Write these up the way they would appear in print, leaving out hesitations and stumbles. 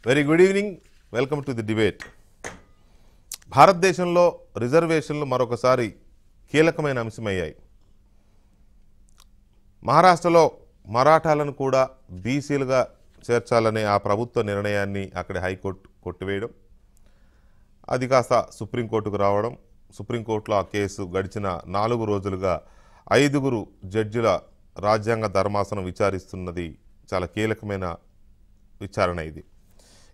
Very good evening. Welcome to the debate. భారతదేశంలో రిజర్వేషన్లు మరొకసారి కీలకమైన అంశమయ్యాయి. మహారాష్ట్రలో మరాఠాలను కూడా బీసీలుగా చేర్చాలనే ఆ ప్రభుత్వ నిర్ణయాన్ని అక్కడి హైకోర్టు కొట్టివేయడం, అది కాస్త సుప్రీంకోర్టుకు రావడం, సుప్రీంకోర్టులో ఆ కేసు గడిచిన 4 రోజులుగా 5 జడ్జిల రాజ్యాంగ ధర్మాసనం విచారిస్తున్నది. చాలా కీలకమైన విచారణ ఇది.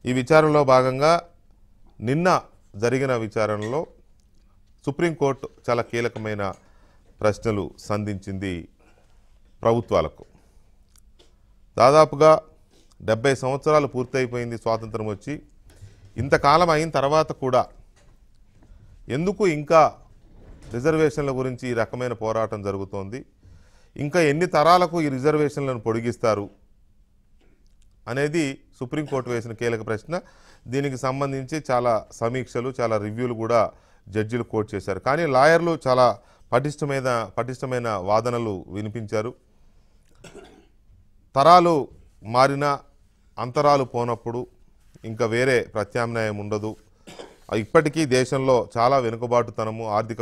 ఈ విచారణలో భాగంగా నిన్న జరిగిన విచారణలో సుప్రీంకోర్టు చాలా కీలకమైన ప్రశ్నలు సంధించింది ప్రభుత్వాలకు. దాదాపుగా 70 సంవత్సరాలు పూర్తయిపోయింది స్వాతంత్రం వచ్చి. ఇంతకాలం అయిన తర్వాత కూడా ఎందుకు ఇంకా రిజర్వేషన్ల గురించి ఈ రకమైన పోరాటం జరుగుతోంది? ఇంకా ఎన్ని తరాలకు ఈ రిజర్వేషన్లను పొడిగిస్తారు అనేది సుప్రీంకోర్టు వేసిన కీలక ప్రశ్న. దీనికి సంబంధించి చాలా సమీక్షలు, చాలా రివ్యూలు కూడా జడ్జిలు కోట్ చేశారు. కానీ లాయర్లు చాలా పటిష్టమైన వాదనలు వినిపించారు. తరాలు మారినా అంతరాలు పోనప్పుడు ఇంకా వేరే ప్రత్యామ్నాయం ఉండదు. ఇప్పటికీ దేశంలో చాలా వెనుకబాటుతనము, ఆర్థిక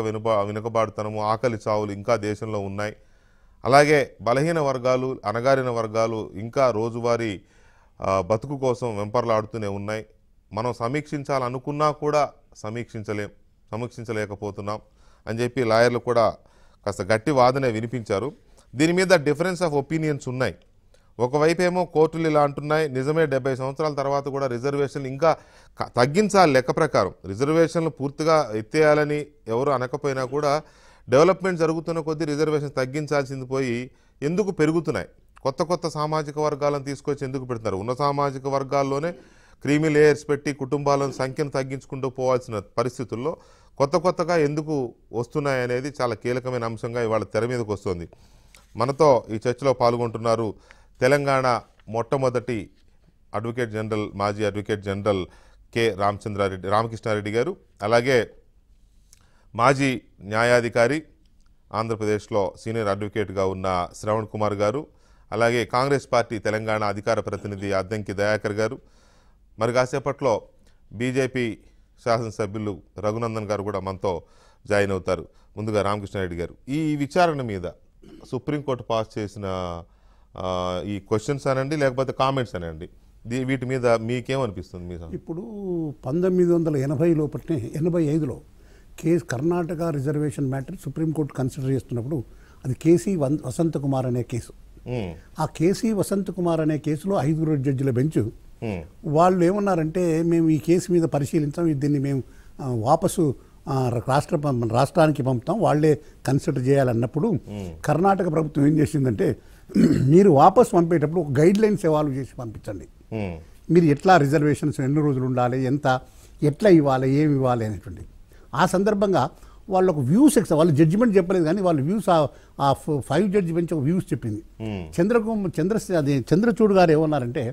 వెనుకబాటుతనము, ఆకలి చావులు ఇంకా దేశంలో ఉన్నాయి. అలాగే బలహీన వర్గాలు, అణగారిన వర్గాలు ఇంకా రోజువారీ బతుకు కోసం వెంపర్లాడుతూనే ఉన్నాయి. మనం సమీక్షించాలనుకున్నా కూడా సమీక్షించలేకపోతున్నాం అని చెప్పి లాయర్లు కూడా కాస్త గట్టి వాదనే వినిపించారు. దీని మీద డిఫరెన్స్ ఆఫ్ ఒపీనియన్స్ ఉన్నాయి. ఒకవైపు ఏమో కోర్టులు ఇలా అంటున్నాయి, నిజమే 70 సంవత్సరాల తర్వాత కూడా రిజర్వేషన్లు ఇంకా తగ్గించాలి. లెక్క ప్రకారం రిజర్వేషన్లు పూర్తిగా ఎత్తేయాలని ఎవరు అనకపోయినా కూడా డెవలప్మెంట్ జరుగుతున్న కొద్దీ రిజర్వేషన్ తగ్గించాల్సింది పోయి ఎందుకు పెరుగుతున్నాయి? కొత్త సామాజిక వర్గాలను తీసుకొచ్చి ఎందుకు పెడుతున్నారు? ఉన్న సామాజిక వర్గాల్లోనే క్రీమీ లేయర్స్ పెట్టి కుటుంబాలను సంఖ్యను తగ్గించుకుంటూ పోవాల్సిన పరిస్థితుల్లో కొత్తగా ఎందుకు వస్తున్నాయి అనేది చాలా కీలకమైన అంశంగా ఇవాళ తెర మీదకి వస్తుంది. మనతో ఈ చర్చలో పాల్గొంటున్నారు తెలంగాణ మొట్టమొదటి మాజీ అడ్వకేట్ జనరల్ కె రామకృష్ణారెడ్డి గారు, అలాగే మాజీ న్యాయాధికారి, ఆంధ్రప్రదేశ్లో సీనియర్ అడ్వకేట్గా ఉన్న శ్రవణ్ కుమార్ గారు, అలాగే కాంగ్రెస్ పార్టీ తెలంగాణ అధికార ప్రతినిధి అద్దంకి దయాకర్ గారు, మరి కాసేపట్లో బీజేపీ శాసనసభ్యులు రఘునందన్ గారు కూడా మనతో జాయిన్ అవుతారు. ముందుగా రామకృష్ణారెడ్డి గారు, ఈ విచారణ మీద సుప్రీంకోర్టు పాస్ చేసిన ఈ క్వశ్చన్స్ అనండి లేకపోతే కామెంట్స్ అనండి, వీటి మీద మీకేమనిపిస్తుంది? మీ ఇప్పుడు 1985లో Karnataka reservation matter supreme court consider చేస్తున్నప్పుడు అది కేసీ వసంత కుమార్ అనే కేసు. ఆ కేసీ వసంత కుమార్ అనే కేసులో 5 జడ్జిల బెంచ్ వాళ్ళు ఏమన్నారంటే, మేము ఈ కేసు మీద పరిశీలించాం, దీన్ని మేము వాపసు రాష్ట్రానికి పంపుతాం, వాళ్ళే కన్సిడర్ చేయాలన్నప్పుడు కర్ణాటక ప్రభుత్వం ఏం చేసిందంటే, మీరు వాపసు పంపేటప్పుడు ఒక గైడ్ లైన్స్ ఎవాల్వ్ చేసి పంపించండి. మీరు ఎట్లా రిజర్వేషన్స్ ఎన్ని రోజులు ఉండాలి, ఎట్లా ఇవ్వాలి, ఏమి ఇవ్వాలి అనేటువంటి. ఆ సందర్భంగా వాళ్ళు ఒక వ్యూస్ వాళ్ళు జడ్జిమెంట్ చెప్పలేదు కానీ వాళ్ళ వ్యూస్ ఆ 5 జడ్జి బెంచ్ ఒక వ్యూస్ చెప్పింది. చంద్రచూడ్ గారు ఏమన్నారంటే,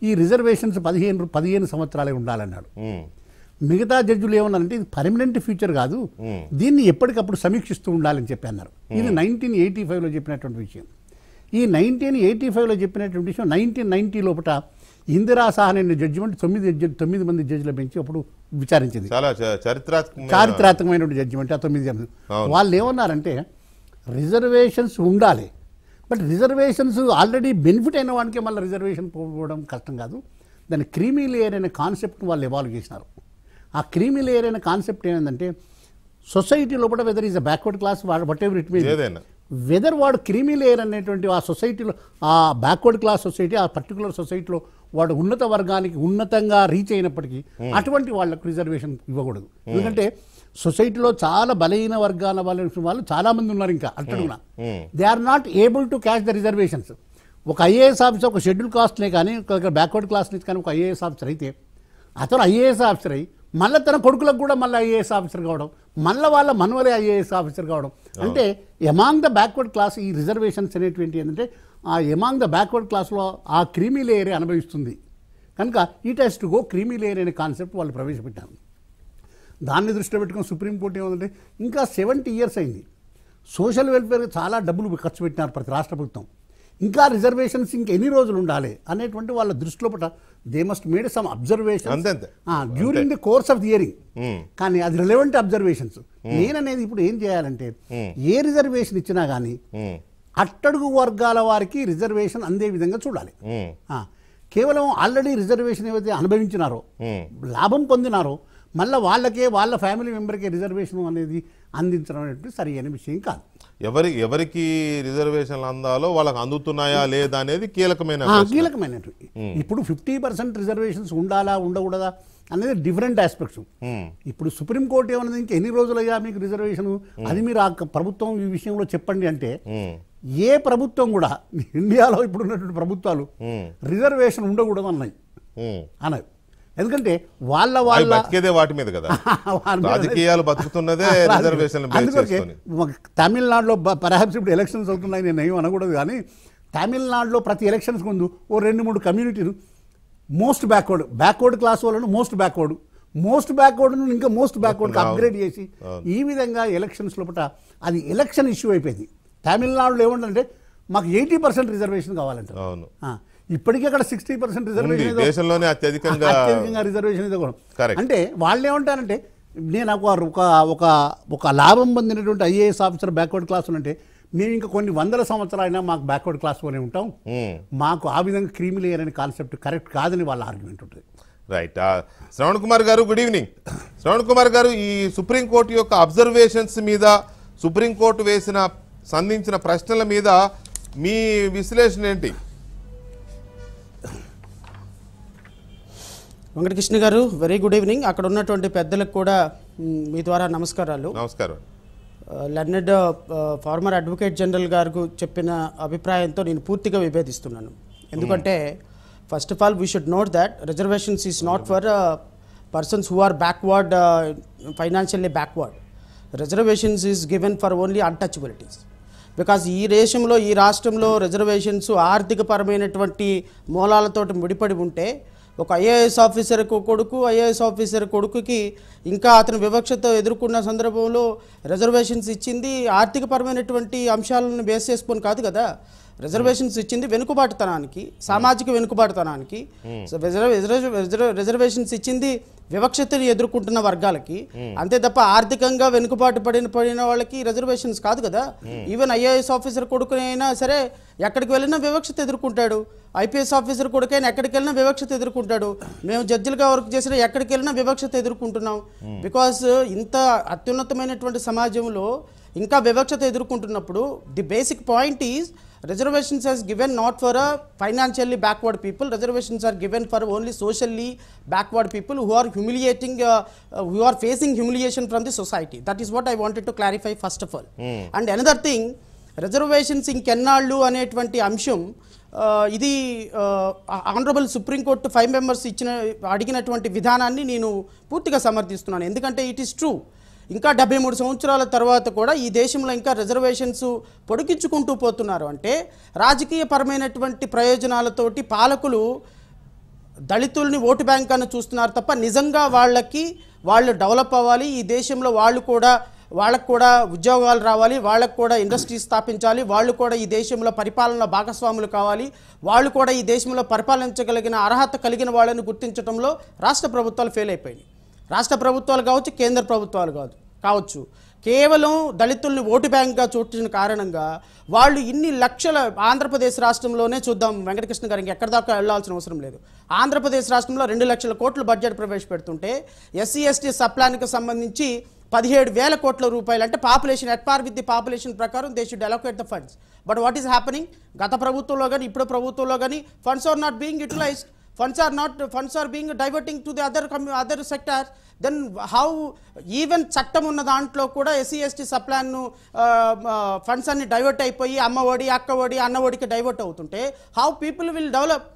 ఈ రిజర్వేషన్స్ 15 సంవత్సరాలే ఉండాలన్నాడు. మిగతా జడ్జిలు ఏమన్నారంటే, ఇది పర్మనెంట్ ఫ్యూచర్ కాదు, దీన్ని ఎప్పటికప్పుడు సమీక్షిస్తూ ఉండాలని చెప్పి అన్నారు. ఇది 1985లో చెప్పినటువంటి విషయం. ఈ 1985లో చెప్పినటువంటి విషయం 1990 లోపల ఇందిరా సాహ్ని అనే జడ్జిమెంట్ 9 మంది జడ్జిల బెంచ్ అప్పుడు విచారించింది. చారిత్రాత్మకమైనటువంటి జడ్జిమెంట్. ఆ 9 వాళ్ళు ఏమన్నారంటే, రిజర్వేషన్స్ ఉండాలి, బట్ రిజర్వేషన్స్ ఆల్రెడీ బెనిఫిట్ అయిన వాడికే మళ్ళీ రిజర్వేషన్ పోవడం కష్టం కాదు. దాని క్రీమీ లేయర్ అనే కాన్సెప్ట్ వాళ్ళు ఎవాల్వ్ చేసినారు. ఆ క్రీమీ లేయర్ అనే కాన్సెప్ట్ ఏంటంటే, సొసైటీ లోపల whether is a backward class whatever it means, whether వాడు క్రీమీ లేయర్ అనేటువంటి ఆ సొసైటీలో, ఆ బ్యాక్వర్డ్ క్లాస్ సొసైటీ, ఆ పర్టికులర్ సొసైటీలో వాడు ఉన్నత వర్గానికి ఉన్నతంగా రీచ్ అయినప్పటికీ అటువంటి వాళ్ళకు రిజర్వేషన్ ఇవ్వకూడదు. ఎందుకంటే సొసైటీలో చాలా బలహీన వర్గాల వాళ్ళు చాలా మంది ఉన్నారు. ఇంకా అట్టడుగునా they are not able to catch the reservations. ఒక ఐఏఎస్ ఆఫీసర్ ఒక షెడ్యూల్ కాస్ట్నే కానీ ఒక బ్యాక్వర్డ్ క్లాస్ నుంచి కానీ ఒక ఐఏఎస్ ఆఫీసర్ అయితే, అతను ఐఏఎస్ ఆఫీసర్ అయ్యి మళ్ళీ తన కొడుకులకు కూడా మళ్ళీ ఐఏఎస్ ఆఫీసర్ కావడం, మళ్ళీ వాళ్ళ మనవలే ఐఏఎస్ ఆఫీసర్ కావడం, అంటే ఎమాంగ్ ద బ్యాక్వర్డ్ క్లాస్ ఈ రిజర్వేషన్స్ అనేటువంటి ఏంటంటే ఆ ఎమాంగ్ ద బ్యాక్వర్డ్ క్లాస్లో ఆ క్రీమీ లేయరే అనుభవిస్తుంది. కనుక it has to go creamy layer అనే కాన్సెప్ట్ వాళ్ళు ప్రవేశపెట్టారు. దాన్ని దృష్టిలో పెట్టుకుని సుప్రీంకోర్టు ఏమంటే, ఇంకా 70 years అయింది, సోషల్ వెల్ఫేర్ చాలా డబ్బులు ఖర్చు పెట్టినారు ప్రతి రాష్ట్ర ప్రభుత్వం. ఇంకా రిజర్వేషన్స్ ఇంకెన్ని రోజులు ఉండాలి అనేటువంటి వాళ్ళ దృష్టిలో పట్ల they must made some observation during the course of the hearing. కానీ అది రిలవెంట్ అబ్జర్వేషన్స్. నేననేది ఇప్పుడు ఏం చేయాలంటే ఏ రిజర్వేషన్ ఇచ్చినా కానీ అట్టడుగు వర్గాల వారికి రిజర్వేషన్ అందే విధంగా చూడాలి. కేవలం ఆల్రెడీ రిజర్వేషన్ ఏవైతే అనుభవించినారో లాభం పొందినారో మళ్ళీ వాళ్ళకే వాళ్ళ ఫ్యామిలీ మెంబర్కే రిజర్వేషన్ అనేది అందించడం అనేది సరి అయిన విషయం కాదు. ఎవరికి రిజర్వేషన్లు అందాలో వాళ్ళకి అందుతున్నాయా లేదా అనేది కీలకమైనటువంటి. ఇప్పుడు 50% రిజర్వేషన్స్ ఉండాలా ఉండకూడదా అనేది డిఫరెంట్ ఆస్పెక్ట్స్. ఇప్పుడు సుప్రీంకోర్టు ఏమన్నది ఇంకా ఎన్ని రోజులయ్యా మీకు రిజర్వేషన్, అది మీరు ఆ ప్రభుత్వం ఈ విషయంలో చెప్పండి అంటే ఏ ప్రభుత్వం కూడా ఇండియాలో ఇప్పుడు ఉన్నటువంటి ప్రభుత్వాలు రిజర్వేషన్ ఉండకూడదు అన్నాయి. ఎందుకంటే వాళ్ళ వాటి మీద కదా రాజకీయాలు బతుకుతున్నదే రిజర్వేషన్. తమిళనాడులో పర్హాప్స్ ఇప్పుడు ఎలక్షన్స్ అవుతున్నాయి, నేను ఏం అనకూడదు, కానీ తమిళనాడులో ప్రతి ఎలక్షన్స్ ముందు ఓ 2-3 కమ్యూనిటీలు మోస్ట్ బ్యాక్వర్డ్ క్లాస్ వాళ్ళను మోస్ట్ బ్యాక్వర్డ్ ఇంకా మోస్ట్ బ్యాక్వర్డ్కి అప్గ్రేడ్ చేసి ఈ విధంగా ఎలక్షన్స్ లోపల అది ఎలక్షన్ ఇష్యూ అయిపోయింది. తమిళనాడులో ఏమంటే మాకు 80% రిజర్వేషన్ కావాలంట. ఇప్పటికీ అక్కడ 60% రిజర్వేషన్ అత్యధికంగా రిజర్వేషన్ అంటే వాళ్ళు ఏమంటారంటే నేను ఒక లాభం పొందినటువంటి ఐఏఎస్ ఆఫీసర్ బ్యాక్వర్డ్ క్లాస్ అంటే మేము ఇంకా కొన్ని 100 సంవత్సరాలైనా మాకు బ్యాక్వర్డ్ క్లాస్ లోనే ఉంటాం, మాకు ఆ విధంగా క్రీమీ లేయర్ అనే కాన్సెప్ట్ కరెక్ట్ కాదని వాళ్ళ ఆర్గ్యుమెంట్ ఉంటుంది. రైట్. శ్రవణ్ కుమార్ గారు, గుడ్ ఈవినింగ్. శ్రవణ్ కుమార్ గారు, ఈ సుప్రీంకోర్టు యొక్క అబ్జర్వేషన్స్ మీద, సుప్రీంకోర్టు సంధించిన ప్రశ్నల మీద మీ విశ్లేషణ ఏంటి? వెంకటకృష్ణ గారు, వెరీ గుడ్ ఈవినింగ్. అక్కడ ఉన్నటువంటి పెద్దలకు కూడా మీ ద్వారా నమస్కారాలు. నమస్కారం. లర్నెడ్ ఫార్మర్ అడ్వకేట్ జనరల్ గారు చెప్పిన అభిప్రాయంతో నేను పూర్తిగా విభేదిస్తున్నాను. ఎందుకంటే first of all we should note that reservations is not for persons who are backward, financially backward. Reservations is given for only untouchabilities. Because ఈ దేశంలో, ఈ రాష్ట్రంలో రిజర్వేషన్స్ ఆర్థికపరమైనటువంటి మూలాలతోటి ముడిపడి ఉంటే ఒక ఐఏఎస్ ఆఫీసర్ కొడుకుకి ఇంకా అతను వివక్షత ఎదుర్కొన్న సందర్భంలో రిజర్వేషన్స్ ఇచ్చింది ఆర్థికపరమైనటువంటి అంశాలను బేస్ చేసుకొని కాదు కదా. రిజర్వేషన్స్ ఇచ్చింది వెనుకబాటుతనానికి, సామాజిక వెనుకబాటుతనానికి. రిజర్వేషన్స్ ఇచ్చింది వివక్షతని ఎదుర్కొంటున్న వర్గాలకి, అంతే తప్ప ఆర్థికంగా వెనుకబాటు పడిన వాళ్ళకి రిజర్వేషన్స్ కాదు కదా. ఈవెన్ ఐఏఎస్ ఆఫీసర్ కొడుకునైనా సరే ఎక్కడికి వెళ్ళినా వివక్షత ఎదుర్కొంటాడు, ఐపీఎస్ ఆఫీసర్ కొడుకైనా ఎక్కడికి వెళ్ళినా వివక్షత ఎదుర్కొంటాడు. మేము జడ్జిలుగా వర్క్ చేసినా ఎక్కడికి వెళ్ళినా వివక్షత ఎదుర్కొంటున్నాం. బికాస్ ఇంత అత్యున్నతమైనటువంటి సమాజంలో ఇంకా వివక్షత ఎదుర్కొంటున్నప్పుడు the basic point is reservations are given not for a financially backward people. Reservations are given for only socially backward people who are humiliating, who are facing humiliation from the society. That is what I wanted to clarify first of all. And another thing, reservations in Kennallu అనేటువంటి అంశం ఇది honourable supreme court 5 members అడిగినటువంటి విధానాన్ని నేను పూర్తిగా సమర్థిస్తున్నాను. ఎందుకంటే it is true, ఇంకా 73 సంవత్సరాల తర్వాత కూడా ఈ దేశంలో ఇంకా రిజర్వేషన్స్ పొడిగించుకుంటూ పోతున్నారు. అంటే రాజకీయపరమైనటువంటి ప్రయోజనాలతోటి పాలకులు దళితుల్ని ఓటు బ్యాంక్ అని చూస్తున్నారు తప్ప నిజంగా వాళ్ళు డెవలప్ అవ్వాలి, ఈ దేశంలో వాళ్ళకు కూడా ఉద్యోగాలు రావాలి, వాళ్ళకు కూడా ఇండస్ట్రీస్ స్థాపించాలి, వాళ్ళు కూడా ఈ దేశంలో పరిపాలన భాగస్వాములు కావాలి, వాళ్ళు కూడా ఈ దేశంలో పరిపాలించగలిగిన అర్హత కలిగిన వాళ్ళని గుర్తించడంలో రాష్ట్ర ప్రభుత్వాలు ఫెయిల్ అయిపోయినాయి. రాష్ట్ర ప్రభుత్వాలు కావచ్చు, కేంద్ర ప్రభుత్వాలు కావచ్చు, కేవలం దళితుల్ని ఓటు బ్యాంక్గా చూసిన కారణంగా వాళ్ళు ఇన్ని లక్షల, ఆంధ్రప్రదేశ్ రాష్ట్రంలోనే చూద్దాం వెంకటకృష్ణ గారు, ఇంకెక్కడి దాకా వెళ్లాల్సిన అవసరం లేదు. ఆంధ్రప్రదేశ్ రాష్ట్రంలో 2 లక్షల కోట్ల బడ్జెట్ ప్రవేశపెడుతుంటే ఎస్సీ ఎస్టీ సప్లాన్కి సంబంధించి 17,000 కోట్ల రూపాయలు, అంటే population at par with the population ప్రకారం they should allocate the funds. But what is happening, గత ప్రభుత్వంలో కానీ ఇప్పుడు ప్రభుత్వంలో కానీ funds are not being utilized. Funds are being diverting to the other sectors. Then how even చట్టం ఉన్న దాంట్లో కూడా ఎస్సీ ఎస్టీ సప్లాన్ ఫండ్స్ అన్ని డైవర్ట్ అయిపోయి అమ్మఒడి, అక్కఒడి, అన్నఒడికి డైవర్ట్ అవుతుంటే how people will develop?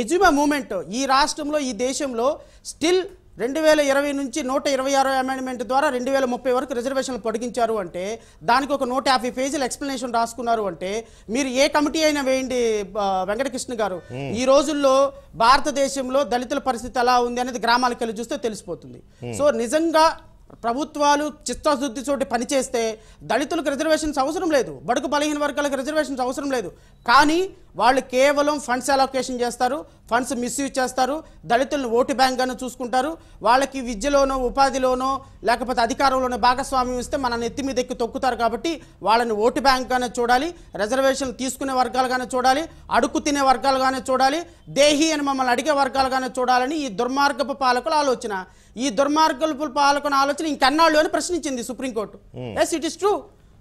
Assume a moment, ఈ రాష్ట్రంలో, ఈ దేశంలో స్టిల్ 2020 నుంచి 126వ అమెండ్మెంట్ ద్వారా 2030 వరకు రిజర్వేషన్లు పొడిగించారు అంటే దానికి ఒక 150 పేజీల ఎక్స్ప్లెనేషన్ రాసుకున్నారు అంటే మీరు ఏ కమిటీ అయినా వేయండి వెంకటకృష్ణ గారు, ఈ రోజుల్లో భారతదేశంలో దళితుల పరిస్థితి ఎలా ఉంది అనేది గ్రామాలకు వెళ్ళి చూస్తే తెలిసిపోతుంది. సో నిజంగా ప్రభుత్వాలు చిత్తశుద్ధి చోటి పనిచేస్తే దళితులకు రిజర్వేషన్స్ అవసరం లేదు, బడుగు బలహీన వర్గాలకు రిజర్వేషన్స్ అవసరం లేదు. కానీ వాళ్ళు కేవలం ఫండ్స్ అలొకేషన్ చేస్తారు, ఫండ్స్ మిస్యూజ్ చేస్తారు, దళితులను ఓటు బ్యాంక్గానే చూసుకుంటారు. వాళ్ళకి విద్యలోనో ఉపాధిలోనో లేకపోతే అధికారంలోనో భాగస్వామ్యం ఇస్తే మన నెత్తి మీద ఎక్కి తొక్కుతారు. కాబట్టి వాళ్ళని ఓటు బ్యాంక్గానే చూడాలి, రిజర్వేషన్లు తీసుకునే వర్గాలుగానే చూడాలి, అడుక్కు తినే వర్గాలుగానే చూడాలి, దేహి అని మమ్మల్ని అడిగే వర్గాలుగానే చూడాలని ఈ దుర్మార్గపు పాలకుల ఆలోచన. ఈ దుర్మార్గపు పాలకుల ఆలోచన ఇంకెన్నాళ్ళు అని ప్రశ్నించింది Supreme Court. Yes, it is true.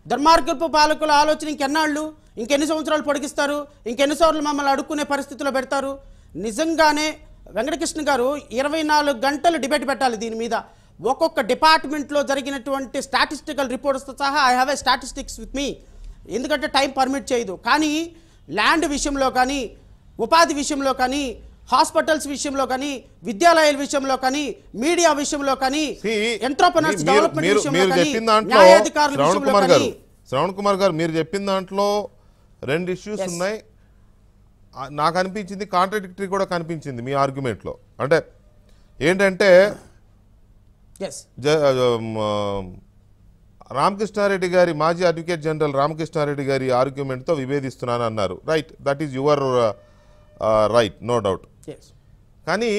దుర్మార్గపు పాలకుల ఆలోచన ఇంకెన్నాళ్ళు, ఇంకెన్ని సంవత్సరాలు పొడిగిస్తారు, ఇంకెన్నిసార్లు మమ్మల్ని అడుక్కునే పరిస్థితిలో పెడతారు? నిజంగానే వెంకటకృష్ణ గారు 24 గంటలు డిబేట్ పెట్టాలి దీని మీద. ఒక్కొక్క డిపార్ట్మెంట్లో జరిగినటువంటి స్టాటిస్టికల్ రిపోర్ట్స్తో సహా I have a statistics with me, ఎందుకంటే టైం పర్మిట్ చేయదు. కానీ ల్యాండ్ విషయంలో కానీ, ఉపాధి విషయంలో కానీ, హాస్పిటల్స్ విషయంలో కానీ, విద్యాలయాల విషయంలో కానీ, మీడియా విషయంలో కానీ, ఎంటర్‌ప్రెన్యూర్స్ డెవలప్మెంట్ విషయంలో కానీ, న్యాయాధికారుల విషయంలో కానీ. శ్రవణ్ కుమార్ గారు మీరు చెప్పిన దాంట్లో 2 ఇష్యూస్ ఉన్నాయి. నాకు అనిపించింది కాంట్రాడిక్టరీ కూడా కనిపించింది మీ ఆర్గ్యుమెంట్లో. అంటే ఏంటంటే రామకృష్ణారెడ్డి గారి మాజీ అడ్వకేట్ జనరల్ రామకృష్ణారెడ్డి గారి ఆర్గ్యుమెంట్తో విభేదిస్తున్నాను అన్నారు. Right, that is your right, no doubt. కానీ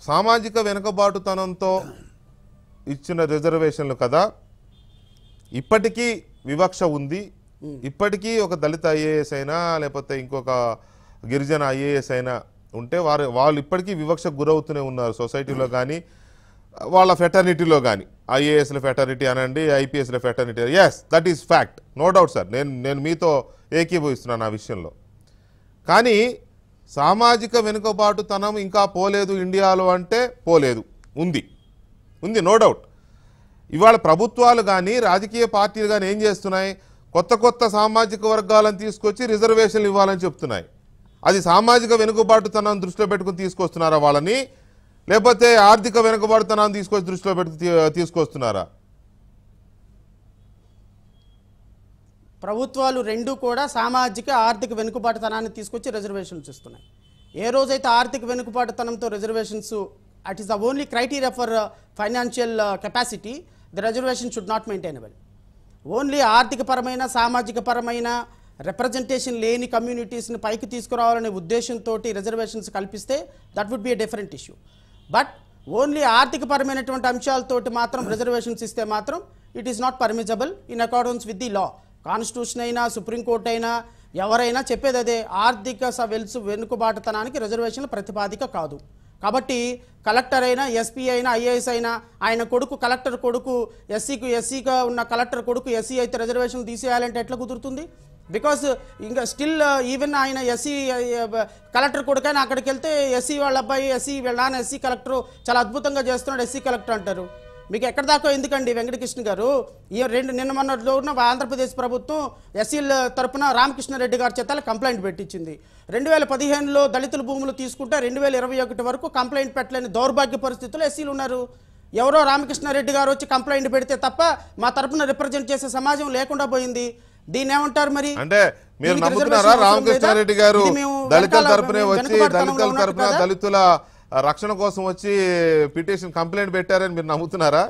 సామాజిక వెనుకబాటుతనంతో ఇచ్చిన రిజర్వేషన్లు కదా, ఇప్పటికీ వివక్ష ఉంది. ఇప్పటికీ ఒక దళిత ఐఏఎస్ అయినా లేకపోతే ఇంకొక గిరిజన ఐఏఎస్ అయినా ఉంటే వాళ్ళు ఇప్పటికీ వివక్షకు గురవుతూనే ఉన్నారు సొసైటీలో కానీ, వాళ్ళ ఫెటర్నిటీలో కానీ. ఐఏఎస్ల ఫెటర్నిటీ అనండి, ఐపీఎస్ల fraternity. Yes, that is fact, no doubt sir. నేను మీతో ఏకీభవిస్తున్నాను ఆ విషయంలో. కానీ సామాజిక వెనుకబాటుతనం ఇంకా పోలేదు ఇండియాలో అంటే పోలేదు, ఉంది, నో డౌట్. ఇవాళ ప్రభుత్వాలు కానీ రాజకీయ పార్టీలు కానీ ఏం చేస్తున్నాయి? కొత్త సామాజిక వర్గాలను తీసుకొచ్చి రిజర్వేషన్లు ఇవ్వాలని చెప్తున్నాయి. అది సామాజిక వెనుకబాటుతనం దృష్టిలో పెట్టుకుని తీసుకొస్తున్నారా వాళ్ళని, లేకపోతే ఆర్థిక వెనుకబాటుతనాన్ని తీసుకొచ్చి దృష్టిలో పెట్టుకు తీసుకొస్తున్నారా? ప్రభుత్వాలు రెండూ కూడా సామాజిక ఆర్థిక వెనుకబాటుతనాన్ని తీసుకొచ్చి రిజర్వేషన్స్ ఇస్తున్నాయి. ఏ రోజైతే ఆర్థిక వెనుకబాటుతనంతో reservations, at is the only criteria for financial capacity, the reservation should not maintainable. Only ఆర్థిక పరమైన, సామాజిక పరమైన రిప్రజెంటేషన్ లేని కమ్యూనిటీస్ని పైకి తీసుకురావాలనే ఉద్దేశంతో రిజర్వేషన్స్ కల్పిస్తే that would be a different issue. But only ఆర్థిక పరమైనటువంటి అంశాలతోటి మాత్రం రిజర్వేషన్స్ ఇస్తే మాత్రం it is not permissible in accordance with the law. Constitution అయినా, సుప్రీంకోర్టు అయినా, ఎవరైనా చెప్పేది అదే, ఆర్థిక వెనుకబాటుతనానికి రిజర్వేషన్లు ప్రతిపాదిక కాదు. కాబట్టి కలెక్టర్ అయినా, ఎస్పీ అయినా, ఐఏఎస్ అయినా, ఆయన కొడుకు కలెక్టర్ కొడుకు ఎస్సీగా ఉన్న కలెక్టర్ కొడుకు ఎస్సీ అయితే రిజర్వేషన్ తీసేయాలంటే ఎట్లా కుదురుతుంది? బికాస్ ఇంకా స్టిల్ ఈవెన్ ఆయన ఎస్సీ కలెక్టర్ కొడుకైనా అక్కడికి వెళ్తే ఎస్సీ వాళ్ళ అబ్బాయి, ఎస్సీ వీళ్ళ నాన్న ఎస్సీ కలెక్టర్ చాలా అద్భుతంగా చేస్తున్నాడు, ఎస్సీ కలెక్టర్ అంటారు. మీకు ఎక్కడ దాకా ఎందుకండి వెంకటకృష్ణ గారు? నిన్న మొన్నట్లో ఉన్న ఆంధ్రప్రదేశ్ ప్రభుత్వం ఎస్సీల తరపున రామకృష్ణారెడ్డి గారి చేత కంప్లైంట్ పెట్టించింది. 2015లో దళితుల భూములు తీసుకుంటే 2021 వరకు కంప్లైంట్ పెట్టలేని దౌర్భాగ్య పరిస్థితుల్లో ఎస్సీలు ఉన్నారు. ఎవరో రామకృష్ణారెడ్డి గారు వచ్చి కంప్లైంట్ పెడితే తప్ప మా తరపున రిప్రజెంట్ చేసే సమాజం లేకుండా పోయింది. దీన్ని ఏమంటారు మరి? అంటే మీరు నమ్ముతున్నారా రామకృష్ణారెడ్డి గారు దళితుల తరపునే వచ్చి దళితుల రక్షణ కోసం వచ్చి పిటిషన్ కంప్లైంట్ పెట్టారని మీరు నమ్ముతున్నారా?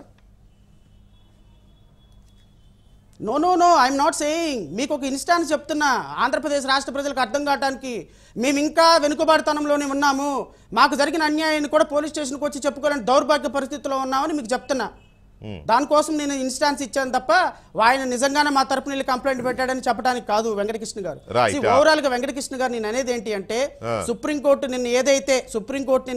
No I'm not saying. మీకు ఒక ఇన్స్టాన్స్ చెప్తున్నా, ఆంధ్రప్రదేశ్ రాష్ట్ర ప్రజలకు అర్థం కావడానికి. మేము ఇంకా వెనుకబాటుతనంలోనే ఉన్నాము, మాకు జరిగిన అన్యాయాన్ని కూడా పోలీస్ స్టేషన్కి వచ్చి చెప్పుకోవాలని దౌర్భాగ్య పరిస్థితిలో ఉన్నామని మీకు చెప్తున్నా. దానికోసం నేను ఇన్స్టాన్స్ ఇచ్చాను తప్ప ఆయన నిజంగానే మా తరపున వెళ్ళి కంప్లైంట్ పెట్టాడని చెప్పడానికి కాదు వెంకటకృష్ణ గారు. ఓవరాల్ గా వెంకటకృష్ణ గారు నేను అనేది ఏంటి అంటే, సుప్రీంకోర్టు నిన్న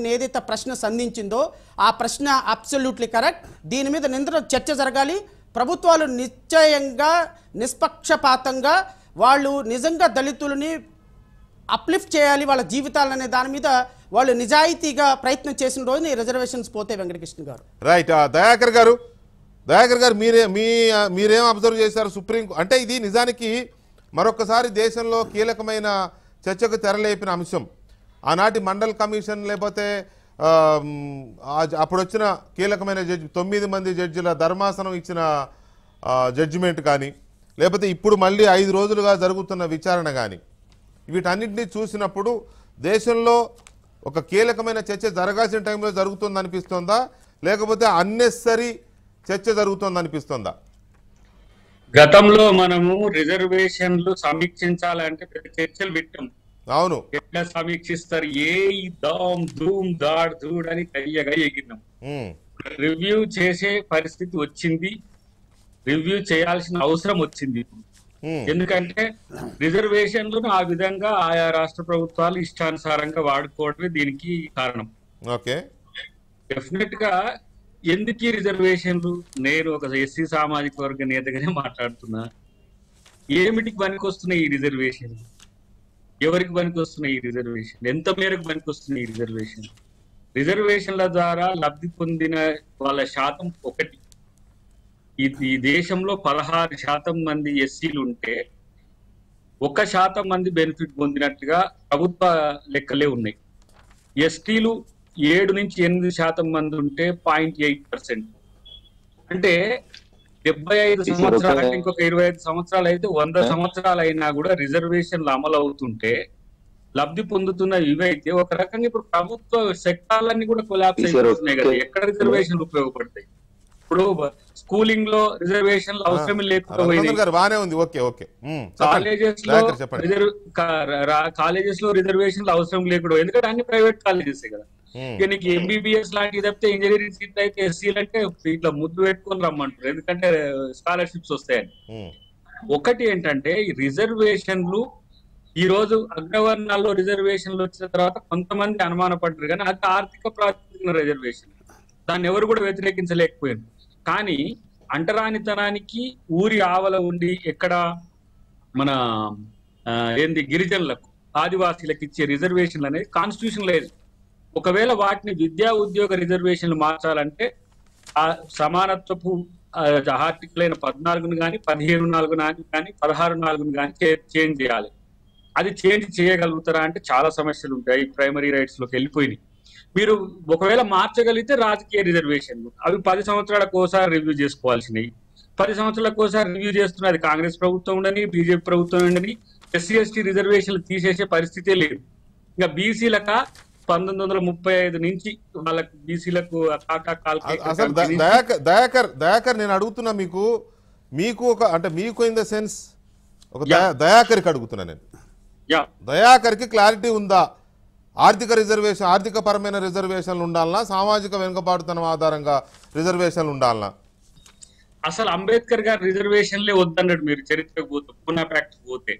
ఏదైతే ప్రశ్న సంధించిందో ఆ ప్రశ్న అబ్సల్యూట్లీ కరెక్ట్. దీని మీద నిందర చర్చ జరగాలి. ప్రభుత్వాలు నిశ్చయంగా, నిష్పక్షపాతంగా వాళ్ళు నిజంగా దళితులని అప్లిఫ్ట్ చేయాలి, వాళ్ళ జీవితాలనే దాని మీద వాళ్ళు నిజాయితీగా ప్రయత్నం చేసిన రోజున ఈ రిజర్వేషన్స్ పోతే వెంకటకృష్ణ గారు. రైట్. దయాకర్ గారు మీరేం అబ్జర్వ్ చేశారు? సుప్రీం అంటే ఇది నిజానికి మరొకసారి దేశంలో కీలకమైన చర్చకు తెరలేపిన అంశం. ఆనాటి మండల్ కమిషన్ లేకపోతే అప్పుడు వచ్చిన కీలకమైన జడ్జి 9 మంది జడ్జిల ధర్మాసనం ఇచ్చిన జడ్జిమెంట్ కానీ, లేకపోతే ఇప్పుడు మళ్ళీ 5 రోజులుగా జరుగుతున్న విచారణ కానీ, వీటన్నిటినీ చూసినప్పుడు దేశంలో ఒక కీలకమైన చర్చ జరగాల్సిన టైంలో జరుగుతుంది అనిపిస్తుందా, లేకపోతే అన్నెసరీ చర్చ జరుగుతుంది అనిపిస్తుందా? గతంలో మనము రిజర్వేషన్లు సమీక్షించాలంటే పెద్ద చర్చలు పెట్టాం. అవును, ఎట్లా సమీక్షిస్తారు, దామ్ ధూమ్ దాడ్ దూడ్ అని కయ్యగా ఎగిరినాం. రివ్యూ చేసే పరిస్థితి వచ్చింది, రివ్యూ చేయాల్సిన అవసరం వచ్చింది. ఎందుకంటే రిజర్వేషన్లను ఆ విధంగా ఆయా రాష్ట్ర ప్రభుత్వాలు ఇష్టానుసారంగా వాడుకోవడమే దీనికి కారణం. ఓకే, డెఫినెట్ గా ఎందుకు రిజర్వేషన్లు? నేను ఒక ఎస్సీ సామాజిక వర్గ నేతగానే మాట్లాడుతున్నా. ఏమిటికి పనికి వస్తున్నాయి ఈ రిజర్వేషన్? ఎవరికి పనికి వస్తున్నాయి ఈ రిజర్వేషన్? ఎంత మేరకు పనికి వస్తున్నాయి ఈ రిజర్వేషన్? రిజర్వేషన్ల ద్వారా లబ్ధి పొందిన వాళ్ళ శాతం ఒకటి. ఈ దేశంలో 16% మంది ఎస్సీలు ఉంటే 1% మంది బెనిఫిట్ పొందినట్టుగా ప్రభుత్వ లెక్కలే ఉన్నాయి. ఎస్టీలు 7 నుంచి 8% మంది ఉంటే 0.8%. అంటే 75 సంవత్సరాలు అంటే ఇంకొక 25 సంవత్సరాలు అయితే 100 సంవత్సరాలు అయినా కూడా రిజర్వేషన్లు అమలు అవుతుంటే లబ్ధి పొందుతున్న ఇవైతే ఒక రకంగా ఇప్పుడు ప్రభుత్వ సెక్టార్లన్నీ కూడా కొలాప్స్ అయిపోతున్నాయి కదా. ఎక్కడ రిజర్వేషన్లు ఉపయోగపడతాయి? ఇప్పుడు స్కూలింగ్ లో రిజర్వేషన్లు అవసరం లేకుండా కాలేజెస్ లో రిజర్వేషన్లు అవసరం లేకుండా, ఎందుకంటే అన్ని ప్రైవేట్ కాలేజెస్ కదా. ఇక నీకు ఎంబీబీఎస్ లాంటివి తప్పితే ఇంజనీరింగ్ సీట్ అయితే ఎస్సీలు అంటే ఇట్లా ముద్దు పెట్టుకొని రమ్మంటారు, ఎందుకంటే స్కాలర్షిప్స్ వస్తాయని. ఒకటి ఏంటంటే ఈ రిజర్వేషన్లు ఈ రోజు అగ్రవర్ణాల్లో రిజర్వేషన్లు వచ్చిన తర్వాత కొంతమంది అనుమాన పడ్డారు, కానీ అది ఆర్థిక ప్రాతిపదికన రిజర్వేషన్, దాన్ని ఎవరు కూడా వ్యతిరేకించలేకపోయారు. కానీ అంటరానితనానికి ఊరి ఆవల ఉండి ఎక్కడ మన గిరిజనులకు ఆదివాసీలకు ఇచ్చే రిజర్వేషన్లు అనేది కాన్స్టిట్యూషన్ లేదు. ఒకవేళ వాటిని విద్యా ఉద్యోగ రిజర్వేషన్లు మార్చాలంటే ఆ సమానత్వపు ఆర్టికల్ అయిన 14ను కానీ 15(4) కానీ 16(4) కానీ చేంజ్ చేయాలి. అది చేంజ్ చేయగలుగుతారా అంటే చాలా సమస్యలు ఉంటాయి. ప్రైమరీ రైట్స్ లోకి వెళ్ళిపోయినాయి. మీరు ఒకవేళ మార్చగలిగితే రాజకీయ రిజర్వేషన్లు అవి 10 సంవత్సరాలకు ఒకసారి రివ్యూ చేసుకోవాల్సినవి. 10 సంవత్సరాలకు ఒకసారి రివ్యూ చేస్తున్నది కాంగ్రెస్ ప్రభుత్వం ఉండని, బీజేపీ ప్రభుత్వం ఉండని. ఎస్సీ ఎస్టీ రిజర్వేషన్లు తీసేసే పరిస్థితే లేదు. ఇంకా బీసీలక 1935 నుంచి వాళ్ళకు బీసీలకు అసలు దయాకర్ నేను అడుగుతున్నా మీకు ఒక అంటే మీకు ఇన్ ద సెన్స్ ఒక దయాకర్కి అడుగుతున్నా నేను. దయాకర్కి క్లారిటీ ఉందా? ఆర్థిక పరమైన రిజర్వేషన్లు ఉండాలన్నా, సామాజిక వెనుకబాటుతనం ఆధారంగా రిజర్వేషన్లు ఉండాలన్నా? అసలు అంబేద్కర్ గారు రిజర్వేషన్లే వద్దన్నాడు. మీరు చరిత్రకు పోతే, పూనా ఫ్యాక్ట్ పోతే,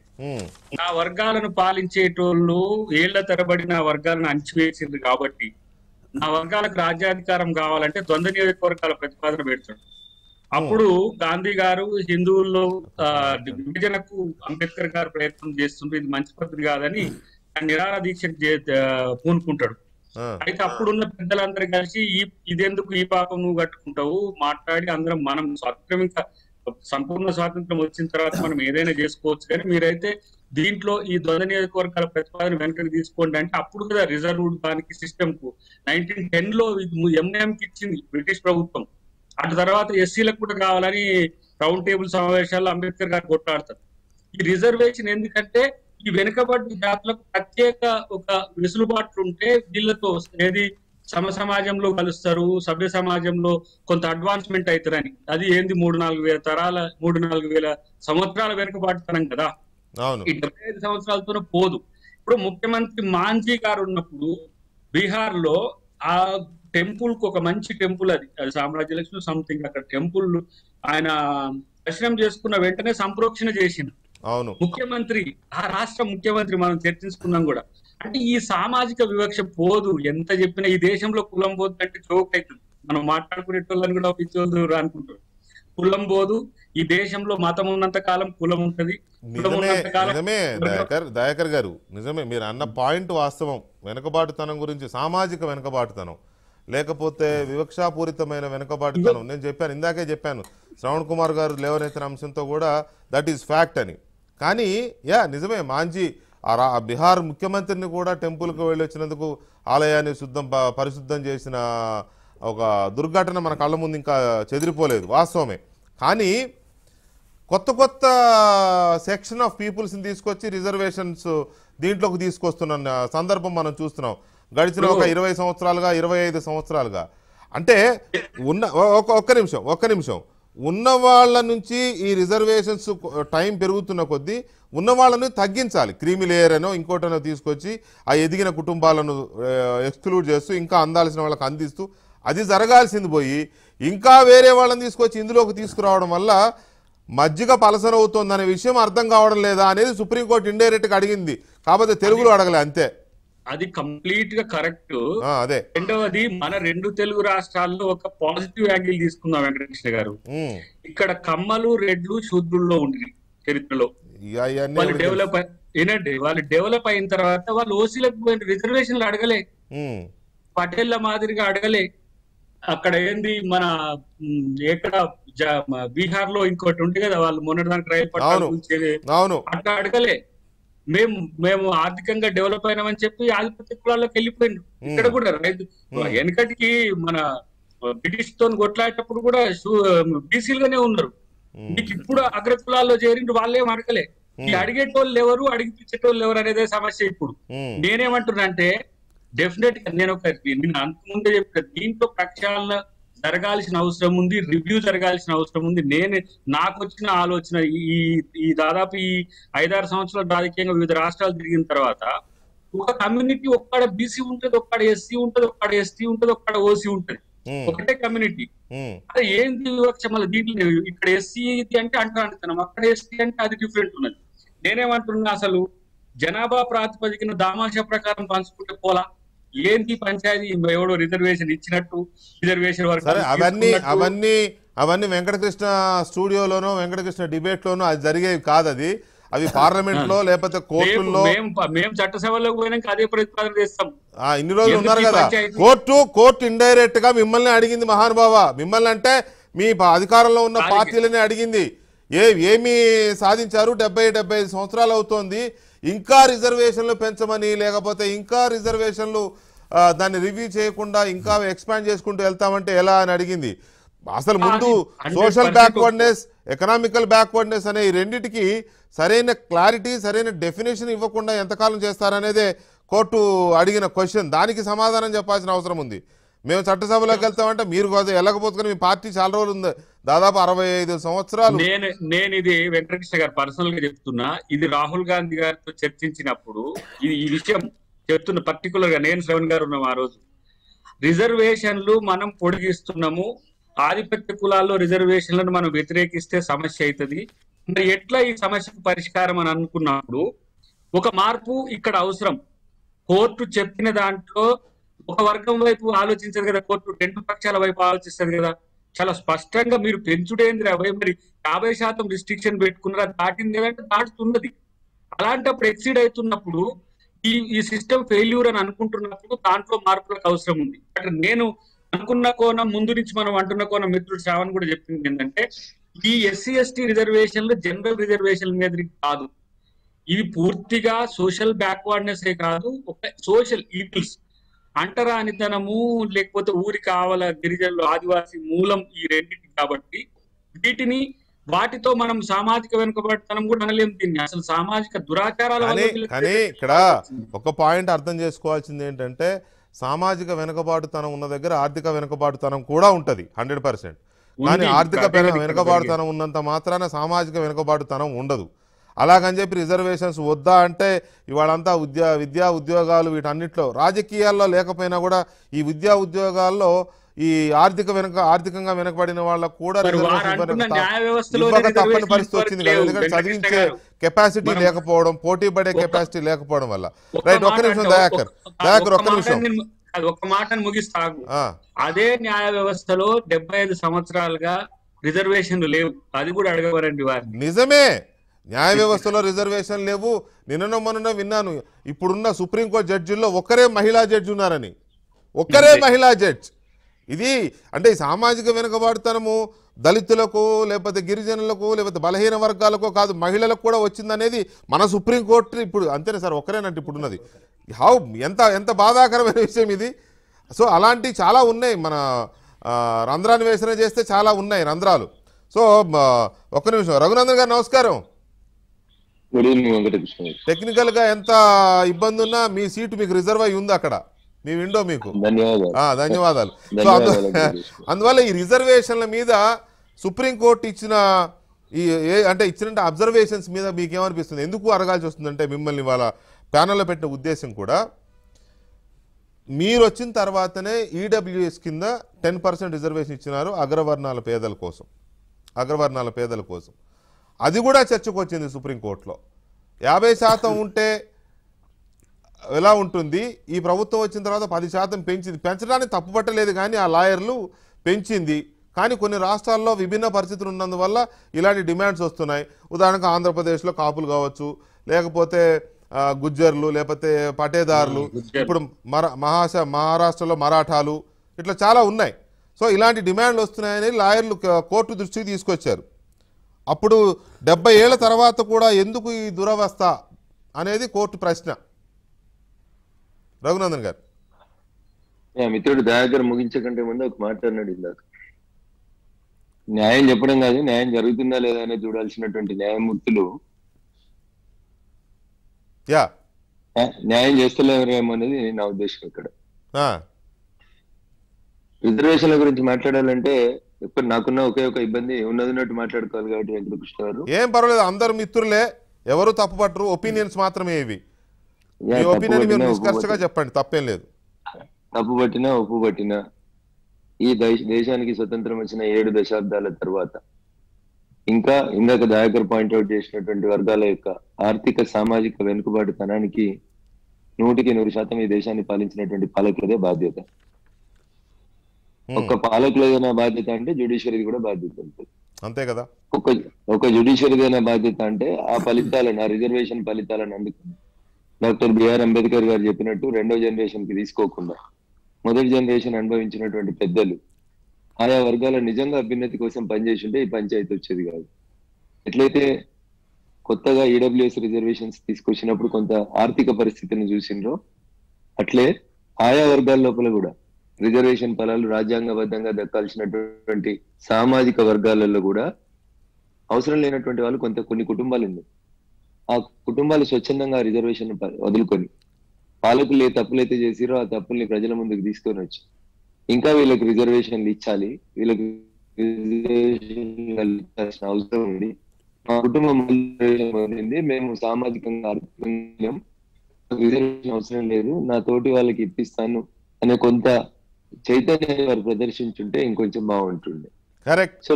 నా వర్గాలను పాలించేటోళ్ళు ఏళ్ల తరబడి నా వర్గాలను అణచివేసింది కాబట్టి నా వర్గాలకు రాజ్యాధికారం కావాలంటే ద్వంద్వ నియోజకవర్గాల ప్రతిపాదన పెడతాడు. అప్పుడు గాంధీ గారు హిందువుల్లో విభజనకు అంబేద్కర్ గారు ప్రయత్నం చేస్తుంటే ఇది మంచి పద్ధతి కాదని నిరాహార దీక్ష పూనుకుంటాడు. అయితే అప్పుడున్న పెద్దలందరూ కలిసి ఇదెందుకు ఈ పాపం నువ్వు కట్టుకుంటావు, మాట్లాడి అందరం మనం స్వాతంత్రం ఇంకా సంపూర్ణ స్వాతంత్రం వచ్చిన తర్వాత మనం ఏదైనా చేసుకోవచ్చు, కానీ మీరైతే దీంట్లో ఈ ద్వంద్వ నియోజకవర్గాల ప్రతిపాదన వెనకకి తీసుకోండి అంటే అప్పుడు కదా రిజర్వ్డ్ దానికి సిస్టమ్ కు 1910లో ఎంఐఎంకి ఇచ్చింది బ్రిటిష్ ప్రభుత్వం. అటు తర్వాత ఎస్సీలకు కూడా కావాలని రౌండ్ టేబుల్ సమావేశాల్లో అంబేద్కర్ గారు కొట్లాడతారు. ఈ రిజర్వేషన్ ఎందుకంటే ఈ వెనుకబడ్డ జాతులకు ప్రత్యేక ఒక వెసులుబాట్లు ఉంటే వీళ్ళతో ఏది సమాజంలో కలుస్తారు, సభ్య సమాజంలో కొంత అడ్వాన్స్మెంట్ అవుతారని. అది ఏంది 3-4 వేల సంవత్సరాల వెనుకబాటుతనం కదా. ఈ 75 సంవత్సరాలతోనే పోదు. ఇప్పుడు ముఖ్యమంత్రి మాంఝీ గారు ఉన్నప్పుడు బీహార్ లో ఆ టెంపుల్ కు ఒక మంచి టెంపుల్, అది సామ్రాజ్య లక్ష్మి సంథింగ్, అక్కడ టెంపుల్ ఆయన దర్శనం చేసుకున్న వెంటనే సంప్రోక్షణ చేసింది ముఖ్యమంత్రి, ఆ రాష్ట్ర ముఖ్యమంత్రి. మనం చర్చించుకున్నాం కూడా. అంటే ఈ సామాజిక వివక్ష పోదు. ఎంత చెప్పినా ఈ దేశంలో కులం పోదు అంటే జోక్ అవుతుంది. మనం మాట్లాడుకునేటోళ్ళని కూడా పిచ్చోళ్ళు అనుకుంటారు. కులం పోదు. ఈ దేశంలో మతం ఉన్నంత కాలం కులం ఉంటది. నిజమే దయాకర్ గారు, నిజమే మీరు అన్న పాయింట్ వాస్తవం. వెనుకబాటుతనం గురించి, సామాజిక వెనుకబాటుతనం లేకపోతే వివక్షాపూరితమైన వెనుకబాటుతనం నేను చెప్పాను, ఇందాకే చెప్పాను. శ్రవణ్ కుమార్ గారు లేవనెత్తిన అంశంతో కూడా దట్ ఈస్ ఫ్యాక్ట్ అని. కానీ నిజమే, మాంఝీ ఆ బీహార్ ముఖ్యమంత్రిని కూడా టెంపుల్కి వెళ్ళి వచ్చినందుకు ఆలయాన్ని పరిశుద్ధం చేసిన ఒక దుర్ఘటన మన కళ్ళ ముందు ఇంకా చెదిరిపోలేదు, వాస్తవమే. కానీ కొత్త సెక్షన్ ఆఫ్ పీపుల్స్ని తీసుకొచ్చి రిజర్వేషన్స్ దీంట్లోకి తీసుకొస్తున్న సందర్భం మనం చూస్తున్నాం గడిచిన ఒక 20 సంవత్సరాలుగా, 25 సంవత్సరాలుగా. అంటే ఉన్న ఒక్క నిమిషం ఉన్న వాళ్ళ నుంచి ఈ రిజర్వేషన్స్ టైం పెరుగుతున్న కొద్దీ ఉన్న వాళ్ళని తగ్గించాలి. క్రీమీ లేయర్ అనో ఇంకోటనో తీసుకొచ్చి ఆ ఎదిగిన కుటుంబాలను ఎక్స్క్లూడ్ చేస్తూ ఇంకా అందాల్సిన వాళ్ళకి అందిస్తూ అది జరగాల్సింది పోయి ఇంకా వేరే వాళ్ళని తీసుకొచ్చి ఇందులోకి తీసుకురావడం వల్ల మజ్జిగ పలసనవుతోందనే విషయం అర్థం కావడం లేదా అనేది సుప్రీంకోర్టు ఇండైరెక్ట్గా అడిగింది, కాకపోతే తెలుగులో అడగలే అంతే. అది కంప్లీట్ గా కరెక్ట్. అదే రెండవది, మన 2 తెలుగు రాష్ట్రాల్లో ఒక పాజిటివ్ యాంగిల్ తీసుకుందాం వెంకటకృష్ణ గారు. ఇక్కడ కమ్మలు, రెడ్లు, శూద్రుల్లో ఉండి చరిత్రలో వాళ్ళు డెవలప్ అయిన తర్వాత వాళ్ళు ఓసీలకు రిజర్వేషన్లు అడగలే, పటేళ్ల మాదిరిగా అడగలే. అక్కడ ఏంది మన ఎక్కడ బీహార్ లో ఇంకోటి ఉంది కదా, వాళ్ళు మొన్నటిదానికి రైలు పట్టాలు అట్లా అడగలే. మేము ఆర్థికంగా డెవలప్ అయినామని చెప్పి ఆధిపత్య కులాల్లోకి వెళ్ళిపోయింది. ఇక్కడ కూడా రైతు వెనకటికి మన బ్రిటిష్ తో కొట్లాడేటప్పుడు కూడా బీసీలుగానే ఉన్నారు. మీకు ఇప్పుడు అగ్ర కులాల్లో చేరిండు, వాళ్ళేం అడగలే. ఈ అడిగేటోళ్ళు ఎవరు, అడిగిపించేటోళ్ళు ఎవరు అనేదే సమస్య. ఇప్పుడు నేనేమంటున్నా అంటే డెఫినెట్ గా నేను అంతకుముందే చెప్పిన దీంట్లో ప్రక్షాళన జరగాల్సిన అవసరం ఉంది, రివ్యూ జరగాల్సిన అవసరం ఉంది. నాకు వచ్చిన ఆలోచన ఈ దాదాపు ఈ 5-6 సంవత్సరాలు రాజకీయంగా వివిధ రాష్ట్రాలు తిరిగిన తర్వాత ఒక కమ్యూనిటీ ఒక్కడ బీసీ ఉంటది, ఒక్కడ ఎస్సీ ఉంటది, ఒక్కడ ఎస్టీ ఉంటది, ఒక్కడ ఓసీ ఉంటది, ఒకటే కమ్యూనిటీ. అదే ఏంటి వివక్ష? మళ్ళీ దీంట్లో ఇక్కడ ఎస్సీ అంటే అంటున్నాం, అక్కడ ఎస్టీ అంటే అది డిఫరెంట్ ఉన్నది. నేనేమంటున్నా, అసలు జనాభా ప్రాతిపదికన దామాషా ప్రకారం పంచుకుంటే పోలా, ఏంటి పంచాయతీ ఎవడో రిజర్వేషన్ ఇచ్చినట్టు రిజర్వేషన్ వరకు అవన్నీ వెంకటకృష్ణ స్టూడియోలోనో వెంకటకృష్ణ డిబేట్ లోనో అది జరిగేవి కాదు. అవి పార్లమెంట్ లో లేకపోతే కోర్టుల్లో మేము చట్టసభలోకి పోయినాక అదే ప్రతిపాదన చేస్తాం. ఇన్ని రోజులు ఉన్నారు కదా, కోర్టు ఇండైరెక్ట్ గా మిమ్మల్ని అడిగింది మహానుభావ. మిమ్మల్ని అంటే మీ అధికారంలో ఉన్న పార్టీలనే అడిగింది. ఏమి సాధించారు? 70-75 సంవత్సరాలు అవుతోంది, ఇంకా రిజర్వేషన్లు పెంచమని, లేకపోతే ఇంకా రిజర్వేషన్లు దాన్ని రివ్యూ చేయకుండా ఇంకా ఎక్స్పాండ్ చేసుకుంటూ వెళ్తామంటే ఎలా అని అడిగింది. అసలు ముందు సోషల్ బ్యాక్వర్డ్నెస్, ఎకనామికల్ బ్యాక్వర్డ్నెస్ అనే ఈ రెండింటికి సరైన క్లారిటీ, సరైన డెఫినేషన్ ఇవ్వకుండా ఎంతకాలం చేస్తారనేదే కోర్టు అడిగిన క్వశ్చన్. దానికి సమాధానం చెప్పాల్సిన అవసరం ఉంది. మేము చట్టసభలోకి వెళ్తామంటే మీరు వెళ్ళకపోతే మీ పార్టీ చాలా రోజులు ఉంది, దాదాపు 65 సంవత్సరాలు. నేను ఇది వెంకటకృష్ణ గారు పర్సనల్ గా చెప్తున్నా. ఇది రాహుల్ గాంధీ గారితో చర్చించినప్పుడు ఈ విషయం చెప్తున్న పర్టికులర్ గా నేను శ్రవణ్ గారు ఉన్నాం. ఆ రోజు రిజర్వేషన్లు మనం పొడిగిస్తున్నాము, ఆధిపత్య కులాల్లో రిజర్వేషన్లను మనం వ్యతిరేకిస్తే సమస్య అవుతుంది. మరి ఎట్లా ఈ సమస్యకు పరిష్కారం అని అనుకున్నప్పుడు ఒక మార్పు ఇక్కడ అవసరం. కోర్టు చెప్పిన దాంట్లో ఒక వర్గం వైపు ఆలోచించదు కదా, కోర్టు 2 పక్షాల వైపు ఆలోచిస్తుంది కదా. చాలా స్పష్టంగా మీరు పెంచుడేంద్ర మరి 50% రిస్ట్రిక్షన్ పెట్టుకున్నారా, దాటింది లేదంటే దాటుతున్నది. అలాంటప్పుడు ఎక్సీడ్ అవుతున్నప్పుడు ఈ సిస్టమ్ ఫెయిల్యూర్ అని అనుకుంటున్నప్పుడు దాంట్లో మార్పులకు అవసరం ఉంది. అంటే నేను అనుకున్న కోణం ముందు నుంచి మనం అంటున్న కోణం మిత్రుడు శ్రావణ్ కూడా చెప్పింది ఏంటంటే, ఈ ఎస్సీ ఎస్టీ రిజర్వేషన్లు జనరల్ రిజర్వేషన్ మీద కాదు, ఇవి పూర్తిగా సోషల్ బ్యాక్వర్డ్నెస్ కాదు, ఒక సోషల్ ఈవిల్స్, అంటరానితనము లేకపోతే ఊరి కావాల గిరిజనులు ఆదివాసీ మూలం ఈ రెండింటి. కాబట్టి వాటితో మనం సామాజిక వెనుకబడితనం కూడా అనలేం దీన్ని, అసలు సామాజిక దురాచారాల. కానీ ఇక్కడ ఒక పాయింట్ అర్థం చేసుకోవాల్సింది ఏంటంటే, సామాజిక వెనుకబాటుతనం ఉన్న దగ్గర ఆర్థిక వెనుకబాటుతనం కూడా ఉంటది 100%. కానీ ఆర్థిక వెనుకబాటుతనం ఉన్నంత మాత్రాన సామాజిక వెనుకబాటుతనం ఉండదు. అలాగని చెప్పి రిజర్వేషన్స్ వద్దా అంటే ఇవాళంతా విద్యా ఉద్యోగాలు వీటన్నిటిలో రాజకీయాల్లో లేకపోయినా కూడా ఈ విద్యా ఉద్యోగాల్లో ఈ ఆర్థికంగా వెనకబడిన వాళ్ళకు కూడా తప్పని పరిస్థితి వచ్చింది కదా. ఎందుకంటే చదివించే కెపాసిటీ లేకపోవడం, పోటీ పడే కెపాసిటీ లేకపోవడం వల్ల. రైట్, ఒక్క నిమిషం దయాకర్ ఒక్క నిమిషం, ఒక్క మాటను ముగిస్తాగు. అదే న్యాయ వ్యవస్థలో 75 సంవత్సరాలుగా రిజర్వేషన్లు లేవు, అది కూడా అడగవరండి వారు. నిజమే, న్యాయ వ్యవస్థలో రిజర్వేషన్ లేవు. నిన్న మొన్న విన్నాను, ఇప్పుడున్న సుప్రీంకోర్టు జడ్జిల్లో ఒక్కరే మహిళా జడ్జి ఉన్నారని, ఒక్కరే మహిళా జడ్జి. ఇది అంటే ఈ సామాజిక వెనుకబాటుతనము దళితులకు లేకపోతే గిరిజనులకు లేకపోతే బలహీన వర్గాలకు కాదు, మహిళలకు కూడా వచ్చిందనేది మన సుప్రీంకోర్టు ఇప్పుడు అంతేనే సార్, ఒక్కరేనంటే ఇప్పుడున్నది. ఎంత బాధాకరమైన విషయం ఇది. సో అలాంటివి చాలా ఉన్నాయి, మన రంధ్రాన్వేషణ చేస్తే చాలా ఉన్నాయి రంధ్రాలు. సో ఒక్క నిమిషం, రఘునందన్ గారు నమస్కారం. Good evening Venkatakrishna. టెక్నికల్ గా ఎంత ఇబ్బంది ఉన్నా మీ సీటు మీకు రిజర్వ్ అయి ఉంది అక్కడ. మీ విండో మీకు. ధన్యవాదాలు. ధన్యవాదాలు. సో ధన్యవాదాలు. అందువల్ల ఈ రిజర్వేషన్ల మీద సుప్రీంకోర్టు ఇచ్చిన అంటే ఇచ్చిన అబ్జర్వేషన్స్ మీద మీకేమనిపిస్తుంది? ఎందుకు అడగాల్సి వస్తుందంటే మిమ్మల్ని వాళ్ళ ప్యానల్లో పెట్టిన ఉద్దేశం కూడా, మీరు వచ్చిన తర్వాతనే ఈడబ్ల్యూఎస్ కింద 10% రిజర్వేషన్ ఇచ్చినారు అగ్రవర్ణాల పేదల కోసం. అది కూడా చర్చకు వచ్చింది సుప్రీంకోర్టులో. 50% ఉంటే ఎలా ఉంటుంది, ఈ ప్రభుత్వం వచ్చిన తర్వాత 10% పెంచింది. పెంచడానికి తప్పుపట్టలేదు కానీ ఆ లాయర్లు పెంచింది. కానీ కొన్ని రాష్ట్రాల్లో విభిన్న పరిస్థితులు ఉన్నందువల్ల ఇలాంటి డిమాండ్స్ వస్తున్నాయి. ఉదాహరణకు ఆంధ్రప్రదేశ్లో కాపులు కావచ్చు, లేకపోతే గుజ్జర్లు, లేకపోతే పటేదారులు, ఇప్పుడు మహారాష్ట్రలో మరాఠాలు, ఇట్లా చాలా ఉన్నాయి. సో ఇలాంటి డిమాండ్లు వస్తున్నాయని లాయర్లు కోర్టు దృష్టికి తీసుకొచ్చారు. అప్పుడు 70 ఏళ్ల తర్వాత కూడా ఎందుకు ఈ దురవస్థ అనేది కోర్టు ప్రశ్న. రఘునందన్ గారు. మిత్రుడు దయాకర్ ముగించే కంటే ముందు ఒక మాట అన్నాడు ఇందాక. న్యాయం చెప్పడం కాదు, న్యాయం జరుగుతుందా లేదా అనేది చూడాల్సినటువంటి న్యాయమూర్తులు న్యాయం చేస్తలేరేమో అనేది నా ఉద్దేశం. ఇక్కడ రిజర్వేషన్ల గురించి మాట్లాడాలంటే ఇప్పుడు నాకున్న ఒకే ఒక ఇబ్బంది, ఉన్నట్టు మాట్లాడుకోవాలి కాబట్టి వెంకటకృష్ణ గారు. ఏం పర్వాలేదు, అందరు మిత్రులే, ఎవరు తప్పు పట్టరు, ఒపీనియన్స్ మాత్రమే ఇవి. మీ ఒపీనియన్ మీరు నిష్కర్షగా చెప్పండి, తప్పేం లేదు. తప్పు పట్టినా ఒప్పు పట్టినా ఈ దేశానికి స్వతంత్రం వచ్చిన 7 దశాబ్దాల తర్వాత ఇంకా ఇందాక దయాకర్ పాయింట్అవుట్ చేసినటువంటి వర్గాల యొక్క ఆర్థిక సామాజిక వెనుకబాటుతనానికి 100% ఈ దేశాన్ని పాలించినటువంటి పాలకులదే బాధ్యత. ఒక పాలకులదైనా బాధ్యత అంటే జ్యుడిషియరీది కూడా బాధ్యత ఉంటుంది. అంతే కదా. ఒక జ్యుడిషియరీదైనా బాధ్యత అంటే ఆ ఫలితాలను, ఆ రిజర్వేషన్ ఫలితాలను అందుకుంది. డాక్టర్ బిఆర్ అంబేద్కర్ గారు చెప్పినట్టు 2వ జనరేషన్ కి తీసుకోకుండా మొదటి జనరేషన్ అనుభవించినటువంటి పెద్దలు ఆయా వర్గాల నిజంగా అభ్యున్నతి కోసం పనిచేసి ఉంటే ఈ పంచాయతీ వచ్చేది కాదు. ఎట్లయితే కొత్తగా ఈడబ్ల్యూఎస్ రిజర్వేషన్స్ తీసుకొచ్చినప్పుడు కొంత ఆర్థిక పరిస్థితిని చూసిండ్రో, అట్లే ఆయా వర్గాల లోపల కూడా రిజర్వేషన్ ఫలాలు రాజ్యాంగబద్ధంగా దక్కాల్సినటువంటి సామాజిక వర్గాలలో కూడా అవసరం లేనటువంటి వాళ్ళు కొన్ని కుటుంబాలు ఉన్నాయి. ఆ కుటుంబాలు స్వచ్ఛందంగా రిజర్వేషన్ వదులుకొని పాలకులు ఏ తప్పులైతే చేసిరో ఆ తప్పుల్ని ప్రజల ముందుకు తీసుకొని వచ్చి ఇంకా వీళ్ళకి రిజర్వేషన్లు ఇచ్చాలి, వీళ్ళకి రిజర్వేషన్ అవసరం ఉంది, మా కుటుంబం పొందింది, మేము సామాజికంగా రిజర్వేషన్ అవసరం లేదు, నా తోటి వాళ్ళకి ఇప్పిస్తాను అనే కొంత చైతన్యాన్ని వారు ప్రదర్శించుంటే ఇంకొంచెం బాగుంటుండే. సో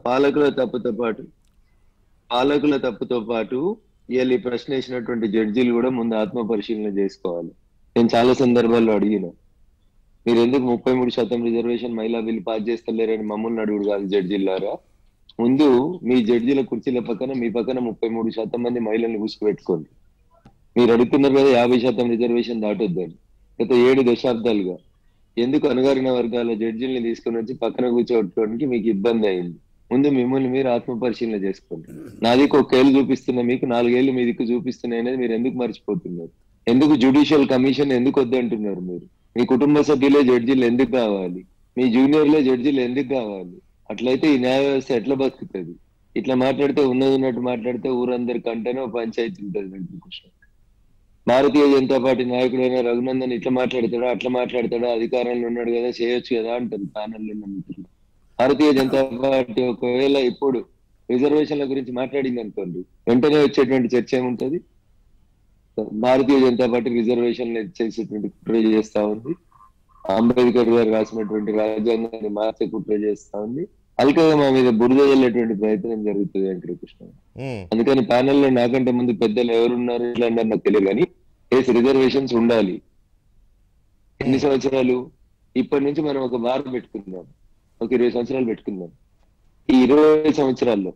పాలకుల తప్పుతో పాటు వీళ్ళు ఈ ప్రశ్న వేసినటువంటి జడ్జీలు కూడా ముందు ఆత్మ పరిశీలన చేసుకోవాలి. నేను చాలా సందర్భాల్లో అడిగిన, మీరు ఎందుకు 33% రిజర్వేషన్ మహిళా బిల్లు పాస్ చేస్తలేరని మమ్మల్ని అడుగుడు కాదు జడ్జీలారా. ముందు మీ జడ్జీల కుర్చీల పక్కన మీ పక్కన 33% మంది మహిళల్ని కూర్చోబెట్టుకోండి. మీరు అడుగుతున్నారు కదా 50% రిజర్వేషన్ దాటొద్దని. గత 7 దశాబ్దాలుగా ఎందుకు అణగారిన వర్గాల జడ్జీల్ని తీసుకుని వచ్చి పక్కన కూర్చోబెట్టుకోవడానికి మీకు ఇబ్బంది అయింది? ముందు మిమ్మల్ని మీరు ఆత్మ పరిశీలన చేసుకోండి. నా దిక్కు 1 ఏళ్ళు చూపిస్తున్నా, మీకు 4 ఏళ్ళు మీ దిక్కు చూపిస్తున్నాయి అనేది మీరు ఎందుకు మర్చిపోతున్నారు? ఎందుకు జ్యుడిషియల్ కమిషన్ ఎందుకు వద్దంటున్నారు? మీరు మీ కుటుంబ సభ్యులే జడ్జీలు ఎందుకు కావాలి? మీ జూనియర్లే జడ్జీలు ఎందుకు కావాలి? అట్లయితే ఈ న్యాయ వ్యవస్థ ఎట్లా బతుకుతుంది? ఇట్లా మాట్లాడితే ఉన్నట్టు మాట్లాడితే ఊరందరి కంటేనే పంచాయతీ ఉంటుంది. భారతీయ జనతా పార్టీ నాయకుడైన రఘునందన్ ఇట్లా మాట్లాడతాడా అట్లా మాట్లాడతాడా, అధికారంలో ఉన్నాడు కదా చేయొచ్చు కదా అంటారు ప్యానెల్లో ఉన్న మిత్రులు. భారతీయ జనతా పార్టీ ఒకవేళ ఇప్పుడు రిజర్వేషన్ల గురించి మాట్లాడింది అనుకోండి, వెంటనే వచ్చేటువంటి చర్చ ఏముంటది? భారతీయ జనతా పార్టీ రిజర్వేషన్ చేసేటువంటి కుట్ర చేస్తా ఉంది, అంబేద్కర్ గారు రాసినటువంటి రాజ్యాంగాన్ని మార్చే కుట్ర చేస్తా ఉంది, అల్కగా మా మీద బురద వెళ్ళేటువంటి ప్రయత్నం జరుగుతుంది వెంకటకృష్ణ. అందుకని ప్యానెల్లో నాకంటే ముందు పెద్దలు ఎవరున్నారు ఇట్లా అన్నారు నాకు తెలియదు, కానీ రిజర్వేషన్స్ ఉండాలి. ఎన్ని సంవత్సరాలు? ఇప్పటి నుంచి మనం ఒక బార్ పెట్టుకుందాం, ఒక 20 సంవత్సరాలు పెట్టుకుందాం. ఈ 20 సంవత్సరాల్లో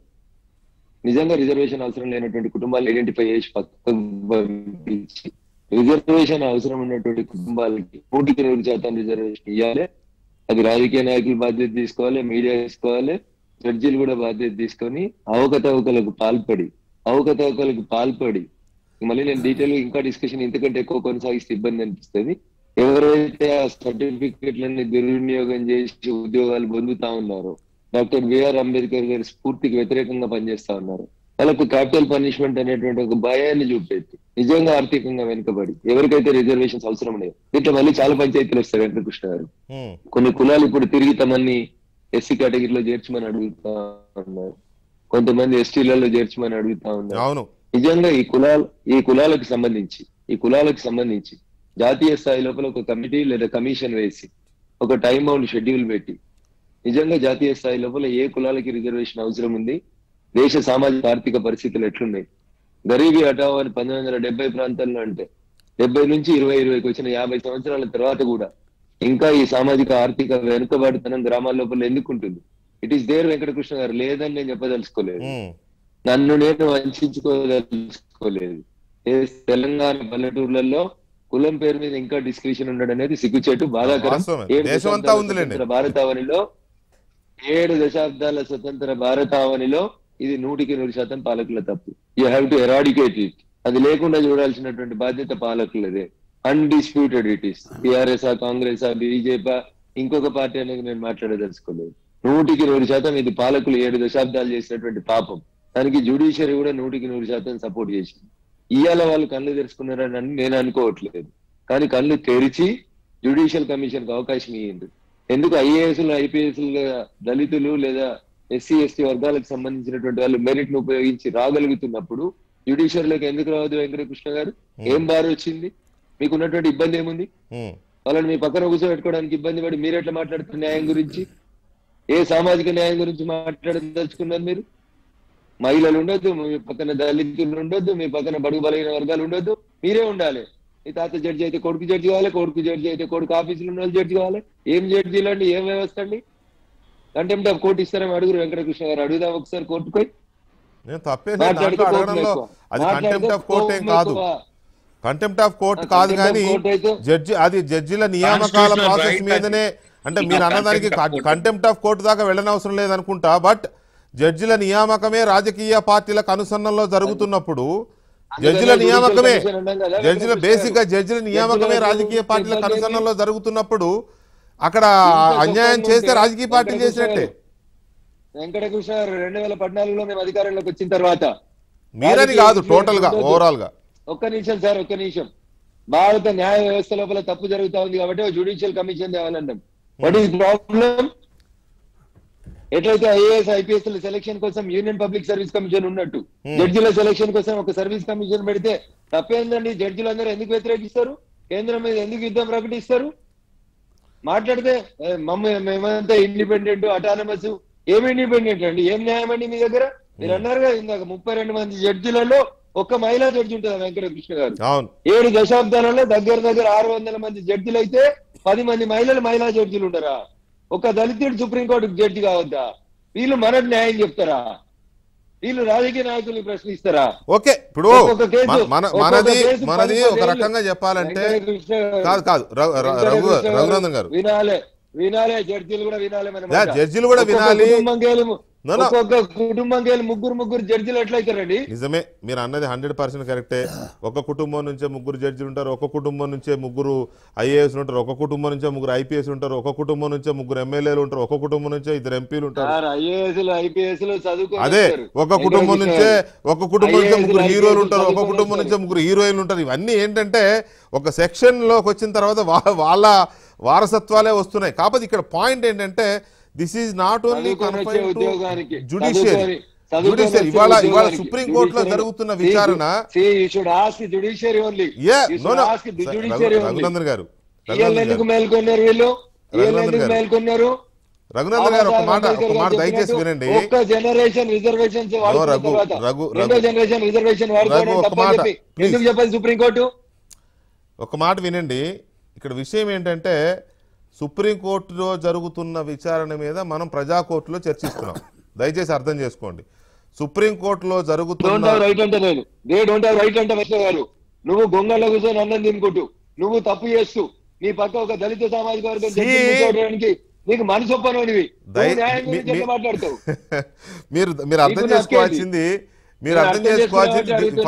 నిజంగా రిజర్వేషన్ అవసరం లేనటువంటి కుటుంబాలు ఐడెంటిఫై చేసి పక్కకు పంపించి రిజర్వేషన్ అవసరం ఉన్నటువంటి కుటుంబాలకి 100% రిజర్వేషన్ ఇవ్వాలి. అది రాజకీయ నాయకులు బాధ్యత తీసుకోవాలి, మీడియా తీసుకోవాలి, జడ్జీలు కూడా బాధ్యత తీసుకొని అవకతవకలకు పాల్పడి మళ్ళీ నేను డీటెయిల్ ఇంకా డిస్కషన్ ఇంతకంటే ఎక్కువ కొనసాగిస్తే ఇబ్బంది అనిపిస్తుంది. ఎవరైతే ఆ సర్టిఫికెట్లని దుర్వినియోగం చేసి ఉద్యోగాలు పొందుతా ఉన్నారో, డాక్టర్ బిఆర్ అంబేద్కర్ గారి స్ఫూర్తికి వ్యతిరేకంగా పనిచేస్తా ఉన్నారు, వాళ్ళకు క్యాపిటల్ పనిష్మెంట్ అనేటువంటి ఒక భయాన్ని చూపెట్టి నిజంగా ఆర్థికంగా వెనుకబడి ఎవరికైతే రిజర్వేషన్స్ అవసరం లేదు. దీంట్లో మళ్ళీ చాలా పంచాయతీలు వస్తాయి వెంకటకృష్ణ గారు. కొన్ని కులాలు ఇప్పుడు తిరిగి తమని ఎస్సీ కేటగిరీలో చేర్చమని అడుగుతా ఉన్నారు, కొంతమంది ఎస్టీలలో చేర్చమని అడుగుతా ఉన్నారు. అవును, నిజంగా ఈ కులాలకు సంబంధించి జాతీయ స్థాయి లోపల ఒక కమిటీ లేదా కమిషన్ వేసి ఒక టైం బౌండ్ షెడ్యూల్ పెట్టి నిజంగా జాతీయ స్థాయి లోపల ఏ కులాలకి రిజర్వేషన్ అవసరం ఉంది, దేశ సామాజిక ఆర్థిక పరిస్థితులు ఎట్లున్నాయి, గరీబీ హఠావో అని 1970 ప్రాంతాల్లో అంటే 70 నుంచి 2020కి వచ్చిన 50 సంవత్సరాల తర్వాత కూడా ఇంకా ఈ సామాజిక ఆర్థిక వెనుకబాటుతనం గ్రామాల లోపల ఎందుకు ఉంటుంది? ఇట్ ఈస్ దేర్ వెంకటకృష్ణ గారు. లేదని నేను చెప్పదలుచుకోలేదు, నన్ను నేను వంచుకోదలుచుకోలేదు. తెలంగాణ పల్లెటూర్లలో కులం పేరు మీద ఇంకా డిస్క్రిప్షన్ ఉండడం అనేది సిగ్గుచేటు, బాధాకరం. 7 దశాబ్దాల స్వతంత్ర భారతావనిలో ఇది 100% పాలకుల తప్పు. You have to eradicate it. అది లేకుండా చూడాల్సినటువంటి బాధ్యత పాలకులదే. Undisputed it is. TRS Congress BJP ఇంకొక పార్టీ అనేది నేను మాట్లాడదలుచుకోలేదు. 100% ఇది పాలకులు 7 దశాబ్దాలు చేసినటువంటి పాపం. దానికి జ్యుడిషియరీ కూడా 100% సపోర్ట్ చేసింది. ఇవాళ వాళ్ళు కళ్ళు తెరుచుకున్నారని నేను అనుకోవట్లేదు, కానీ కళ్ళు తెరిచి జ్యుడిషియల్ కమిషన్ కి అవకాశం ఇవ్వండి. ఎందుకు ఐఏఎస్లు ఐపీఎస్లు దళితులు లేదా ఎస్సీ ఎస్టీ వర్గాలకు సంబంధించినటువంటి వాళ్ళు మెరిట్ ను ఉపయోగించి రాగలుగుతున్నప్పుడు జ్యుడిషియరీలోకి ఎందుకు రావద్దు వెంకటకృష్ణ గారు? ఏం బారు వచ్చింది? మీకున్నటువంటి ఇబ్బంది ఏముంది? వాళ్ళని మీ పక్కన కూర్చోబెట్టుకోవడానికి ఇబ్బంది పడి మీరు ఎట్లా మాట్లాడుతున్న న్యాయం గురించి? ఏ సామాజిక న్యాయం గురించి మాట్లాడదలుచుకున్నారు మీరు? మహిళలు ఉండొద్దు, మీ పక్కన దళితులు ఉండొద్దు, మీ పక్కన బడుగు బలైన వర్గాలు ఉండొద్దు, మీరే ఉండాలి. మీ తాత జడ్జి అయితే కొడుకు జడ్జి కావాలి, కొడుకు జడ్జి అయితే కొడుకు ఆఫీసులో ఉన్న వాళ్ళు జడ్జి కావాలి. ఏం జడ్జీలు అండి? ఏం వ్యవస్థ అండి? కంటెంప్ట్ ఆఫ్ కోర్టు ఇస్తారని అడుగురు వెంకటకృష్ణ గారు. అడుగుదాం ఒకసారి కోర్టుపై. కంటెంప్ట్ ఆఫ్ కోర్టు కాదు కానీ జడ్జిల నియామకాల ప్రాసెస్ మీదనే. అంటే మీరు అన్నదానికి కంటెంప్ట్ ఆఫ్ కోర్టు దాకా వెళ్ళనవసరం లేదనుకుంటా. బట్ జడ్జిల నియామకమే రాజకీయ పార్టీలకు అనుసరణలో జరుగుతున్నప్పుడు జడ్జిల నియామకమే జడ్జిల నియామకమే రాజకీయ పార్టీలకు అనుసరణలో జరుగుతున్నప్పుడు అక్కడ అన్యాయం చేస్తే రాజకీయ పార్టీలు చేసినట్టే. వెంకటకృష్ణ 2014లో మేము అధికారంలోకి వచ్చిన తర్వాత మీరని కాదు, టోటల్ గా ఓవరాల్ గా. ఒక్క నిమిషం. భారత న్యాయ వ్యవస్థ లోపల తప్పు జరుగుతా ఉంది కాబట్టి జ్యుడిషియల్ కమిషన్ తేవాలన్నాం. What is problem? ఎట్లయితే ఐఏఎస్ ఐపీఎస్ సెలక్షన్ కోసం యూనియన్ పబ్లిక్ సర్వీస్ కమిషన్ ఉన్నట్టు జడ్జిల సెలక్షన్ కోసం ఒక సర్వీస్ కమిషన్ పెడితే తప్పేందండి? జడ్జిలందరూ ఎందుకు వ్యతిరేకిస్తారు? కేంద్రం మీద ఎందుకు యుద్ధం ప్రకటిస్తారు? మాట్లాడితే మేమంతా ఇండిపెండెంట్ అటానమస్. ఏమి ఇండిపెండెంట్ అండి? ఏం న్యాయం అండి మీ దగ్గర? మీరు అన్నారు కదా ఇందాక 32 మంది జడ్జిలలో ఒక్క మహిళా జడ్జి ఉంటుందా వెంకటకృష్ణ గారు? 7 దశాబ్దాలలో దగ్గర 600 మంది జడ్జిలు అయితే 10 మంది మహిళా జడ్జిలు ఉండరా? ఒక దళితుడు సుప్రీంకోర్టుకు జడ్జి కావద్దా? వీళ్ళు మనకు న్యాయం చెప్తారా? వీళ్ళు రాజకీయ నాయకుల్ని ప్రశ్నిస్తారా? ఓకే, ఇప్పుడు మనది ఒక రకంగా చెప్పాలంటే కాదు రఘునందన్ గారు వినాలే జడ్జీలు కూడా వినాలి. జడ్జీలు కూడా వినాలి. కుటుంబం ముగ్గురు జడ్జిలు ఎట్లయితారండి? నిజమే, మీరు అన్నది 100% కరెక్టే. ఒక కుటుంబం నుంచే 3 జడ్జిలు ఉంటారు, ఒక కుటుంబం నుంచే 3 ఐఏఎస్ ఉంటారు, ఒక కుటుంబం నుంచే 3 ఐపీఎస్ ఉంటారు, ఒక కుటుంబం నుంచే 3 ఎమ్మెల్యేలు ఉంటారు, ఒక కుటుంబం నుంచే 2 ఎంపీలు ఉంటారు. అదే ఒక కుటుంబం నుంచే 3 హీరోలు ఉంటారు, ఒక కుటుంబం నుంచే 3 హీరోయిన్లు ఉంటారు. ఇవన్నీ ఏంటంటే ఒక సెక్షన్ లోకి వచ్చిన తర్వాత వాళ్ళ వారసత్వాలే వస్తున్నాయి. కాకపోతే ఇక్కడ పాయింట్ ఏంటంటే this is not only judiciary. ఇవాళ సుప్రీం కోర్టులో జరుగుతున్న విచారణ రఘునందన్ గారు ఒక మాట దయచేసి వినండి. ఒక మాట వినండి. ఇక్కడ విషయం ఏంటంటే సుప్రీంకోర్టులో జరుగుతున్న విచారణ మీద మనం ప్రజా కోర్టులో చర్చిస్తున్నాం. దయచేసి అర్థం చేసుకోండి. సుప్రీంకోర్టులో జరుగుతున్న నువ్వు గొంగళ్ళ కూర్చొని అన్నం తినుకుంటూ నువ్వు తప్పు చేస్తూ నీ పక్క ఒక దళిత సామాజిక వర్గం నీకు మనసు ఒప్పనోనివి మాట్లాడతావు. మీరు అర్థం చేసుకోవాల్సింది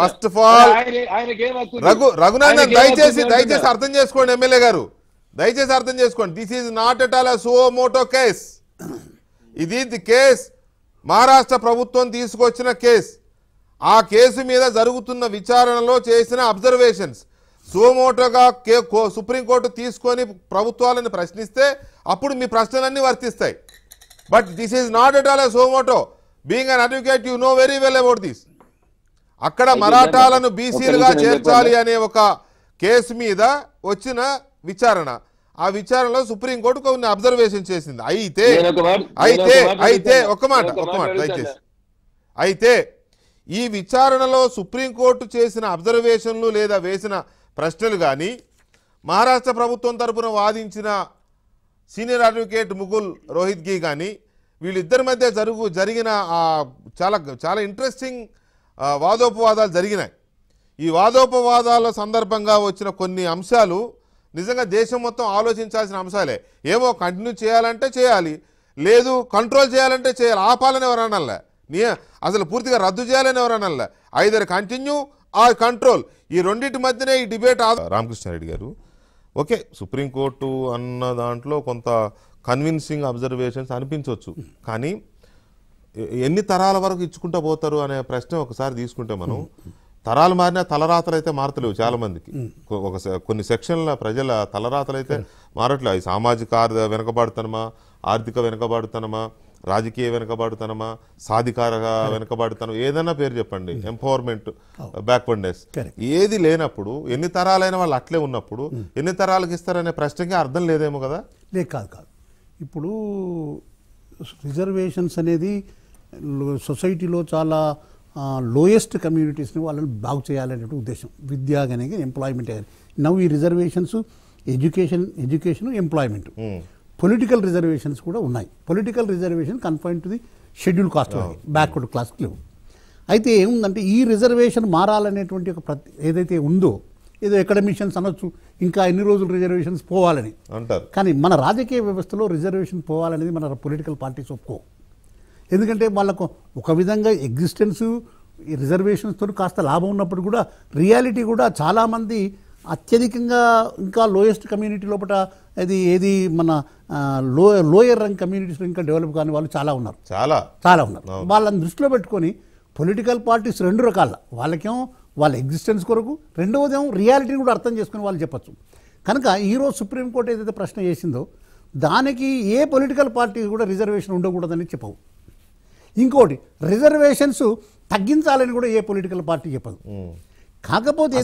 ఫస్ట్ ఆఫ్ ఆల్ రఘునందన్ దయచేసి అర్థం చేసుకోండి. ఎమ్మెల్యే గారు దయచేసి అర్థం చేసుకోండి. This is not at all suo motu case. ఇది కేస్ మహారాష్ట్ర ప్రభుత్వం తీసుకొచ్చిన కేస్. ఆ కేసు మీద జరుగుతున్న విచారణలో చేసిన అబ్జర్వేషన్స్ సుమోటోగా సుప్రీంకోర్టు తీసుకొని ప్రభుత్వాలను ప్రశ్నిస్తే అప్పుడు మీ ప్రశ్నలన్నీ వర్తిస్తాయి. But this is not at all a suo motu. Being an advocate you know very well about this. అక్కడ మరాఠాలను బీసీలుగా చేర్చాలి అనే ఒక కేసు మీద వచ్చిన విచారణ, ఆ విచారణలో సుప్రీంకోర్టు కొన్ని అబ్జర్వేషన్ చేసింది. అయితే ఒక్క మాట దయచేసి. అయితే ఈ విచారణలో సుప్రీంకోర్టు చేసిన అబ్జర్వేషన్లు లేదా వేసిన ప్రశ్నలు కానీ మహారాష్ట్ర ప్రభుత్వం తరపున వాదించిన సీనియర్ అడ్వకేట్ ముకుల్ రోహిత్గి కానీ వీళ్ళిద్దరి మధ్య జరిగిన చాలా చాలా ఇంట్రెస్టింగ్ వాదోపవాదాలు జరిగినాయి. ఈ వాదోపవాదాల సందర్భంగా వచ్చిన కొన్ని అంశాలు నిజంగా దేశం మొత్తం ఆలోచించాల్సిన అంశాలే. ఏమో కంటిన్యూ చేయాలంటే చేయాలి, లేదు కంట్రోల్ చేయాలంటే చేయాలి. ఆపాలని ఎవరు అనలే, అసలు పూర్తిగా రద్దు చేయాలని ఎవరు అనలే. ఐదర్ కంటిన్యూ ఆర్ కంట్రోల్, ఈ రెండింటి మధ్యనే ఈ డిబేట్. రామకృష్ణారెడ్డి గారు, ఓకే సుప్రీంకోర్టు అన్న దాంట్లో కొంత కన్విన్సింగ్ అబ్జర్వేషన్స్ అనిపించవచ్చు, కానీ ఎన్ని తరాల వరకు ఇచ్చుకుంటూ పోతారు అనే ప్రశ్న ఒకసారి తీసుకుంటే మనం తరాలు మారినా తలరాతలు అయితే మారతలేవు చాలా మందికి. కొన్ని సెక్షన్ల ప్రజల తలరాతలు అయితే మారట్లేదు. సామాజిక వెనుకబాటుతనమా, ఆర్థిక వెనుకబాటుతనమా, రాజకీయ వెనుకబాటుతనమా, సాధికార వెనుకబాటుతనం, ఏదైనా పేరు చెప్పండి, ఎంపవర్మెంట్, బ్యాక్వర్డ్నెస్, ఏది లేనప్పుడు ఎన్ని తరాలైన వాళ్ళు అట్లే ఉన్నప్పుడు ఎన్ని తరాలకు ఇస్తారనే ప్రశ్నకి అర్థం లేదేమో కదా. కాదు ఇప్పుడు రిజర్వేషన్స్ అనేది సొసైటీలో చాలా లోయెస్ట్ కమ్యూనిటీస్ని వాళ్ళని బాగు చేయాలనే ఉద్దేశం. విద్య కానీ ఎంప్లాయ్మెంట్ కానీ. నవ్వు ఈ reservations education employment, political reservations కూడా ఉన్నాయి. Political reservation confine to the schedule caste, backward క్లాస్కి లేవు. అయితే ఏముందంటే ఈ రిజర్వేషన్ మారాలనేటువంటి ఒక ఏదైతే ఉందో, ఏదో అకాడమిషియన్స్ అనొచ్చు ఇంకా ఎన్ని రోజులు రిజర్వేషన్స్ పోవాలని అంటారు, కానీ మన రాజకీయ వ్యవస్థలో రిజర్వేషన్ పోవాలనేది మన పొలిటికల్ పార్టీస్ ఒప్పుకో. ఎందుకంటే వాళ్ళకు ఒక విధంగా ఎగ్జిస్టెన్స్ ఈ రిజర్వేషన్స్తో కాస్త లాభం ఉన్నప్పుడు కూడా రియాలిటీ కూడా చాలామంది అత్యధికంగా ఇంకా లోయెస్ట్ కమ్యూనిటీ లోపల ఏది మన లోయర్ రంగ్ కమ్యూనిటీస్లో ఇంకా డెవలప్ కాని వాళ్ళు చాలా ఉన్నారు. వాళ్ళని దృష్టిలో పెట్టుకొని పొలిటికల్ పార్టీస్ రెండు రకాల, వాళ్ళకేమో వాళ్ళ ఎగ్జిస్టెన్స్ కొరకు, రెండవదేమో రియాలిటీని కూడా అర్థం చేసుకుని వాళ్ళు చెప్పచ్చు. కనుక ఈరోజు సుప్రీంకోర్టు ఏదైతే ప్రశ్న చేసిందో దానికి ఏ పొలిటికల్ పార్టీ కూడా రిజర్వేషన్ ఉండకూడదని చెప్పవు. ఇంకోటి రిజర్వేషన్స్ తగ్గించాలని కూడా ఏ పొలిటికల్ పార్టీ చెప్పదు. కాకపోతే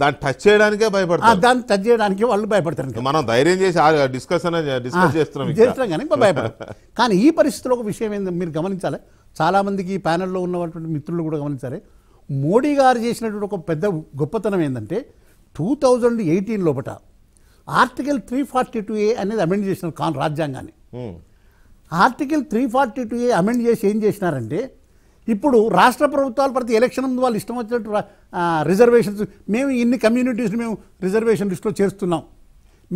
దాన్ని టచ్ చేయడానికే భయపడతారు, దాన్ని టచ్ చేయడానికి వాళ్ళు భయపడతారు. మనం ధైర్యం చేసి డిస్కస్ చేస్తున్నాం కానీ భయపడతారు. కానీ ఈ పరిస్థితిలో ఒక విషయం ఏంటంటే మీరు గమనించాలి, చాలామందికి ప్యానెల్లో ఉన్నటువంటి మిత్రులు కూడా గమనించాలి. మోడీ గారు చేసినటువంటి ఒక పెద్ద గొప్పతనం ఏంటంటే 2018 లోపల ఆర్టికల్ 342A అనేది అమెండ్ చేసినారు రాజ్యాంగాన్ని. ఆర్టికల్ 342A అమెండ్ చేసి ఏం చేసినారంటే ఇప్పుడు రాష్ట్ర ప్రభుత్వాలు ప్రతి ఎలక్షన్ ముందు వాళ్ళు ఇష్టం వచ్చినట్టు రిజర్వేషన్స్, మేము ఇన్ని కమ్యూనిటీస్ని మేము రిజర్వేషన్ లిస్టులో చేస్తున్నాం,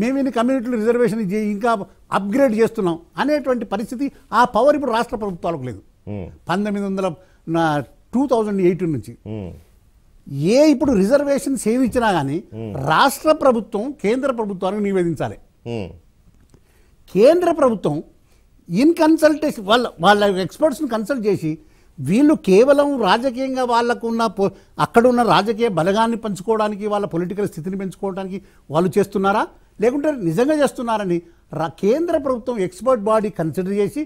మేము ఇన్ని కమ్యూనిటీలు రిజర్వేషన్ ఇంకా అప్గ్రేడ్ చేస్తున్నాం అనేటువంటి పరిస్థితి, ఆ పవర్ ఇప్పుడు రాష్ట్ర ప్రభుత్వాలకు లేదు. 2018 నుంచి ఇప్పుడు రిజర్వేషన్స్ ఏమి ఇచ్చినా కానీ రాష్ట్ర ప్రభుత్వం కేంద్ర ప్రభుత్వానికి నివేదించాలి. కేంద్ర ప్రభుత్వం ఇన్ కన్సల్టేషన్ వాళ్ళ ఎక్స్పర్ట్స్ని కన్సల్ట్ చేసి వీళ్ళు కేవలం రాజకీయంగా వాళ్ళకున్న అక్కడున్న రాజకీయ బలగాన్ని పంచుకోవడానికి, వాళ్ళ పొలిటికల్ స్థితిని పెంచుకోవడానికి వాళ్ళు చేస్తున్నారా, లేకుంటే నిజంగా చేస్తున్నారని కేంద్ర ప్రభుత్వం ఎక్స్పర్ట్ బాడీ కన్సిడర్ చేసి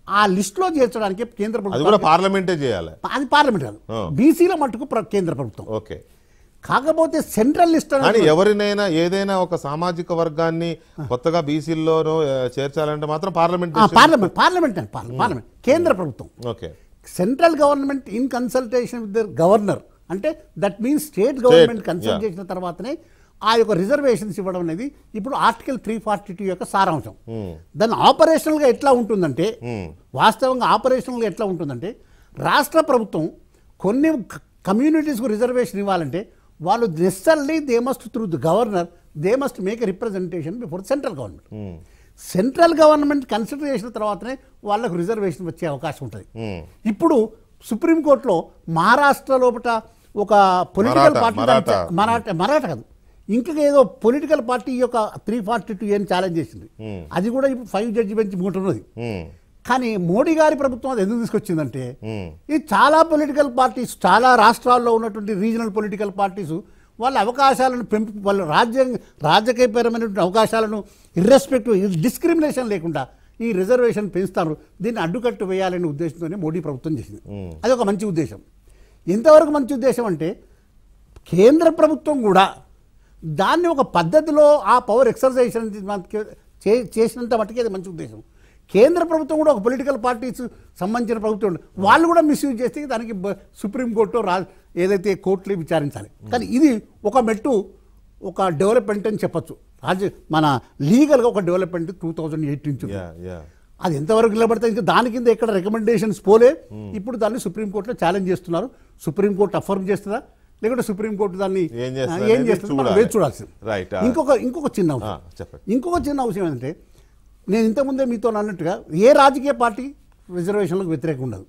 ఆ లిస్టులో చేర్చడానికి కేంద్ర ప్రభుత్వం పార్లమెంటే చేయాలి. అది పార్లమెంట్ కాదు, బీసీల మట్టుకు కేంద్ర ప్రభుత్వం. ఓకే, కాకపోతే సెంట్రల్ లిస్ట్ అని ఎవరినైనా ఏదైనా ఒక సామాజిక వర్గాన్ని కొత్తగా బీసీల్లోనూ చేర్చాలంటే మాత్రం పార్లమెంట్ కేంద్ర ప్రభుత్వం. Okay, central government in consultation with the governor, అంటే that means state government consult చేసిన తర్వాతనే ఆ యొక్క రిజర్వేషన్స్ ఇవ్వడం అనేది ఇప్పుడు ఆర్టికల్ 342 యొక్క సారాంశం. దాన్ని ఆపరేషనల్గా ఎట్లా ఉంటుందంటే, వాస్తవంగా ఆపరేషనల్గా ఎట్లా ఉంటుందంటే, రాష్ట్ర ప్రభుత్వం కొన్ని కమ్యూనిటీస్కు రిజర్వేషన్ ఇవ్వాలంటే వాళ్ళు necessarily they must through the governor they must make a representation before central government. Central government consider చేసిన తర్వాతనే వాళ్ళకు రిజర్వేషన్ వచ్చే అవకాశం ఉంటుంది. ఇప్పుడు సుప్రీంకోర్టులో మహారాష్ట్ర లోపల ఒక పొలిటికల్ పార్టీ మరాఠా కాదు ఇంకా ఏదో పొలిటికల్ పార్టీ యొక్క 342 ఛాలెంజ్ చేసింది. అది కూడా ఇప్పుడు 5 జడ్జి బెంచ్ ముందు ఉన్నది. కానీ మోడీ గారి ప్రభుత్వం అది ఎందుకు తీసుకొచ్చిందంటే ఉమ్, ఇది చాలా పొలిటికల్ పార్టీస్, చాలా రాష్ట్రాల్లో ఉన్నటువంటి రీజనల్ పొలిటికల్ పార్టీసు వాళ్ళ అవకాశాలను వాళ్ళ రాజకీయపరమైనటువంటి అవకాశాలను ఇర్రెస్పెక్టివ్ డిస్క్రిమినేషన్ లేకుండా ఈ రిజర్వేషన్ పెంచుతారు, దీన్ని అడ్డుకట్టు వేయాలనే ఉద్దేశంతోనే మోడీ ప్రభుత్వం చేసింది. అది ఒక మంచి ఉద్దేశం. ఎంతవరకు మంచి ఉద్దేశం అంటే కేంద్ర ప్రభుత్వం కూడా దాన్ని ఒక పద్ధతిలో ఆ పవర్ ఎక్సర్సైజ్ చేసినంత మట్టుకే అది మంచి ఉద్దేశం. కేంద్ర ప్రభుత్వం కూడా ఒక పొలిటికల్ పార్టీస్ సంబంధించిన ప్రభుత్వం వాళ్ళు కూడా మిస్యూజ్ చేస్తే దానికి సుప్రీంకోర్టు ఏదైతే కోర్టులు విచారించాలి. కానీ ఇది ఒక మెట్టు, ఒక డెవలప్మెంట్ అని చెప్పచ్చు. మన లీగల్గా ఒక డెవలప్మెంట్ 2008 నుంచి అది ఎంతవరకు నిలబడతాయి, ఇంకా దాని కింద ఎక్కడ రికమెండేషన్స్ పోలే. ఇప్పుడు దాన్ని సుప్రీంకోర్టులో ఛాలెంజ్ చేస్తున్నారు. సుప్రీంకోర్టు అఫర్మ్ చేస్తుందా లేకుంటే సుప్రీంకోర్టు దాన్ని ఏం చేస్తుందో మనం వేచి చూడాల్సింది. ఇంకొక చిన్న అంశం ఏంటంటే, నేను ఇంతకుముందే మీతో అన్నట్టుగా ఏ రాజకీయ పార్టీ రిజర్వేషన్లకు వ్యతిరేకంగా ఉండదు.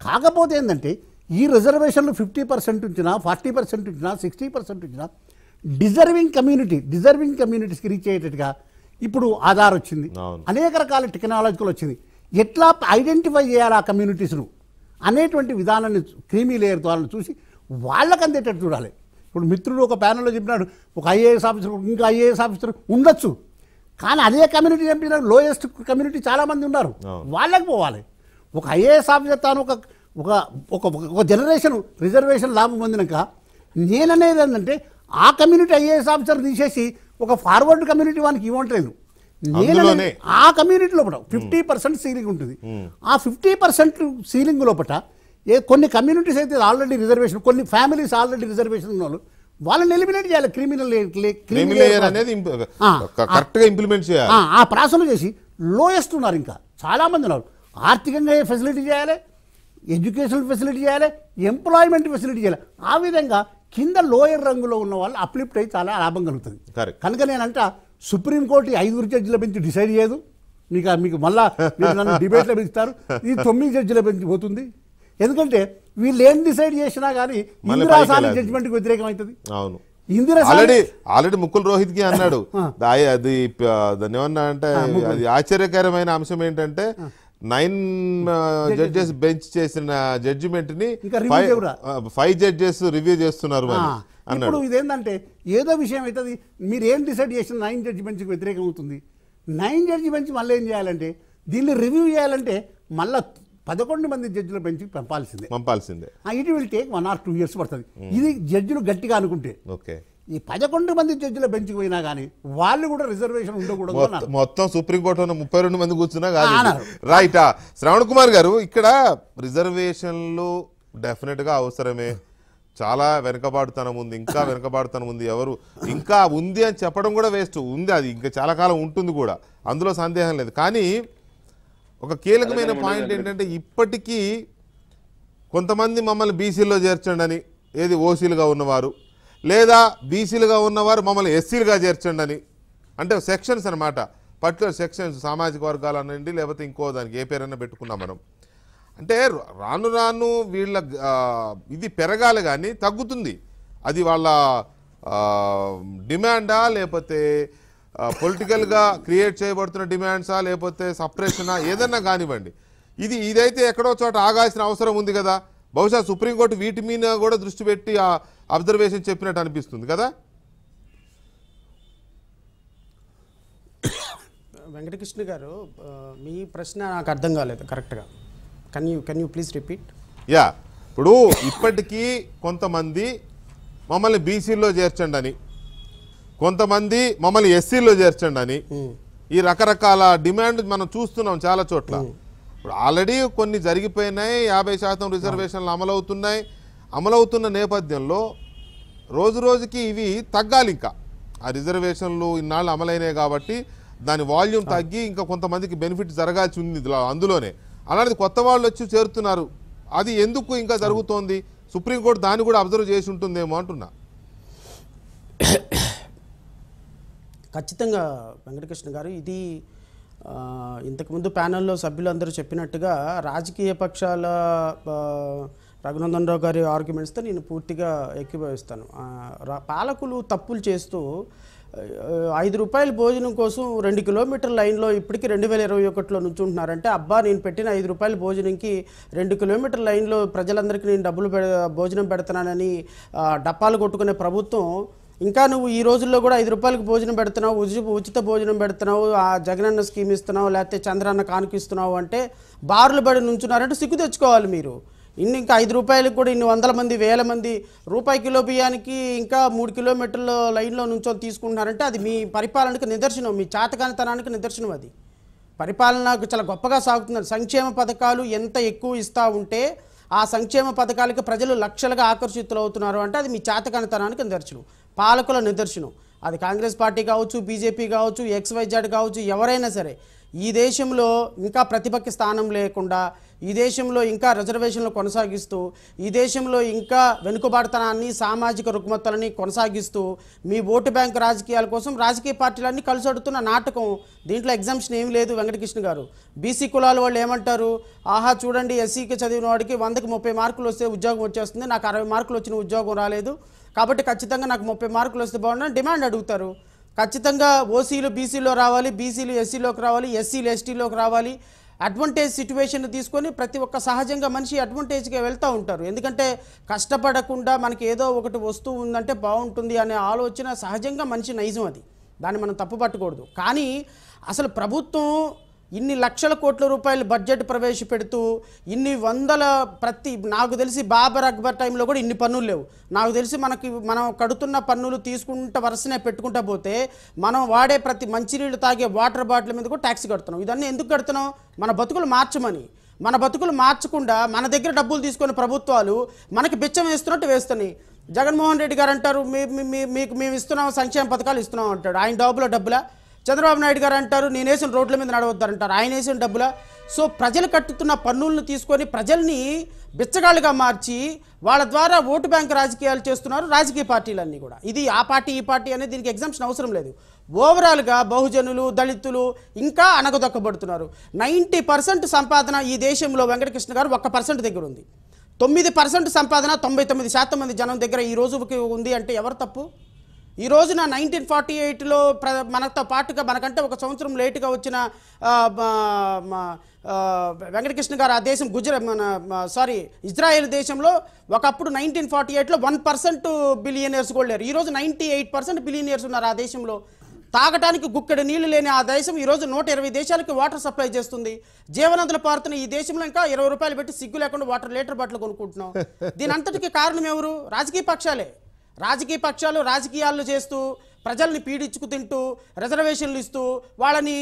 కాకపోతే ఏంటంటే ఈ రిజర్వేషన్లు 50% ఉంచినా, 40% ఉంచినా, 60% ఉంచినా డిజర్వింగ్ కమ్యూనిటీస్కి రీచ్ అయ్యేటట్టుగా ఇప్పుడు ఆధార్ వచ్చింది, అనేక రకాల టెక్నాలజికల్ వచ్చింది. ఎట్లా ఐడెంటిఫై చేయాలి ఆ కమ్యూనిటీస్ను అనేటువంటి విధానాన్ని క్రీమీ లేయర్ ద్వారా చూసి వాళ్ళకి అందేటట్టు చూడాలి. ఇప్పుడు మిత్రుడు ఒక ప్యానల్లో చెప్పినాడు, ఒక ఐఏఎస్ ఆఫీసర్ ఇంకా ఐఏఎస్ ఆఫీసర్ ఉండొచ్చు, కానీ అదే కమ్యూనిటీ చంపిన లోయెస్ట్ కమ్యూనిటీ చాలామంది ఉన్నారు, వాళ్ళకి పోవాలి. ఒక ఐఏఎస్ ఆఫీసర్ తాను ఒక జనరేషన్ రిజర్వేషన్ లాభం పొందినాక నేననేది ఏంటంటే ఆ కమ్యూనిటీ ఐఏఎస్ ఆఫీసర్ తీసేసి ఒక ఫార్వర్డ్ కమ్యూనిటీ వానికి ఇవ్వట్లేదు. నేను ఆ కమ్యూనిటీ లోపల 50% సీలింగ్ ఉంటుంది. ఆ 50% సీలింగ్ లోపల కొన్ని కమ్యూనిటీస్ అయితే ఆల్రెడీ రిజర్వేషన్, కొన్ని ఫ్యామిలీస్ ఆల్రెడీ రిజర్వేషన్ ఉన్న వాళ్ళు వాళ్ళని ఎలిమినేట్ చేయాలి. క్రిమినల్ ఇంప్లిమెంట్ చేయాలి. ఆ ప్రాసెస్ చేసి లోయెస్ట్ ఉన్నారు, ఇంకా చాలామంది ఉన్నారు. ఆర్థికంగా ఫెసిలిటీ చేయాలి, ఎడ్యుకేషనల్ ఫెసిలిటీ చేయాలి, ఎంప్లాయ్మెంట్ ఫెసిలిటీ చేయాలి. ఆ విధంగా కింద లోయర్ రంగులో ఉన్న వాళ్ళు అప్లిఫ్ట్ అయ్యి చాలా లాభం కలుగుతుంది. కనుక నేనంట సుప్రీంకోర్టు 5 జడ్జిల బెంచ్ డిసైడ్ చేయదు, మీకు మళ్ళా మీరు నన్ను డిబేట్లో పెంచుతారు, ఇది 9 జడ్జిల బెంచ్ పోతుంది. ఎందుకంటే వీళ్ళు ఏం డిసైడ్ చేసినా కానీ ఇందిరాసాని జడ్జిమెంట్కి వ్యతిరేకం అవుతుంది. అవును, ఆల్రెడీ ముకుల్ రోహిత్ కి అన్నాడు. అది దాన్ని ఏమన్నా అంటే అది ఆశ్చర్యకరమైన అంశం ఏంటంటే 9 జడ్జెస్ బెంచ్ చేసిన జడ్జిమెంట్ ని 5 జడ్జెస్ రివ్యూ చేస్తున్నారు అన్నాడు. ఇప్పుడు ఇదేంటంటే ఏదో విషయం అవుతుంది, మీరు ఏం డిసైడ్ చేసిన 9 జడ్జి బెంచ్కి వ్యతిరేకం అవుతుంది. 9 జడ్జి బెంచ్ మళ్ళీ ఏం చేయాలంటే దీన్ని రివ్యూ చేయాలంటే మళ్ళీ 11 మంది జడ్జిల బెంచ్కి పంపాల్సిందే. It will take 1 or 2 years పడుతుంది. ఇది జడ్జిలు గట్టిగా అనుకుంటే. ఈ 11 మంది జడ్జిల బెంచ్కి పోయినా కానీ వాళ్ళు కూడా రిజర్వేషన్ ఉండకూడదు. మొత్తం సుప్రీంకోర్టులో 32 మంది కూర్చున్నా కాదు. రైట్. శ్రవణ్ కుమార్ గారు, ఇక్కడ రిజర్వేషన్లు డెఫినెట్ గా అవసరమే. చాలా వెనకబాటుతనం ఉంది, ఇంకా వెనకబాటుతనం ఉంది. ఎవరు ఇంకా ఉంది అని చెప్పడం కూడా వేస్ట్. ఉంది, అది ఇంకా చాలా కాలం ఉంటుంది కూడా, అందులో సందేహం లేదు. కానీ ఒక కీలకమైన పాయింట్ ఏంటంటే ఇప్పటికీ కొంతమంది మమ్మల్ని బీసీలో చేర్చండి అని, ఏది ఓసీలుగా ఉన్నవారు లేదా బీసీలుగా ఉన్నవారు మమ్మల్ని ఎస్సీలుగా చేర్చండి అని, అంటే సెక్షన్స్ అనమాట, పర్టికులర్ సెక్షన్స్, సామాజిక వర్గాలు అనండి లేకపోతే ఇంకో దానికి ఏ పేరైనా పెట్టుకున్నాం మనం. అంటే రాను రాను వీళ్ళ ఇది పెరగాలి కానీ తగ్గుతుంది. అది వాళ్ళ డిమాండా లేకపోతే పొలిటికల్గా క్రియేట్ చేయబడుతున్న డిమాండ్సా లేకపోతే సప్రెషనా, ఏదన్నా కానివ్వండి. ఇదైతే ఎక్కడో చోట ఆగాల్సిన అవసరం ఉంది కదా. బహుశా సుప్రీంకోర్టు వీటి మీద కూడా దృష్టి పెట్టి అబ్జర్వేషన్ చెప్పినట్టు అనిపిస్తుంది కదా. వెంకటకృష్ణ గారు, మీ ప్రశ్న నాకు అర్థం కాలేదు కరెక్ట్గా. Can you please repeat? Yeah, ఇప్పుడు ఇప్పటికీ కొంతమంది మమ్మల్ని బీసీలో చేర్చండి అని, కొంతమంది మమ్మల్ని ఎస్సీలో చేర్చండి అని, ఈ రకరకాల డిమాండ్ మనం చూస్తున్నాం చాలా చోట్ల. ఇప్పుడు ఆల్రెడీ కొన్ని జరిగిపోయినాయి, 50% రిజర్వేషన్లు అమలవుతున్న నేపథ్యంలో రోజు రోజుకి ఇవి తగ్గాలి. ఇంకా ఆ రిజర్వేషన్లు ఇన్నాళ్ళు అమలైనాయి కాబట్టి దాని వాల్యూమ్ తగ్గి ఇంకా కొంతమందికి బెనిఫిట్ జరగాల్సి ఉంది అందులోనే. అలాంటిది కొత్త వాళ్ళు వచ్చి చేరుతున్నారు. అది ఎందుకు ఇంకా జరుగుతోంది? సుప్రీంకోర్టు దాన్ని కూడా అబ్జర్వ్ చేసి ఉంటుందేమో అంటున్నా. ఖచ్చితంగా వెంకటకృష్ణ గారు, ఇది ఇంతకుముందు ప్యానెల్లో సభ్యులందరూ చెప్పినట్టుగా రాజకీయ పక్షాల రఘునందన్ రావు గారి ఆర్గ్యుమెంట్స్తో నేను పూర్తిగా ఏకీభవిస్తాను. పాలకులు తప్పులు చేస్తూ రూపాయల భోజనం కోసం 2 కిలోమీటర్ల లైన్లో ఇప్పటికీ 2021లో నుంచుంటున్నారంటే, అబ్బా నేను పెట్టిన రూపాయల భోజనంకి 2 కిలోమీటర్ల లైన్లో ప్రజలందరికీ నేను భోజనం పెడుతున్నానని డప్పాలు కొట్టుకునే ప్రభుత్వం, ఇంకా నువ్వు ఈ రోజుల్లో కూడా రూపాయలకు భోజనం పెడుతున్నావు, ఉచిత భోజనం పెడుతున్నావు, ఆ జగనన్న స్కీమ్ ఇస్తున్నావు, లేకపోతే చంద్రన్న కానుకిస్తున్నావు అంటే బారులు బడి నుంచున్నారంటే సిగ్గు తెచ్చుకోవాలి మీరు. ఇంకా రూపాయలకు కూడా ఇన్ని వందల మంది, వేల మంది రూపాయి కిలో బియ్యానికి ఇంకా 3 కిలోమీటర్ల లైన్లో నుంచొని తీసుకుంటున్నారంటే అది మీ పరిపాలనకు నిదర్శనం, మీ చాతకానితనానికి నిదర్శనం. అది పరిపాలనకు చాలా గొప్పగా సాగుతున్నారు. సంక్షేమ పథకాలు ఎంత ఎక్కువ ఇస్తూ ఉంటే ఆ సంక్షేమ పథకాలకి ప్రజలు లక్షలుగా ఆకర్షితులు అవుతున్నారు అంటే అది మీ చాతకానితనానికి నిదర్శనం, పాలకుల నిదర్శనం. అది కాంగ్రెస్ పార్టీ కావచ్చు, బీజేపీ కావచ్చు, XYZ కావచ్చు, ఎవరైనా సరే ఈ దేశంలో ఇంకా ప్రతిపక్ష స్థానం లేకుండా, ఈ దేశంలో ఇంకా రిజర్వేషన్లు కొనసాగిస్తూ, ఈ దేశంలో ఇంకా వెనుకబాటుతనాన్ని, సామాజిక రుగ్మతలని కొనసాగిస్తూ మీ ఓటు బ్యాంకు రాజకీయాల కోసం రాజకీయ పార్టీలన్నీ కలిసడుతున్న నాటకం. దీంట్లో ఎగ్జామ్షన్ ఏం లేదు. వెంకటకృష్ణ గారు, బీసీ కులాల వాళ్ళు ఏమంటారు, ఆహా చూడండి ఎస్సీకి చదివిన వాడికి 100కి 30 మార్కులు వస్తే ఉద్యోగం వచ్చేస్తుంది, నాకు 60 మార్కులు వచ్చిన ఉద్యోగం రాలేదు కాబట్టి ఖచ్చితంగా నాకు 30 మార్కులు వస్తే బాగుందని డిమాండ్ అడుగుతారు. ఖచ్చితంగా ఓసీలు బీసీలో రావాలి, బీసీలు ఎస్సీలోకి రావాలి, ఎస్సీలు ఎస్టీలోకి రావాలి. అడ్వాంటేజ్ సిచ్యువేషన్ తీసుకొని ప్రతి ఒక్క సహజంగా మనిషి అడ్వాంటేజ్గా వెళ్తూ ఉంటారు. ఎందుకంటే కష్టపడకుండా మనకి ఏదో ఒకటి వస్తువు ఉందంటే బాగుంటుంది అనే ఆలోచన సహజంగా మనిషి నైజం. అది దాన్ని మనం తప్పు పట్టకూడదు. కానీ అసలు ప్రభుత్వం ఇన్ని లక్షల కోట్ల రూపాయలు బడ్జెట్ ప్రవేశపెడుతూ ఇన్ని వందల నాకు తెలిసి బాబర్ అక్బర్ టైంలో కూడా ఇన్ని పన్నులు లేవు. నాకు తెలిసి మనం కడుతున్న పన్నులు తీసుకుంటా వరుసనే పెట్టుకుంటా పోతే మనం వాడే ప్రతి మంచినీళ్ళు తాగే వాటర్ బాటిల్ మీద కూడా ట్యాక్స్ కడుతున్నాం. ఇదన్నీ ఎందుకు కడుతున్నాం? మన బతుకులు మార్చమని. మన బతుకులు మార్చకుండా మన దగ్గర డబ్బులు తీసుకునే ప్రభుత్వాలు మనకి బిచ్చం వేస్తున్నట్టు వేస్తున్నాయి. జగన్మోహన్ రెడ్డి గారు అంటారు మీకు మేము ఇస్తున్నాం, సంక్షేమ పథకాలు ఇస్తున్నాం అంటాడు. ఆయన డబ్బులా? చంద్రబాబు నాయుడు గారు అంటారు నేను వేసిన రోడ్ల మీద నడవద్దారంటారు. ఆయన వేసిన డబ్బులా? సో ప్రజలు కట్టుతున్న పన్నులను తీసుకొని ప్రజల్ని బిచ్చగాళ్ళుగా మార్చి వాళ్ళ ద్వారా ఓటు బ్యాంక్ రాజకీయాలు చేస్తున్నారు రాజకీయ పార్టీలన్నీ కూడా. ఇది ఆ పార్టీ ఈ పార్టీ అనేది దీనికి ఎగ్జామ్షన్ అవసరం లేదు. ఓవరాల్గా బహుజనులు, దళితులు ఇంకా అణగదొక్కబడుతున్నారు. 90% సంపాదన ఈ దేశంలో వెంకటకృష్ణ గారు 1% దగ్గర ఉంది. 9% సంపాదన 99% మంది జనం దగ్గర ఈ రోజుకి ఉంది అంటే ఎవరు తప్పు? ఈ రోజున 1948లో మనతో పాటుగా మనకంటే ఒక సంవత్సరం లేటుగా వచ్చిన వెంకటకృష్ణ గారు ఆ దేశం ఇజ్రాయెల్ దేశంలో ఒకప్పుడు 1948లో 1% బిలియనర్స్ కూడా లేరు. ఈరోజు 98% బిలియనర్స్ ఉన్నారు ఆ దేశంలో. తాగటానికి గుక్కెడు నీళ్లు లేని ఆ దేశం ఈరోజు 120 దేశాలకి వాటర్ సప్లై చేస్తుంది. జీవనదులు పారుతున్న ఈ దేశంలో ఇంకా 20 రూపాయలు పెట్టి సిగ్గు లేకుండా వాటర్ లీటర్ బాటిల్ కొనుక్కుంటున్నాం. దీని అంతటికి కారణం ఎవరు? రాజకీయ పక్షాలే. రాజకీయ పక్షాలు రాజకీయాలు చేస్తూ ప్రజల్ని పీడించుకు తింటూ రిజర్వేషన్లు ఇస్తూ వాళ్ళని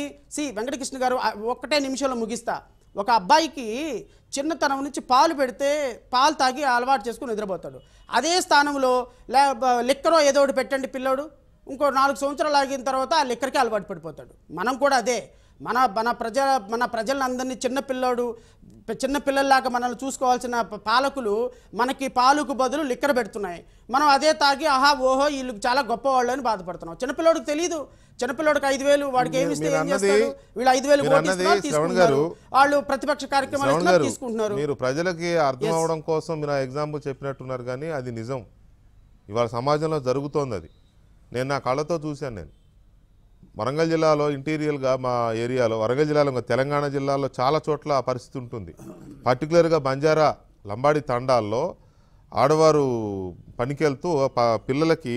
వెంకటకృష్ణ గారు ఒక్కటే నిమిషంలో ముగిస్తా. ఒక అబ్బాయికి చిన్నతనం నుంచి పాలు పెడితే పాలు తాగి అలవాటు చేసుకుని నిద్రపోతాడు. అదే స్థానంలో లిక్కరో ఏదో ఒకటి పెట్టండి పిల్లోడు, ఇంకో 4 సంవత్సరాలు ఆగిన తర్వాత ఆ లిక్కర్కి అలవాటు పడిపోతాడు. మనం కూడా అదే. మన ప్రజలందరినీ చిన్నపిల్లల్లాగా మనల్ని చూసుకోవాల్సిన పాలకులు మనకి పాలుకు బదులు లిక్కర్ పెడుతున్నాయి. మనం అదే తాగి ఓహో వీళ్ళు చాలా గొప్పవాళ్ళు అని బాధపడుతున్నాం. చిన్నపిల్లడికి తెలియదు. చిన్నపిల్లడికి 5,000 వాడికి ఏమి ఇస్తే ఏం చేస్తాడు? వీళ్ళు 5,000 తీసుకుంటున్నారు, వాళ్ళు ప్రతిపక్ష కార్యక్రమాలు తీసుకుంటున్నారు. మీరు ప్రజలకి అర్థం అవడం కోసం మీరు ఎగ్జాంపుల్ చెప్పినట్టున్నారు కానీ అది నిజం. ఇవాళ సమాజంలో జరుగుతోంది అది. నేను నా కళ్ళతో చూశాను. నేను వరంగల్ జిల్లాలో ఇంటీరియర్గా మా ఏరియాలో, వరంగల్ జిల్లాలో తెలంగాణ జిల్లాలో చాలా చోట్ల ఆ పరిస్థితి ఉంటుంది. పర్టికులర్గా బంజారా లంబాడి తండాల్లో ఆడవారు పనికెళ్తూ పిల్లలకి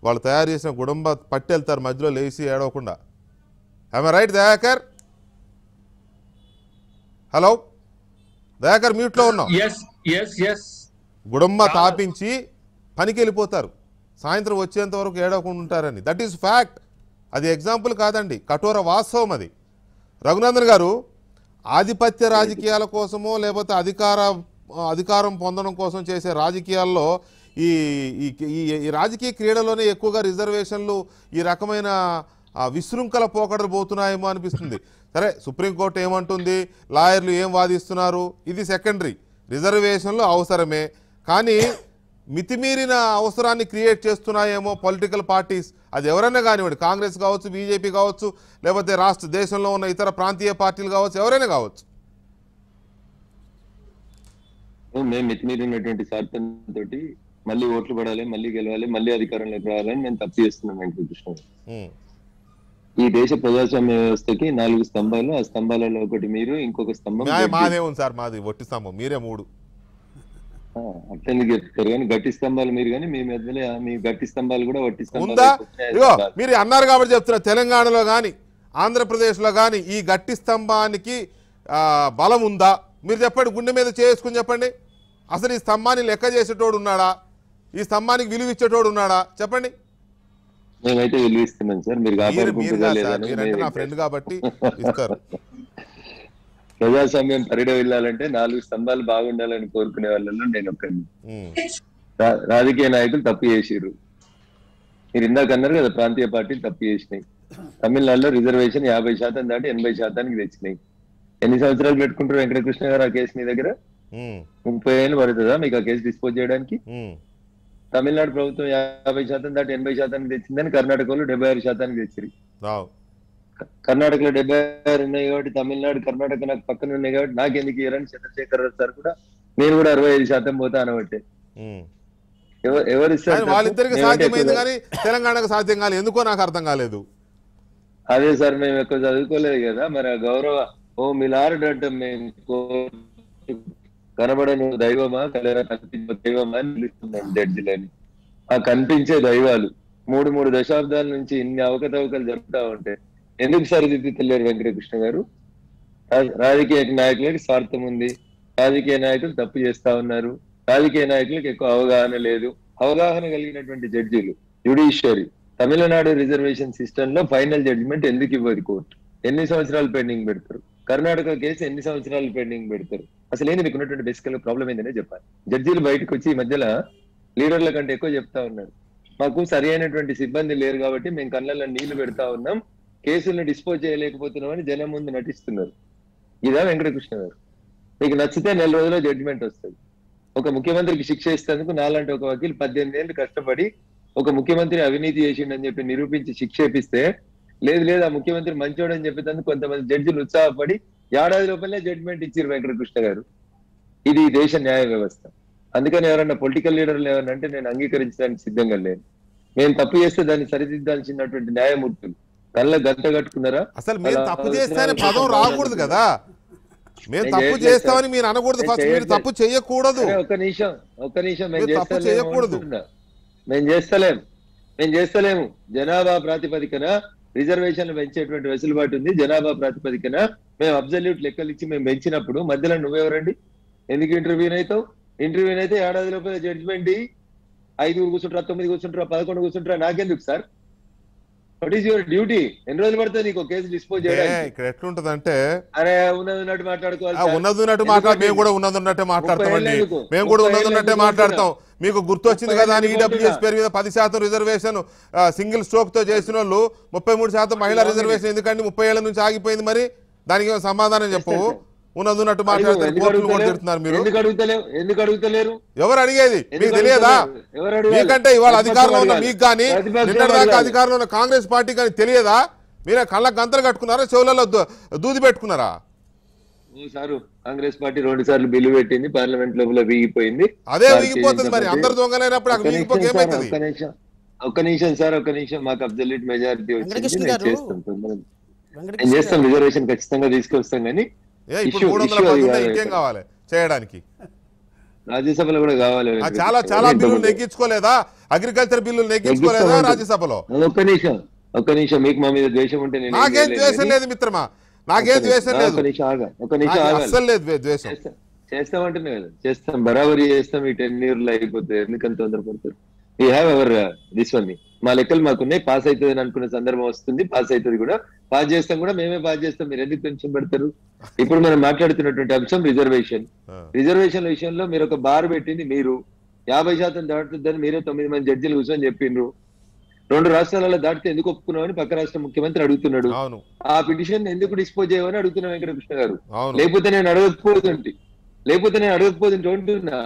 వాళ్ళు తయారు చేసిన గుడంబ పట్టి వెళ్తారు, మధ్యలో లేచి ఏడవకుండా. I right Dayakar? Hello Dayakar, మ్యూట్లో ఉన్నాం. గుడంబ తాపించి పనికి వెళ్ళిపోతారు, సాయంత్రం వచ్చేంత వరకు ఏడవకుండా ఉంటారని. That is fact. అది ఎగ్జాంపుల్ కాదండి, కఠోర వాస్తవం అది. రఘునందన్ గారు, ఆధిపత్య రాజకీయాల కోసమో లేకపోతే అధికారం పొందడం కోసం చేసే రాజకీయాల్లో ఈ రాజకీయ క్రీడలోనే ఎక్కువగా రిజర్వేషన్లు ఈ రకమైన విశృంఖల పోకడలు పోతున్నాయేమో అనిపిస్తుంది. సరే, సుప్రీంకోర్టు ఏమంటుంది, లాయర్లు ఏం వాదిస్తున్నారు, ఇది సెకండరీ. రిజర్వేషన్లు అవసరమే, కానీ మితిమీరిన అవసరాన్ని క్రియేట్ చేస్తున్నాయేమో పొలిటికల్ పార్టీస్. అది ఎవరైనా కానివ్వండి, కాంగ్రెస్ కావచ్చు, బీజేపీ కావచ్చు, లేకపోతే దేశంలో ఉన్న ఇతర ప్రాంతీయ పార్టీలు కావచ్చు, ఎవరైనా కావచ్చు. మేము మితిమీరినటువంటి స్వార్థంతో మళ్ళీ ఓట్లు పడాలి, మళ్ళీ గెలవాలి, మళ్ళీ అధికారంలోకి రావాలని నేను తప్పు చేస్తున్నాను వెంకటకృష్ణ. ఈ దేశ ప్రజాస్వామ్య వ్యవస్థకి 4 స్తంభాలు, ఆ స్తంభాలలో ఒకటి మీరు, ఇంకొక స్తంభం మాదే ఉంది సార్, మాది ఒట్టి స్తంభం, మీరే 3. అట్లెందుకు చెప్తారు కానీ గట్టి స్తంభాలు మీరు, కానీ మీ మధ్యలో మీ గట్టి స్తంభాలు కూడా వట్టి ఉందా? ఇగో స్తంభాలు. మీరు అన్నారు కాబట్టి చెప్తున్నా, తెలంగాణలో కానీ ఆంధ్రప్రదేశ్లో కానీ ఈ గట్టి స్తంభానికి బలం ఉందా? మీరు చెప్పండి, గుండె మీద చేసుకుని చెప్పండి. అసలు ఈ స్తంభాన్ని లెక్క చేసేటోడు ఉన్నాడా? ఈ స్తంభానికి విలువ ఇచ్చేటోడు ఉన్నాడా? చెప్పండి. మేమైతే విలువిస్తున్నాం సార్, మీరు మీరంటే నా ఫ్రెండ్ కాబట్టి ఇస్తారు. ప్రజాస్వామ్యం పరిడ వెళ్ళాలంటే 4 స్తంభాలు బాగుండాలని కోరుకునే వాళ్ళలో నేను ఒక్కడిని. రాజకీయ నాయకులు తప్పు చేసిర్రు. మీరు ఇందాక అన్నారు కదా, ప్రాంతీయ పార్టీలు తప్పు చేసినాయి. తమిళనాడులో రిజర్వేషన్ 50% దాటి 80% తెచ్చినాయి. ఎన్ని సంవత్సరాలు పెట్టుకుంటారు వెంకటకృష్ణ గారు ఆ కేసు మీ దగ్గర? 30 ఏళ్ళు పడుతుందా మీకు ఆ కేసు డిస్పోజ్ చేయడానికి? తమిళనాడు ప్రభుత్వం 50% దాటి 80% తెచ్చిందని కర్ణాటకలో 76% తెచ్చిరి. కర్ణాటకలో 76 ఉన్నాయి కాబట్టి తమిళనాడు, కర్ణాటక నాకు పక్కన ఉన్నాయి కాబట్టి నాకెందుకు ఇయ్యరని చంద్రశేఖర్ రావు సార్ కూడా, నేను కూడా 65% పోతా అనబట్టే. ఎవరు ఇస్తారు? వాళ్ళిద్దరికి సాధ్యమైంది కానీ తెలంగాణకు సాధ్యం కాలేదు. ఎందుకో నాకు అర్థం కాలేదు. అదే సార్, మేము ఎక్కువ చదువుకోలేదు కదా, మరి ఆ గౌరవ ఓ మిలార్డ్ అంటాం మేము. కనబడను దైవమా, కలరా కనిపించే దైవమా అని పిలుస్తున్నాం జడ్జిలని. ఆ కనిపించే దైవాలు 3 దశాబ్దాల నుంచి ఇన్ని అవకతవకలు జరుగుతా ఉంటే ఎందుకు సరిదిద్దుతలేరు వెంకటకృష్ణ గారు? రాజకీయ నాయకులకి స్వార్థం ఉంది, రాజకీయ నాయకులు తప్పు చేస్తా ఉన్నారు, రాజకీయ నాయకులకు ఎక్కువ అవగాహన లేదు. అవగాహన కలిగినటువంటి జడ్జీలు, జ్యుడిషియరీ, తమిళనాడు రిజర్వేషన్ సిస్టమ్ లో ఫైనల్ జడ్జిమెంట్ ఎందుకు ఇవ్వదు కోర్టు? ఎన్ని సంవత్సరాలు పెండింగ్ పెడతారు? కర్ణాటక కేసు ఎన్ని సంవత్సరాలు పెండింగ్ పెడతారు? అసలు ఏంది మీకు ఉన్నటువంటి బేసికల్ ప్రాబ్లం ఏందనే చెప్పాలి. జడ్జీలు బయటకు వచ్చి ఈ మధ్యలో లీడర్ల కంటే ఎక్కువ చెప్తా ఉన్నారు, మాకు సరి అయినటువంటి సిబ్బంది లేరు కాబట్టి మేము కళ్ళల్లో నీళ్లు పెడతా ఉన్నాం, కేసులను డిస్పోజ్ చేయలేకపోతున్నాం అని జనం ముందు నటిస్తున్నారు. ఇదా వెంకటకృష్ణ గారు? మీకు నచ్చితే 4 రోజుల్లో జడ్జిమెంట్ వస్తుంది. ఒక ముఖ్యమంత్రికి శిక్ష ఇస్తేందుకు నాలాంటి ఒక వకీల్ 18 ఏళ్ళు కష్టపడి ఒక ముఖ్యమంత్రి అవినీతి చేసిండని చెప్పి నిరూపించి శిక్ష ఇప్పిస్తే, లేదు ఆ ముఖ్యమంత్రి మంచోడని చెప్పేందుకు కొంతమంది జడ్జిలు ఉత్సాహపడి ఏడాది లోపలే జడ్జిమెంట్ ఇచ్చారు వెంకటకృష్ణ గారు. ఇది దేశ న్యాయ వ్యవస్థ. అందుకని ఎవరన్నా పొలిటికల్ లీడర్లు ఏమన్నా అంటే నేను అంగీకరించడానికి సిద్ధంగా లేను. మేము తప్పు చేస్తే దాన్ని సరిదిద్దాల్సినటువంటి న్యాయమూర్తులు కళ్ళ గంట కట్టుకున్నారా? అసలు మేము తప్పు చేస్తే పదం రాకూడదు కదా, మేము తప్పు చేస్తామని మీరు అనకూడదు. ఫస్ట్ మీరు తప్పు చేయకూడదు. ఒక్క నిమిషం తప్పు చేయకూడదు. మేము చేస్తలేము. జనాభా ప్రాతిపదికన రిజర్వేషన్లు పెంచేటువంటి వెసులుబాటు ఉంది. జనాభా ప్రాతిపదికన మేము అబ్జల్యూట్ లెక్కలు ఇచ్చి మేము పెంచినప్పుడు మధ్యలో నువ్వెవరండి? ఎందుకు ఇంటర్వ్యూ అయితే ఏడాది లోపల జడ్జిమెంట్ 5 కూర్చుంటారా, 9 కూర్చుంటారా, 11 కూర్చుంటారా, నాకెందుకు sir? What is your duty? ఎన్ని రోజులు పడుతుంది నీకు కేసు డిస్పోజ్ చేయడానికి? ఇక్కడ ఎట్లుంటదంటే, అరే ఉన్నది మాట్లాడుకోవాలి. మేము కూడా ఉన్నట్టే మాట్లాడతామండి. మేము కూడా ఉన్నట్టే మాట్లాడతాం. మీకు గుర్తొచ్చింది కదా అని ఈడబ్ల్యూఎస్ పేరు మీద 10% రిజర్వేషన్ సింగిల్ స్ట్రోక్ తో చేసిన వాళ్ళు 33% మహిళా రిజర్వేషన్ ఎందుకండి 30 ఏళ్ల నుంచి ఆగిపోయింది? మరి దానికి సమాధానం చెప్పవు. ఉన్నట్టు మాట్లాడుతున్నారు. మీరు ఎందుకు అడుగుతలేరు? ఎవరు అడిగేది? మీకు తెలియదా? మీకంటే ఇవాళ అధికారంలో ఉన్న మీకు కానీ నిన్నటిదాకా అధికారంలో ఉన్న కాంగ్రెస్ పార్టీ కానీ తెలియదా? మీరే కళ్ళ గంతలు కట్టుకున్నారా, చెవులలో దూది పెట్టుకున్నారా? సారు కాంగ్రెస్ పార్టీ 2 సార్లు బిల్లు పెట్టింది, పార్లమెంట్ లోపల వీగిపోయింది. అదే వీగిపోతుంది. మరి అందరు దొంగలైనప్పుడు ఒక్క నిమిషం మాకు అబ్సల్యూట్ మెజారిటీ వచ్చింది, నేను చేస్తాం. రిజర్వేషన్ ఖచ్చితంగా తీసుకొస్తాం. కానీ ఇప్పుడు 310 ఇంకేం కావాలి చేయడానికి? రాజ్యసభలో కూడా కావాలి. చాలా బిల్లులు నెగ్గించుకోలేదా? అగ్రికల్చర్ బిల్లులు నెగ్గించుకోలేదా రాజ్యసభలో? ఒక్క నిమిషం మీకు మా మీద ద్వేషం ఉంటే నాకేం ద్వేషం లేదు మిత్రమా, నాకేం ద్వేషం లేదు. అస్సలు లేదు ద్వేషం. చేస్తామంటేనే కదా చేస్తాం, బరాబరి చేస్తాం. ఈ 10 years అయిపోతుంది, ఎందుకంత తొందరపడుతుంది? We have our this one. మా లెక్కలు మాకున్నాయి. పాస్ అవుతుంది అని అనుకునే సందర్భం వస్తుంది, పాస్ అవుతుంది కూడా. పాస్ చేస్తాం కూడా, మేమే పాస్ చేస్తాం. మీరు ఎందుకు టెన్షన్ పెడతారు? ఇప్పుడు మనం మాట్లాడుతున్నటువంటి అంశం రిజర్వేషన్ విషయంలో మీరు ఒక బార్ పెట్టింది, మీరు 50% దాటుతుందని మీరే 9 మంది జడ్జిలు కూర్చొని చెప్పిండ్రు. 2 రాష్ట్రాలలో దాటితే ఎందుకు ఒప్పుకున్నామని పక్క రాష్ట్ర ముఖ్యమంత్రి అడుగుతున్నాడు. ఆ పిటిషన్ ఎందుకు డిస్పోజ్ చేయమని అడుగుతున్నా వెంకటకృష్ణ గారు. లేకపోతే నేను అడగకపోతుంటే అంటున్నా.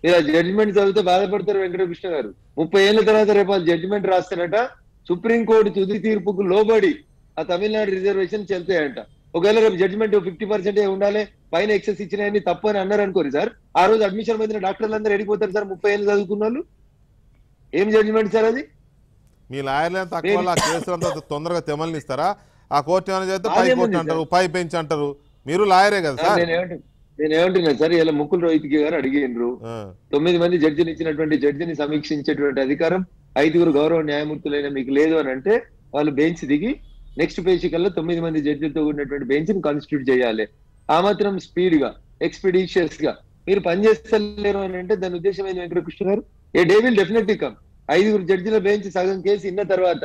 మీరు ఆ జడ్జిమెంట్ చదివితే బాధపడతారు వెంకటకృష్ణ గారు. 30 ఏళ్ల తర్వాత రేపు జడ్జిమెంట్ రాస్తానట, సుప్రీంకోర్టు తుది తీర్పుకు లోబడి ఆ తమిళనాడు రిజర్వేషన్ చెల్తాయంట. ఒకవేళ రేపు జడ్జిమెంట్ 50% ఉండాలి, పైన ఎక్సెస్ ఇచ్చినాయని తప్పు అని అన్నారు అనుకోరు సార్, ఆ రోజు అడ్మిషన్ పొందిన డాక్టర్లు అందరూ ఎడిపోతారు సార్ 30 ఏళ్ళు చదువుకున్న వాళ్ళు. ఏం జడ్జిమెంట్ సార్ అది? మీ లాయర్లు తక్కువ ఆ కేసులు అంతా తొందరగా తెమలనిస్తారా? ఆ కోర్టు ఏమైనా చేస్తే పై కోర్టు అంటారు, పై బెంచ్ అంటారు. మీరు లాయరే కదా సార్. నేనేమంటున్నా సార్, ఇలా ముకుల్ రోహిత్గి గారు అడిగినరు 9 మంది జడ్జిని ఇచ్చినటువంటి జడ్జిని సమీక్షించేటువంటి అధికారం 5 గౌరవ న్యాయమూర్తులైన మీకు లేదు అని అంటే వాళ్ళు బెంచ్ దిగి నెక్స్ట్ పేజీ కల్లా 9 మంది జడ్జిలతో ఉన్నటువంటి బెంచ్ ని కాన్స్టిట్యూట్ చేయాలి. ఆ మాత్రం స్పీడ్ గా ఎక్స్పెడిషియస్ గా మీరు పనిచేస్తలేరు అని అంటే దాని ఉద్దేశం ఏంటి వెంకటకృష్ణ గారు? A day will definitely come. 5 జడ్జిల బెంచ్ సగం కేసు ఇన్న తర్వాత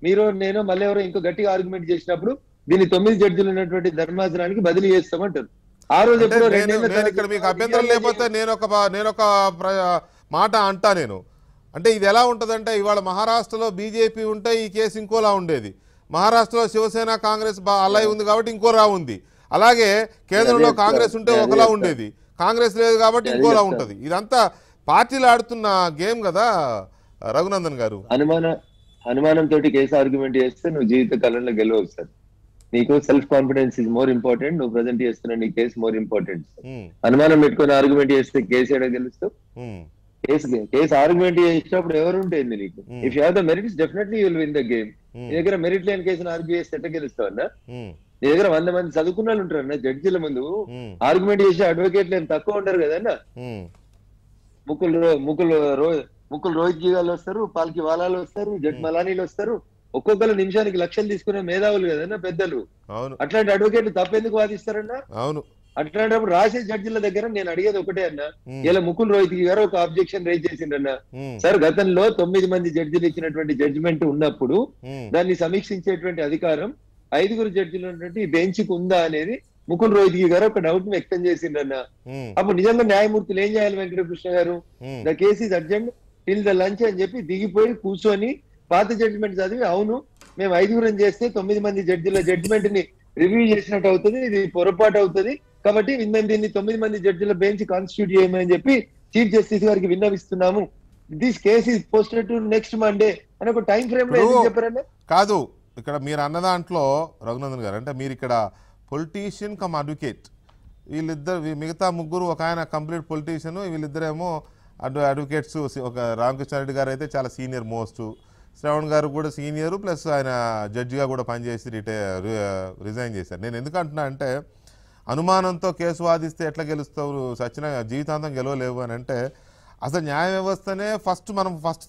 మీరు నేను మళ్ళీ ఎవరో ఇంకో గట్టిగా ఆర్గ్యుమెంట్ చేసినప్పుడు దీన్ని 9 జడ్జిలు ఉన్నటువంటి ధర్మాసనానికి బదిలీ చేస్తామంటారు. ఆ రోజు ఇక్కడ మీకు అభ్యంతరం లేకపోతే నేను ఒక మాట అంటా. నేను అంటే ఇది ఎలా ఉంటుందంటే, ఇవాళ మహారాష్ట్రలో బీజేపీ ఉంటే ఈ కేసు ఇంకోలా ఉండేది, మహారాష్ట్రలో శివసేన కాంగ్రెస్ అలా ఉంది కాబట్టి ఇంకోలా ఉంది, అలాగే కేంద్రంలో కాంగ్రెస్ ఉంటే ఒకలా ఉండేది, కాంగ్రెస్ లేదు కాబట్టి ఇంకోలా ఉంటది. ఇదంతా పార్టీలు ఆడుతున్న గేమ్ కదా రఘునందన్ గారు. అనుమానం తోటి కేసు ఆర్గ్యుమెంట్ చేస్తే నువ్వు జీవిత కాలంలో గెలవవు సార్. నీకు self confidence is more important, నువ్వు ప్రజెంట్ చేస్తున్న నీ కేసు మోర్ ఇంపార్టెంట్. అనుమానం పెట్టుకుని ఆర్గ్యుమెంట్ చేస్తే కేసు ఏడా గెలుస్తావు? కేసు ఆర్గ్యుమెంట్ చేసినప్పుడు ఎవరు ఉంటుంది నీకు? If you have the merits definitely you will win the game. నీ దగ్గర మెరిట్ లేని కేసును ఆర్గ్యూ చేస్తే ఎట్లా గెలుస్తావు అన్న? నీ దగ్గర 100 మంది చదువుకున్న వాళ్ళు ఉంటారు అన్న జడ్జిల ముందు, ఆర్గ్యుమెంట్ చేసే అడ్వకేట్లు ఏం తక్కువ ఉంటారు కదన్నా. ముకుల్ రోహిత్ గిగాలు వస్తారు, పాల్కి వాలాలు వస్తారు, జడ్ మలానీలు వస్తారు, ఒక్కొక్కరు నిమిషానికి లక్షలు తీసుకునే మేధావులు కదన్నా పెద్దలు. అట్లాంటి అడ్వకేట్లు తప్పెందుకు వాదిస్తారన్నా? అవును. అట్లాంటప్పుడు రాసే జడ్జిల దగ్గర నేను అడిగేది ఒకటే అన్న, ఇలా ముకుల్ రోహిత్ గారు ఒక అబ్జెక్షన్ రైజ్ చేసిండన్న. సార్ గతంలో 9 మంది జడ్జిలు ఇచ్చినటువంటి జడ్జిమెంట్ ఉన్నప్పుడు దాన్ని సమీక్షించేటువంటి అధికారం 5 జడ్జిలు ఉన్నటువంటి బెంచ్ కు ఉందా అనేది ముకుల్ రోహిత్ గారు ఒక డౌట్ ని వ్యక్తం చేసిండన్న. అప్పుడు నిజంగా న్యాయమూర్తులు ఏం చేయాలి వెంకటకృష్ణ గారు? The case is urgent till the lunch అని చెప్పి దిగిపోయి కూర్చొని పాత జడ్జిమెంట్ చదివి, అవును మేము 5 చేస్తే 9 మంది జడ్జిల జడ్జిమెంట్ ని రివ్యూ చేసినట్టు అవుతుంది, ఇది పొరపాటు అవుతుంది, కాబట్టి మేము దీన్ని 9 మంది జడ్జిల బెంచ్ కాన్స్టిట్యూట్ చేయమని చెప్పి చీఫ్ జస్టిస్ గారికి విన్నవిస్తున్నాము. This case is posted to next Monday అని ఒక టైం ఫ్రేమ్ లో చెప్పారండి. కాదు, ఇక్కడ మీరు అన్న దాంట్లో రఘునందన్ గారు అంటే మీరు ఇక్కడ పొలిటీషియన్ కమ్ అడ్వకేట్, వీళ్ళిద్దరు మిగతా ముగ్గురు, ఒక ఆయన కంప్లీట్ పొలిటీషియన్, వీళ్ళిద్దరేమో అడ్వకేట్స్. ఒక రామకృష్ణారెడ్డి గారు అయితే చాలా సీనియర్ మోస్ట్, శ్రవణ్ గారు కూడా సీనియర్, ప్లస్ ఆయన జడ్జిగా కూడా పనిచేసి రిజైన్ చేశారు. నేను ఎందుకు అంటున్నా అంటే, అనుమానంతో కేసు వాదిస్తే ఎట్లా గెలుస్తావు, సచిన జీవితాంతం గెలవలేవు అని అంటే, అసలు న్యాయ వ్యవస్థనే ఫస్ట్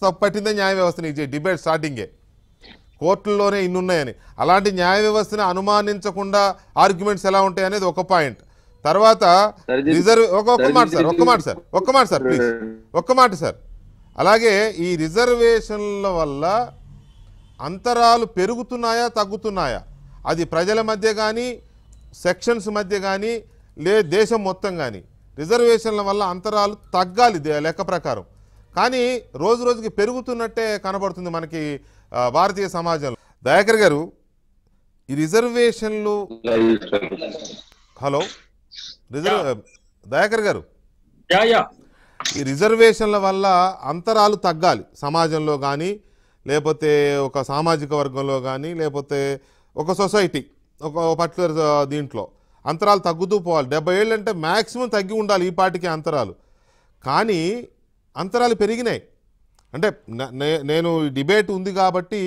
తప్పు పట్టిందే న్యాయ వ్యవస్థని. డిబేట్ స్టార్టింగే కోర్టుల్లోనే ఇన్ని ఉన్నాయని, అలాంటి న్యాయ వ్యవస్థని అనుమానించకుండా ఆర్గ్యుమెంట్స్ ఎలా ఉంటాయి అనేది ఒక పాయింట్. తర్వాత ఒక్క మాట సార్ అలాగే ఈ రిజర్వేషన్ల వల్ల అంతరాలు పెరుగుతున్నాయా తగ్గుతున్నాయా? అది ప్రజల మధ్య కానీ సెక్షన్స్ మధ్య కానీ దేశం మొత్తం కానీ రిజర్వేషన్ల వల్ల అంతరాలు తగ్గాలి లెక్క ప్రకారం, కానీ రోజు రోజుకి పెరుగుతున్నట్టే కనబడుతుంది మనకి భారతీయ సమాజంలో. దయాకర్ గారు, ఈ రిజర్వేషన్లు దయాకర్ గారు, ఈ రిజర్వేషన్ల వల్ల అంతరాలు తగ్గాలి సమాజంలో కానీ, లేకపోతే ఒక సామాజిక వర్గంలో కానీ, లేకపోతే ఒక సొసైటీ ఒక పర్టికులర్ దీంట్లో అంతరాలు తగ్గుతూ పోవాలి. 70 ఏళ్ళు అంటే మ్యాక్సిమం తగ్గి ఉండాలి ఈ పాటికి అంతరాలు, కానీ అంతరాలు పెరిగినాయి. అంటే నేను డిబేట్ ఉంది కాబట్టి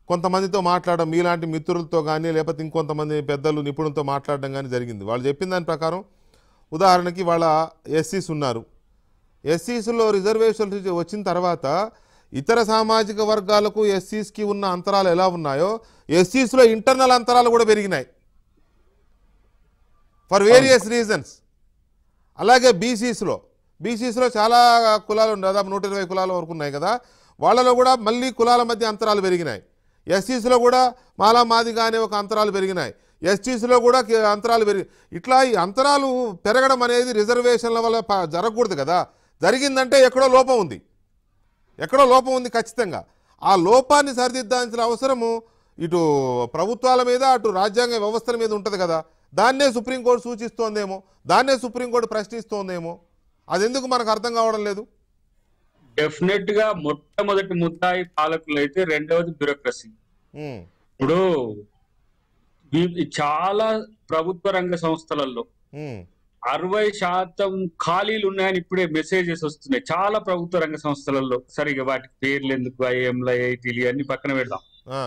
కొంతమందితో మాట్లాడడం, మీలాంటి మిత్రులతో కానీ లేకపోతే ఇంకొంతమంది పెద్దలు నిపుణులతో మాట్లాడడం కానీ జరిగింది. వాళ్ళు చెప్పిన దాని ప్రకారం ఉదాహరణకి వాళ్ళ ఎస్సీస్ ఉన్నారు, ఎస్సీస్లో రిజర్వేషన్ వచ్చిన తర్వాత ఇతర సామాజిక వర్గాలకు ఎస్సీస్కి ఉన్న అంతరాలు ఎలా ఉన్నాయో ఎస్సీస్లో ఇంటర్నల్ అంతరాలు కూడా పెరిగినాయి ఫర్ వేరియస్ రీజన్స్. అలాగే బీసీస్లో చాలా కులాలు ఉన్నాయి, దాదాపు 120 కులాల వరకు ఉన్నాయి కదా, వాళ్ళలో కూడా మళ్ళీ కులాల మధ్య అంతరాలు పెరిగినాయి. ఎస్సీస్లో కూడా మాలా మాదిగా అనే ఒక అంతరాలు పెరిగినాయి, ఎస్టీస్లో కూడా అంతరాలు ఇట్లా ఈ అంతరాలు పెరగడం అనేది రిజర్వేషన్ల వల్ల జరగకూడదు కదా. జరిగిందంటే ఎక్కడో లోపం ఉంది ఖచ్చితంగా. ఆ లోపాన్ని సరిదిద్దాల్సిన అవసరము ఇటు ప్రభుత్వాల మీద అటు రాజ్యాంగ వ్యవస్థల మీద ఉంటుంది కదా. దాన్నే సుప్రీంకోర్టు సూచిస్తోందేమో, దాన్నే సుప్రీంకోర్టు ప్రశ్నిస్తోందేమో, అది ఎందుకు మనకు అర్థం కావడం లేదు? డెఫినెట్ గా మొట్టమొదటి ముద్దాయి పాలకులు అయితే, రెండవది బ్యూరోక్రసీ. ఇప్పుడు చాలా ప్రభుత్వ రంగ సంస్థలలో ఉమ్, 60% ఖాళీలు ఉన్నాయని ఇప్పుడే మెసేజెస్ వస్తున్నాయి చాలా ప్రభుత్వ రంగ సంస్థలలో. సరిగా వాటికి పేర్లు ఎందుకు, ఐఎంలు, ఐఐటీలు అన్ని పక్కన పెడదాం. ఆ,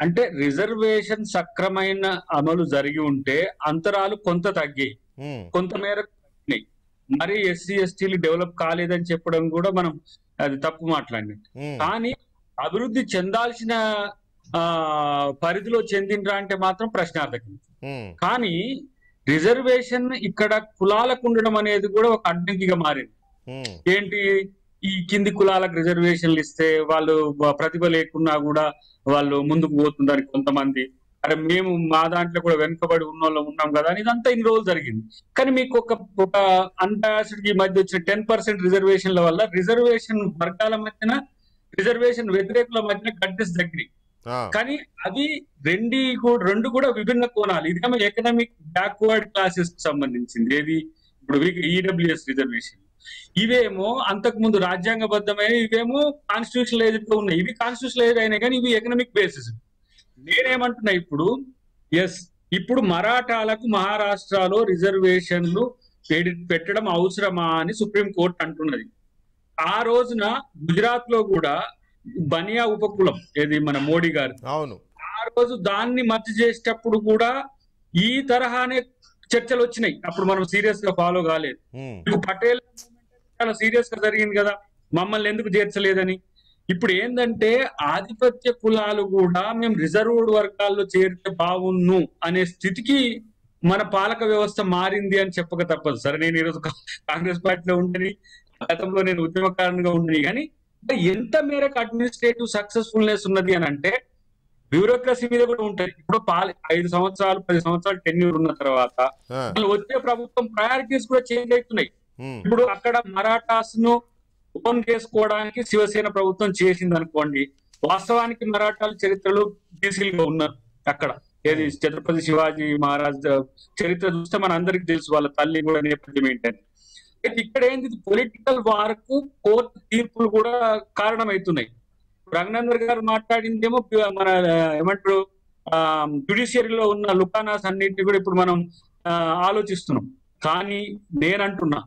అంటే రిజర్వేషన్ సక్రమైన అమలు జరిగి ఉంటే అంతరాలు కొంత తగ్గాయి, ఉమ్, కొంత మేరకు తగ్గినాయి. మరి ఎస్సీ ఎస్టీలు డెవలప్ కాలేదని చెప్పడం కూడా మనం అది తప్పు మాట్లాడినట్టు. ఉమ్, కానీ అభివృద్ధి చెందాల్సిన పరిధిలో చెందినరా అంటే మాత్రం ప్రశ్నార్థకం. ఉమ్, కానీ రిజర్వేషన్ ఇక్కడ కులాలకు ఉండడం అనేది కూడా ఒక అడ్డంకిగా మారింది. ఉమ్, ఏంటి, ఈ కింది కులాలకు రిజర్వేషన్లు ఇస్తే వాళ్ళు ప్రతిభ లేకున్నా కూడా వాళ్ళు ముందుకు పోతుందని కొంతమంది, అరే మేము మా దాంట్లో కూడా వెనుకబడి ఉన్నోళ్ళం ఉన్నాం కదా అని ఇదంతా ఇన్ని రోజులు జరిగింది. కానీ మీకు ఒక అన్బయాస్డ్ ఈ మధ్య వచ్చిన 10% రిజర్వేషన్ల వల్ల రిజర్వేషన్ వర్గాల మధ్యన, రిజర్వేషన్ వ్యతిరేకుల మధ్యన గడ్డెస్ తగ్గినాయి. ఆ, కానీ అవి రెండు కూడా విభిన్న కోణాలు. ఇదేమో ఎకనామిక్ బ్యాక్వర్డ్ క్లాసెస్ కి సంబంధించింది, ఏది ఇప్పుడు ఈడబ్ల్యూఎస్ రిజర్వేషన్. ఇవేమో అంతకు ముందు రాజ్యాంగబద్ధమైన, ఇవేమో కాన్స్టిట్యూషనలైజ్డ్ గా ఉన్నాయి. ఇవి కాన్స్టిట్యూషనలైజ్డ్ అయినా కానీ ఇవి ఎకనామిక్ బేసిస్. నేనేమంటున్నా ఇప్పుడు మరాఠాలకు మహారాష్ట్రలో రిజర్వేషన్లు పెట్టడం అవసరమా అని సుప్రీంకోర్టు అంటున్నది. ఆ రోజున గుజరాత్ లో కూడా బనియా ఉపకులం, ఏది మన మోడీ గారు, అవును, ఆ రోజు దాన్ని మర్చి చేసేటప్పుడు కూడా ఈ తరహానే చర్చలు వచ్చినాయి. అప్పుడు మనం సీరియస్ గా ఫాలో కాలేదు. ఉమ్, ఇప్పుడు పటేల్ చాలా సీరియస్ గా జరిగింది కదా, మమ్మల్ని ఎందుకు చేర్చలేదని. ఇప్పుడు ఏంటంటే ఆధిపత్య కులాలు కూడా మేము రిజర్వ్డ్ వర్గాల్లో చేరితే బాగున్ను అనే స్థితికి మన పాలక వ్యవస్థ మారింది అని చెప్పక తప్పదు. సరే, నేను ఈరోజు కాంగ్రెస్ పార్టీలో ఉండని, గతంలో నేను ఉద్యమకారునిగా ఉండని, కానీ ఎంత మేరకు అడ్మినిస్ట్రేటివ్ సక్సెస్ఫుల్నెస్ ఉన్నది అని అంటే బ్యూరోక్రసీ మీద కూడా ఉంటుంది. ఇప్పుడు 5 సంవత్సరాలు 10 సంవత్సరాలు టెన్యూర్ ఉన్న తర్వాత వచ్చే ప్రభుత్వం ప్రయారిటీస్ కూడా చేంజ్ అవుతున్నాయి. ఇప్పుడు అక్కడ మరాఠాస్ ను ఓన్ చేసుకోవడానికి శివసేన ప్రభుత్వం చేసింది అనుకోండి, వాస్తవానికి మరాఠాల చరిత్రలో బీసీలుగా ఉన్నారు అక్కడ. ఏది ఛత్రపతి శివాజీ మహారాజ్ చరిత్ర చూస్తే మన అందరికి తెలుసు, వాళ్ళ తల్లి కూడా నేపథ్యం ఏంటని. అయితే ఇక్కడ ఏంది, పొలిటికల్ వార్ కు కోర్టు తీర్పులు కూడా కారణమవుతున్నాయి. రఘునందర్ గారు మాట్లాడిందేమో మన ఏమంటారు జ్యుడిషియరీలో ఉన్న లుకానాస్ అన్నింటినీ కూడా ఇప్పుడు మనం ఆలోచిస్తున్నాం. కానీ నేనంటున్నా,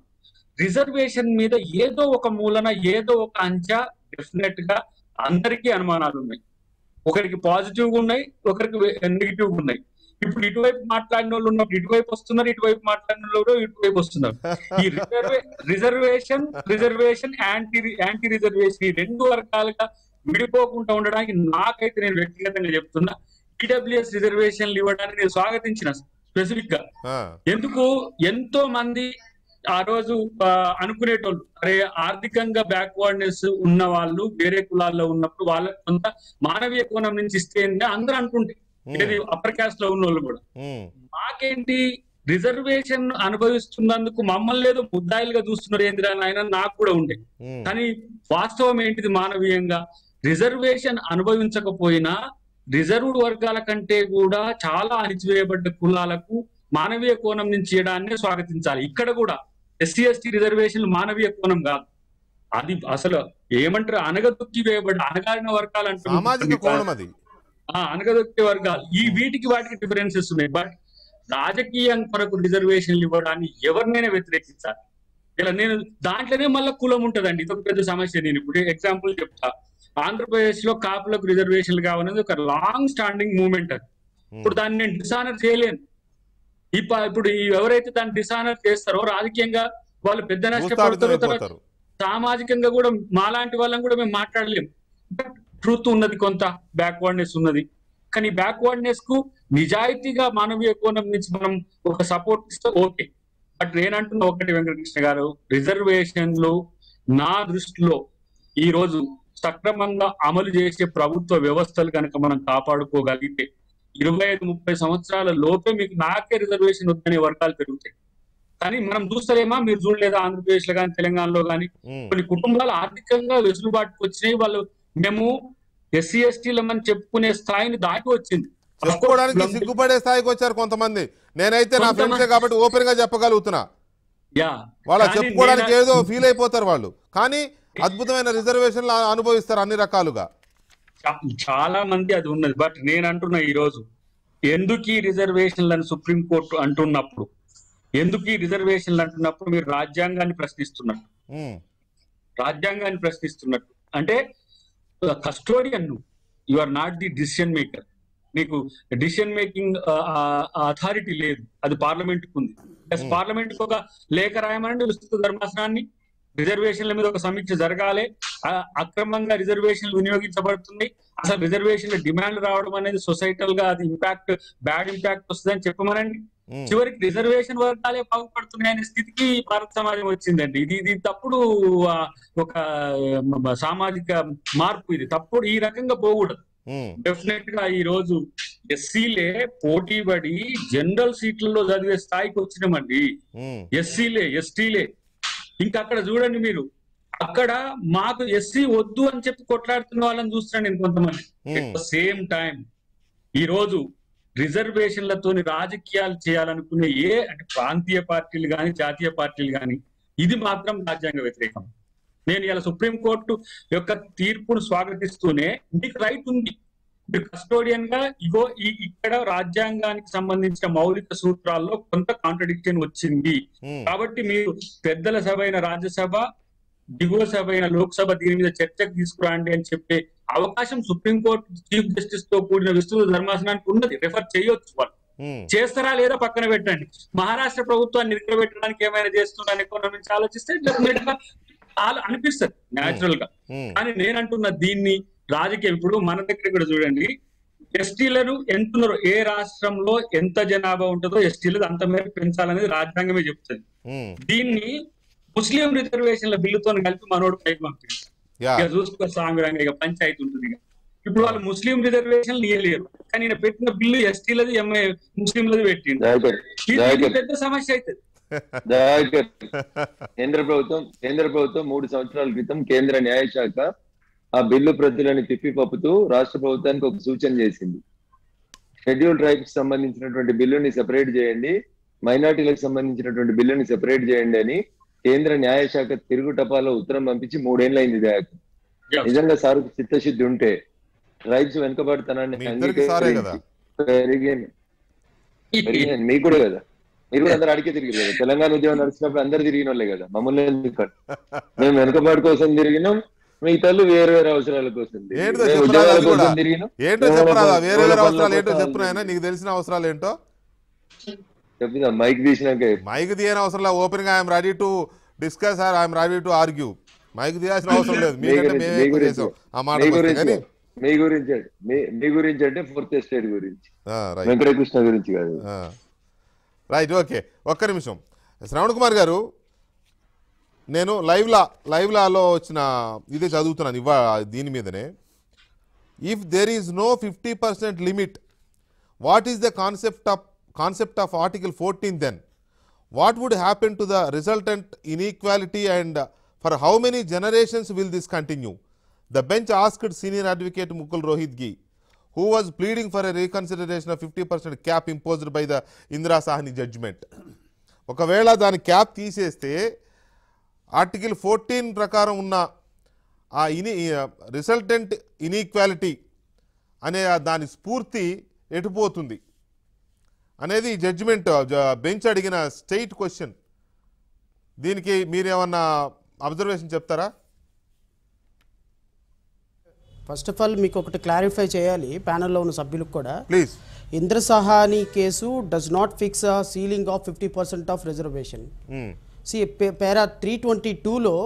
రిజర్వేషన్ మీద ఏదో ఒక మూలన ఏదో ఒక అంచా డెఫినెట్ గా అందరికీ అనుమానాలు ఉన్నాయి. ఒకరికి పాజిటివ్ గా ఉన్నాయి, ఒకరికి నెగిటివ్ గా ఉన్నాయి. ఇప్పుడు ఇటువైపు మాట్లాడిన వాళ్ళు ఉన్నప్పుడు ఇటువైపు వస్తున్నారు, ఇటువైపు మాట్లాడిన వాళ్ళు ఇటువైపు వస్తున్నారు. ఈ రిజర్వేషన్ యాంటీ రిజర్వేషన్ ఈ రెండు వర్గాలుగా విడిపోకుండా ఉండడానికి నాకైతే నేను వ్యక్తిగతంగా చెప్తున్నా, ఈడబ్ల్యూఎస్ రిజర్వేషన్లు ఇవ్వడానికి నేను స్వాగతించిన స్పెసిఫిక్ గా. ఎందుకు, ఎంతో మంది ఆ రోజు అనుకునేటోళ్ళు, అరే ఆర్థికంగా బ్యాక్వర్డ్నెస్ ఉన్న వాళ్ళు వేరే కులాల్లో ఉన్నప్పుడు వాళ్ళకి కొంత మానవీయ కోణం నుంచి ఇస్తే అందరూ అనుకుంటే, ఇది అప్పర్ క్యాస్ట్ లో ఉన్న వాళ్ళు కూడా. మాకేంటి, రిజర్వేషన్ అనుభవిస్తున్నందుకు మమ్మల్ని ఏదో ముద్దాయిలుగా చూస్తున్నారు ఏందిరా నాయన నాకు కూడా ఉండే. కానీ వాస్తవం ఏంటిది, మానవీయంగా రిజర్వేషన్ అనుభవించకపోయినా రిజర్వ్డ్ వర్గాల కంటే కూడా చాలా అణిచివేయబడ్డ కులాలకు మానవీయ కోణం నుంచి చేయడాన్ని స్వాగతించాలి. ఇక్కడ కూడా ఎస్సీ ఎస్టీ రిజర్వేషన్లు మానవీయ కోణం కాదు, అది అసలు ఏమంటారు అనగదొక్కి వేయబడ్డ అణగారిన వర్గాలు అంటారు, అనగదొక్కే వర్గాలు. ఈ వీటికి వాటికి డిఫరెన్సెస్ ఉన్నాయి. బట్ రాజకీయం కొరకు రిజర్వేషన్లు ఇవ్వడాన్ని ఎవరినైనా వ్యతిరేకించాలి. ఇలా నేను దాంట్లోనే మళ్ళీ కులం ఉంటదండి, ఇదొక పెద్ద సమస్య. నేను ఇప్పుడు ఎగ్జాంపుల్ చెప్తా, ఆంధ్రప్రదేశ్ లో కాపులకు రిజర్వేషన్లు కావాలనేది ఒక లాంగ్ స్టాండింగ్ మూవ్మెంట్. అది ఇప్పుడు దాన్ని నేను డిసానర్ చేయలేను. ఇప్పుడు ఎవరైతే దాన్ని డిసానర్ చేస్తారో రాజకీయంగా వాళ్ళు పెద్ద నష్టపోతారు, సామాజికంగా కూడా మాలాంటి వాళ్ళని కూడా మేము మాట్లాడలేము. ట్రూత్ ఉన్నది, కొంత బ్యాక్వర్డ్నెస్ ఉన్నది. కానీ బ్యాక్వర్డ్నెస్ కు నిజాయితీగా మానవీయ కోణం నుంచి మనం ఒక సపోర్ట్ ఇస్తే ఓకే. బట్ నేనంటున్న ఒకటి వెంకటకృష్ణ గారు, రిజర్వేషన్లు నా దృష్టిలో ఈ రోజు సక్రమంగా అమలు చేసే ప్రభుత్వ వ్యవస్థలు కనుక మనం కాపాడుకోగలిగితే 25-30 సంవత్సరాల లోపే మీకు నాకే రిజర్వేషన్ వద్దనే వర్గాలు పెరుగుతాయి. కానీ మనం చూస్తలేమా, మీరు చూడలేదా ఆంధ్రప్రదేశ్ లో కానీ తెలంగాణలో కానీ కొన్ని కుటుంబాలు ఆర్థికంగా వెసులుబాటుకు వచ్చినాయి. వాళ్ళు మేము ఎస్సీ ఎస్టీలమని చెప్పుకునే స్థాయిని దాటి వచ్చింది. చెప్పుకోవడానికి సిగ్గుపడే స్థాయికి వచ్చారు కొంతమంది. నేనైతే నా ఫ్రెండ్సే కాబట్టి ఓపెన్ గా చెప్పగలుగుతున్నా, వాళ్ళ చెప్పుకోవడానికి ఏదో ఫీల్ అయిపోతారు వాళ్ళు, కానీ అద్భుతమైన రిజర్వేషన్లు అనుభవిస్తారు అన్ని రకాలుగా. చాలా మంది అది ఉన్నది. బట్ నేను అంటున్నా, ఈ రోజు ఎందుకు ఈ రిజర్వేషన్లను సుప్రీంకోర్టు అంటున్నప్పుడు మీరు రాజ్యాంగాన్ని ప్రశ్నిస్తున్నట్టు అంటే custodian you are not the decision maker. నీకు డిసిషన్ మేకింగ్ అథారిటీ లేదు, అది పార్లమెంట్ కు ఉంది. పార్లమెంట్ కు ఒక లేఖ రాయమని విస్తృత ధర్మాసనాన్ని, రిజర్వేషన్ల మీద ఒక సమీక్ష జరగాలి, అక్రమంగా రిజర్వేషన్లు వినియోగించబడుతుంది, అసలు రిజర్వేషన్ల డిమాండ్ రావడం అనేది సొసైటల్ గా అది బ్యాడ్ ఇంపాక్ట్ వస్తుందని చెప్పమనండి. చివరికి రిజర్వేషన్ వర్గాలే బాగుపడుతున్నాయనే స్థితికి భారత సమాజం వచ్చిందండి. ఇది తప్పుడు ఒక సామాజిక మార్పు, ఇది తప్పుడు, ఈ రకంగా పోకూడదు. డెఫినెట్ గా ఈ రోజు ఎస్సీలే పోటీ పడి జనరల్ సీట్లలో చదివే స్థాయికి వచ్చినామండి. ఎస్సీలే ఎస్టీలే ఇంకా అక్కడ చూడండి మీరు, అక్కడ మాకు ఎస్సీ వద్దు అని చెప్పి కొట్లాడుతున్న వాళ్ళని చూస్తున్నాను నేను కొంతమంది. ఎట్ ద సేమ్ టైం ఈ రోజు రిజర్వేషన్లతోని రాజకీయాలు చేయాలనుకునే అంటే ప్రాంతీయ పార్టీలు కానీ జాతీయ పార్టీలు కానీ ఇది మాత్రం రాజ్యాంగ వ్యతిరేకం. నేను ఇలా సుప్రీంకోర్టు యొక్క తీర్పును స్వాగతిస్తూనే మీకు రైట్ ఉంది, మీరు కస్టోడియన్ గా ఇక్కడ రాజ్యాంగానికి సంబంధించిన మౌలిక సూత్రాల్లో కొంత కాంట్రడిక్షన్ వచ్చింది కాబట్టి మీరు పెద్దల సభ అయిన రాజ్యసభ, దిగువ సభ అయిన లోక్సభ దీని మీద చర్చకు తీసుకురండి అని చెప్పే అవకాశం సుప్రీంకోర్టు చీఫ్ జస్టిస్ తో కూడిన విస్తృత ధర్మాసనానికి ఉన్నది. రెఫర్ చేయొచ్చు, వాళ్ళు చేస్తారా లేదా పక్కన పెట్టండి. మహారాష్ట్ర ప్రభుత్వాన్ని నిలబెట్టడానికి ఏమైనా చేస్తున్నారని ఎక్కడ నుంచి ఆలోచిస్తే డెఫినెట్ గా అనిపిస్తుంది న్యాచురల్ గా. కానీ నేనంటున్న దీన్ని రాజకీయం, ఇప్పుడు మన దగ్గర కూడా చూడండి, ఎస్టీలను ఎంతున్నారు, ఏ రాష్ట్రంలో ఎంత జనాభా ఉంటుందో ఎస్టీలకు అంత మేర పెంచాలనేది రాజ్యాంగమే చెప్తుంది. దీన్ని ముస్లిం రిజర్వేషన్ల బిల్లుతో కలిపి మనోడు పైకి పంపించారు. ఇక చూసుకో సాంగ్రంగా ఇక పంచాయతీ ఉంటుంది. ఇప్పుడు వాళ్ళు ముస్లిం రిజర్వేషన్లు ఇవ్వలేరు, కానీ ఈయన పెట్టిన బిల్లు ఎస్టీలది ముస్లింలది పెట్టింది. పెద్ద సమస్య అవుతుంది. కేంద్ర ప్రభుత్వం 3 సంవత్సరాల క్రితం కేంద్ర న్యాయశాఖ ఆ బిల్లు ప్రతులను తిప్పి పప్పుతూ రాష్ట్ర ప్రభుత్వానికి ఒక సూచన చేసింది. షెడ్యూల్ ట్రైబ్స్ సంబంధించినటువంటి బిల్లుని సెపరేట్ చేయండి, మైనార్టీలకు సంబంధించినటువంటి బిల్లుని సెపరేట్ చేయండి అని కేంద్ర న్యాయశాఖ తిరుగు టపాలో ఉత్తరం పంపించి 3 ఏళ్ళు అయింది. దయాకు నిజంగా సార్ చిత్తశుద్ధి ఉంటే ట్రైబ్స్ వెనుకబడుతున్నాన్ని మీకు కూడా కదా, మీరు కూడా అందరు అడిగే తిరిగి కదా. తెలంగాణ ఉద్యమం నడిచినప్పుడు అందరు తిరిగిన వాళ్ళే కదా, మమ్మల్ని మేము వెనుకబాటు కోసం తిరిగినాం, మిగతా వేరే వేరే అవసరాల కోసం తిరిగినాం. నీకు తెలిసిన అవసరాలు ఏంటో చెప్పిందా? మైక్ తీసినాక మైక్ తీయని అవసరం లేదు. ఓపెన్ గా I'm ready to discuss or I'm ready to argue. Mike తీయాల్సిన అవసరం లేదు. మీ గురించి అంటే 4th ఎస్టేట్ గురించి, వెంకటకృష్ణ గురించి కాదు. రైట్, ఓకే, ఒక్క నిమిషం. శ్రవణ్ కుమార్ గారు, నేను లైవ్లాలో వచ్చిన ఇదే చదువుతున్నాను దీని మీదనే. If there is no 50% limit, what is the concept of Article 14 then? What would happen to the resultant inequality and for how many generations will this continue? The bench asked senior advocate Mukul Rohitgi, who was pleading for a reconsideration of 50% cap imposed by the Indira Sahni judgment. ఒకవేళ దాని cap తీసేస్తే Article 14 ప్రకారం ఉన్న ఆ resultant inequality అనే దాని స్ఫూర్తి ఎటుపోతుంది అనేది జడ్జిమెంట్ బెంచ్ అడిగిన స్ట్రెయిట్ క్వశ్చన్. దీనికి మీరేమన్నా అబ్జర్వేషన్ చెప్తారా? ఫస్ట్ ఆఫ్ ఆల్ మీకు ఒకటి క్లారిఫై చేయాలి ప్యానెల్లో ఉన్న సభ్యులకు కూడా, please. Indra Sahani case does not fix a ceiling of 50% of reservation. Para 322లో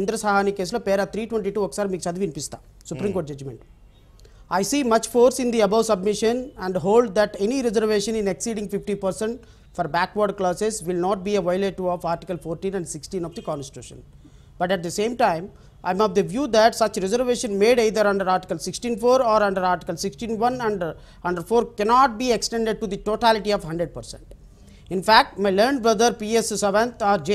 ఇంద్ర సహాని కేసులో పేరా 322 ఒకసారి మీకు చదివి వినిపిస్తా. Supreme court judgement. I see much force in the above submission and hold that any reservation in exceeding 50% for backward classes will not be a violator of Article 14 and 16 of the Constitution. But at the same time, I am of the view that such reservation made either under Article 16(4) or under Article 16(1) under 4 cannot be extended to the totality of 100%. In fact, my learned brother P.S. Savanth R.J.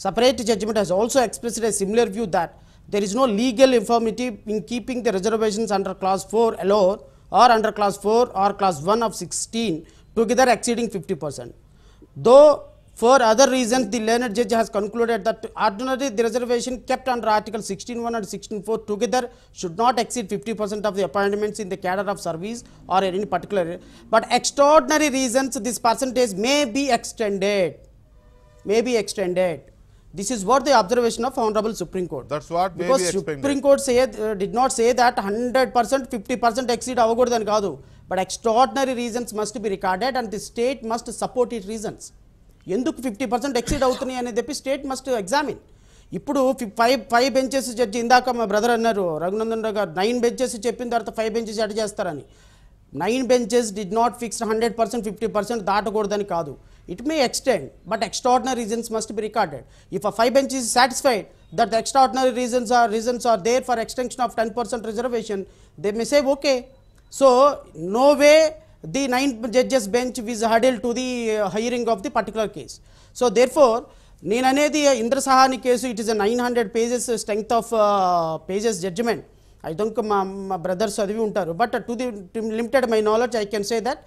separate judgment has also expressed a similar view that there is no legal infirmity in keeping the reservations under Clause 4 alone or under Clause 4 or Clause 1 of 16 together exceeding 50%. Though For other reasons, the learned judge has concluded that ordinarily the reservation kept under Article 16(1) and 16(4) together should not exceed 50% of the appointments in the cadre of service or any particular. But extraordinary reasons, this percentage may be extended. This is what the observation of Honorable Supreme Court. That's what may Because be expanded. Supreme Court did not say that 100%, 50% exceed avagudani kaadu. But extraordinary reasons must be recorded and the state must support its reasons. ఎందుకు 50% exceed అవుతున్నాయి అనేది చెప్పి state must examine. ఇప్పుడు five benches judge, ఇందాక మా brother అన్నారు రఘునందన్ రావు గారు 9 benches చెప్పిన తర్వాత 5 బెంచెస్ యాడ్ చేస్తారని. 9 బెంచెస్ డిడ్ నాట్ ఫిక్స్ 100%, 50% దాటకూడదని కాదు. It may extend, but extraordinary reasons must be recorded. If a 5 bench is satisfied that the extraordinary reasons are there for extension of 10% reservation, they may say okay. So no way the 9 judges bench is huddled to the hearing of the particular case. So therefore, నేను అనేది Indra Sahani case, it is a 900 pages strength of pages judgment. I think మా brothers చదివి ఉంటారు. But to the limited my knowledge I can say that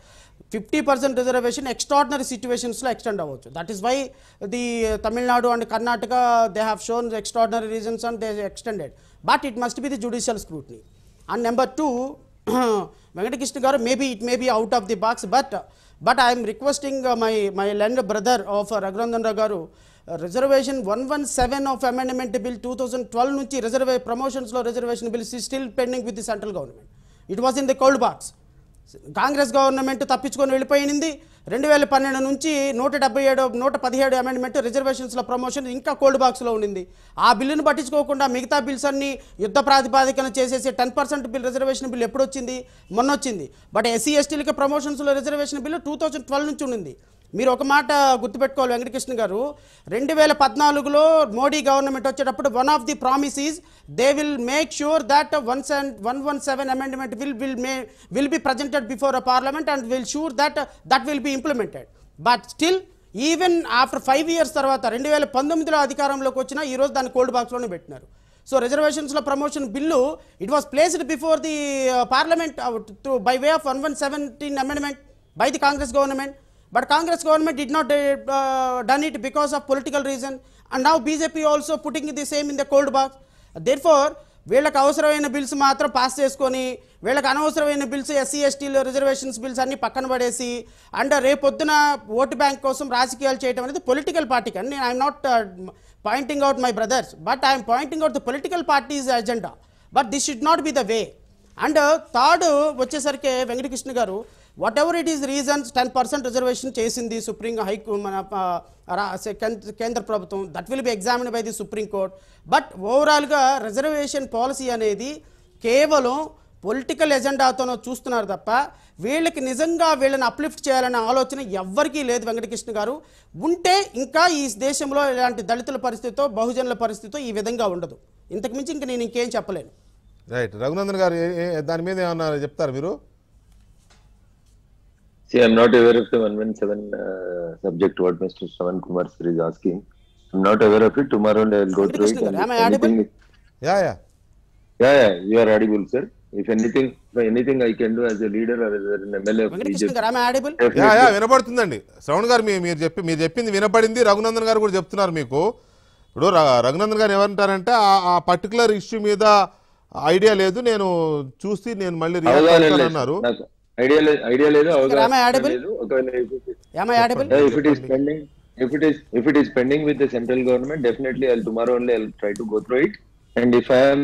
50% reservation extraordinary సిచ్యువేషన్స్లో extend అవ్వచ్చు. That is why the Tamil Nadu and Karnataka they have shown extraordinary reasons and they extended. But it must be the judicial scrutiny. And number 2, Venkatekrishna garu, maybe it may be out of the box, but I am requesting my learned brother of Raghurandan Rao garu, reservation 117 of amendment bill 2012 nunchi promotions lo reservation bill is still pending with the central government. It was in the cold box. Congress government తప్పించుకొని వెళ్ళిపోయింది. 2012 నుంచి 117 amendment రిజర్వేషన్స్లో promotion ఇంకా cold బాక్స్లో ఉండింది. ఆ బిల్లును పట్టించుకోకుండా మిగతా బిల్స్ అన్ని యుద్ధ ప్రాతిపాదికన చేసేసి 10% బిల్ రిజర్వేషన్ బిల్ ఎప్పుడు వచ్చింది? మొన్న వచ్చింది. బట్ ఎస్సీ ఎస్టీలకి ప్రమోషన్స్లో రిజర్వేషన్ బిల్లు 2012 నుంచి ఉండింది. మీరు ఒక మాట గుర్తుపెట్టుకోవాలి వెంకటకృష్ణ గారు, 2014లో మోడీ గవర్నమెంట్ వచ్చేటప్పుడు one of the promise is they will make sure that 117 amendment will be presented before a parliament and will sure that will be implemented. But still even after 5 years తర్వాత 2019లో అధికారంలోకి వచ్చినా ఈరోజు దాన్ని కోల్డ్ బాక్స్లోనే పెట్టినారు. So రిజర్వేషన్స్లో promotion bill it was placed before the parliament by way of 117 amendment by the Congress government. But Congress government did not done it because of political reason, and now BJP also putting the same in the cold box. Therefore వీళ్ళకి అవసరమైన bills మాత్రం pass చేసుకొని వీళ్ళకి అనవసరమైన bills SC ఎస్టీలు reservations bills అన్ని పక్కన పడేసి అండ్ రేపొద్దున ఓటు బ్యాంక్ కోసం రాజకీయాలు చేయడం అనేది పొలిటికల్ పార్టీకి అని I'm not pointing out my brothers, but I'm pointing out the political parties agenda. But this should not be the way. And third వచ్చేసరికి వెంకటకృష్ణ గారు, what ever it is reasons 10% reservation చేసింది supreme high court మన కేంద్ర ప్రభుత్వం, that will be examined by the supreme court. But ఓవరాల్గా reservation policy అనేది కేవలం political ఎజెండాతోనో చూస్తున్నారు తప్ప వీళ్ళకి నిజంగా వీళ్ళని అప్లిఫ్ట్ చేయాలనే ఆలోచన ఎవ్వరికీ లేదు వెంకటకృష్ణ గారు. ఉంటే ఇంకా ఈ దేశంలో ఇలాంటి దళితుల పరిస్థితితో బహుజనుల పరిస్థితితో ఈ విధంగా ఉండదు. ఇంతకుమించి ఇంక నేను ఇంకేం చెప్పలేను. రైట్, రఘునందన్ గారు దాని మీద ఏమన్నా చెప్తారు మీరు? See, I'm not aware of the 117 subject what Mr. Shravan Kumar sir is asking. I'm not aware of it. Tomorrow I will go through it. Am I audible? Yeah. Yeah, you are audible, sir. If anything I can do as a leader or as an MLA of Venkatakrishna గారు, am I audible? Yeah వినపడుతుందండి. శ్రవణ్ గారు మీరు చెప్పింది వినపడింది. రఘునందన్ గారు కూడా చెప్తున్నారు మీకు. ఇప్పుడు రఘునందన్ గారు ఏమంటారంటే ఆ పర్టికులర్ ఇష్యూ మీద ఐడియా లేదు, నేను చూసి నేను మళ్ళీ రియాక్ట్ అన్నారు. idea లేదు. Am I audible? Am I audible? If it is pending with the central government, definitely tomorrow only I'll try to go through it. And if I am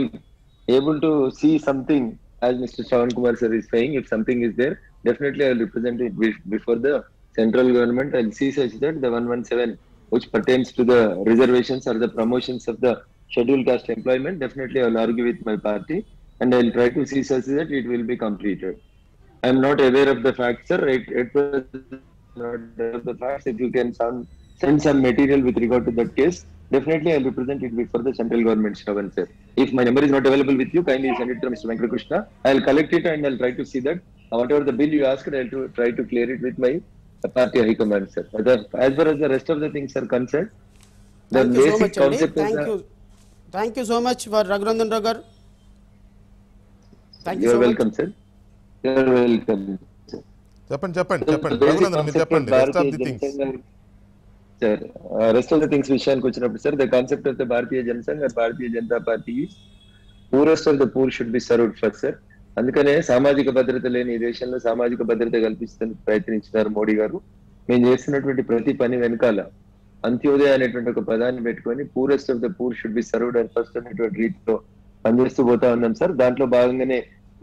able to see something, as Mr. Shravan Kumar sir is saying, if something is there, definitely I'll represent it before the central government. I'll see such that the 117 which pertains to the reservations or the promotions of the scheduled caste employment, definitely I'll argue with my party and I'll try to see such that it will be completed. I'm not aware of the facts, sir. Not aware of the facts. If you can send some material with regard to that case, definitely I'll represent it before the central government, Shravan sir. If my number is not available with you, kindly send it to Mr. Venkatekrishna. I'll collect it and I'll try to see that whatever the bill you asked, I'll try to clear it with my party high command, sir. As far as the rest of the things are concerned, the Thank you so basic much, concept is Thank you so much for Raghurandan Rao garu. Thank you you're so welcome, much. sir. You're welcome. చెప్పండి రఘునందన్ మీరు చెప్పండి. Rest of the things. Sir rest of the things విషయానికి వచ్చినప్పుడు sir the concept of the Bharatiya Jan Sangh Bharatiya Janata party poorest of the poor should be served first sir. అందుకనే సామాజిక భద్రత లేని ఈ దేశంలో సామాజిక భద్రత కల్పిస్తేందుకు ప్రయత్నించినారు మోడీ గారు. మేము చేస్తున్నటువంటి ప్రతి పని వెనకాల అంత్యోదయ అనేటువంటి ఒక పదాన్ని పెట్టుకొని poorest of the poor should be served and first అనేటువంటి రీతిలో పనిచేస్తూ పోతా ఉన్నాం సార్. దాంట్లో భాగంగానే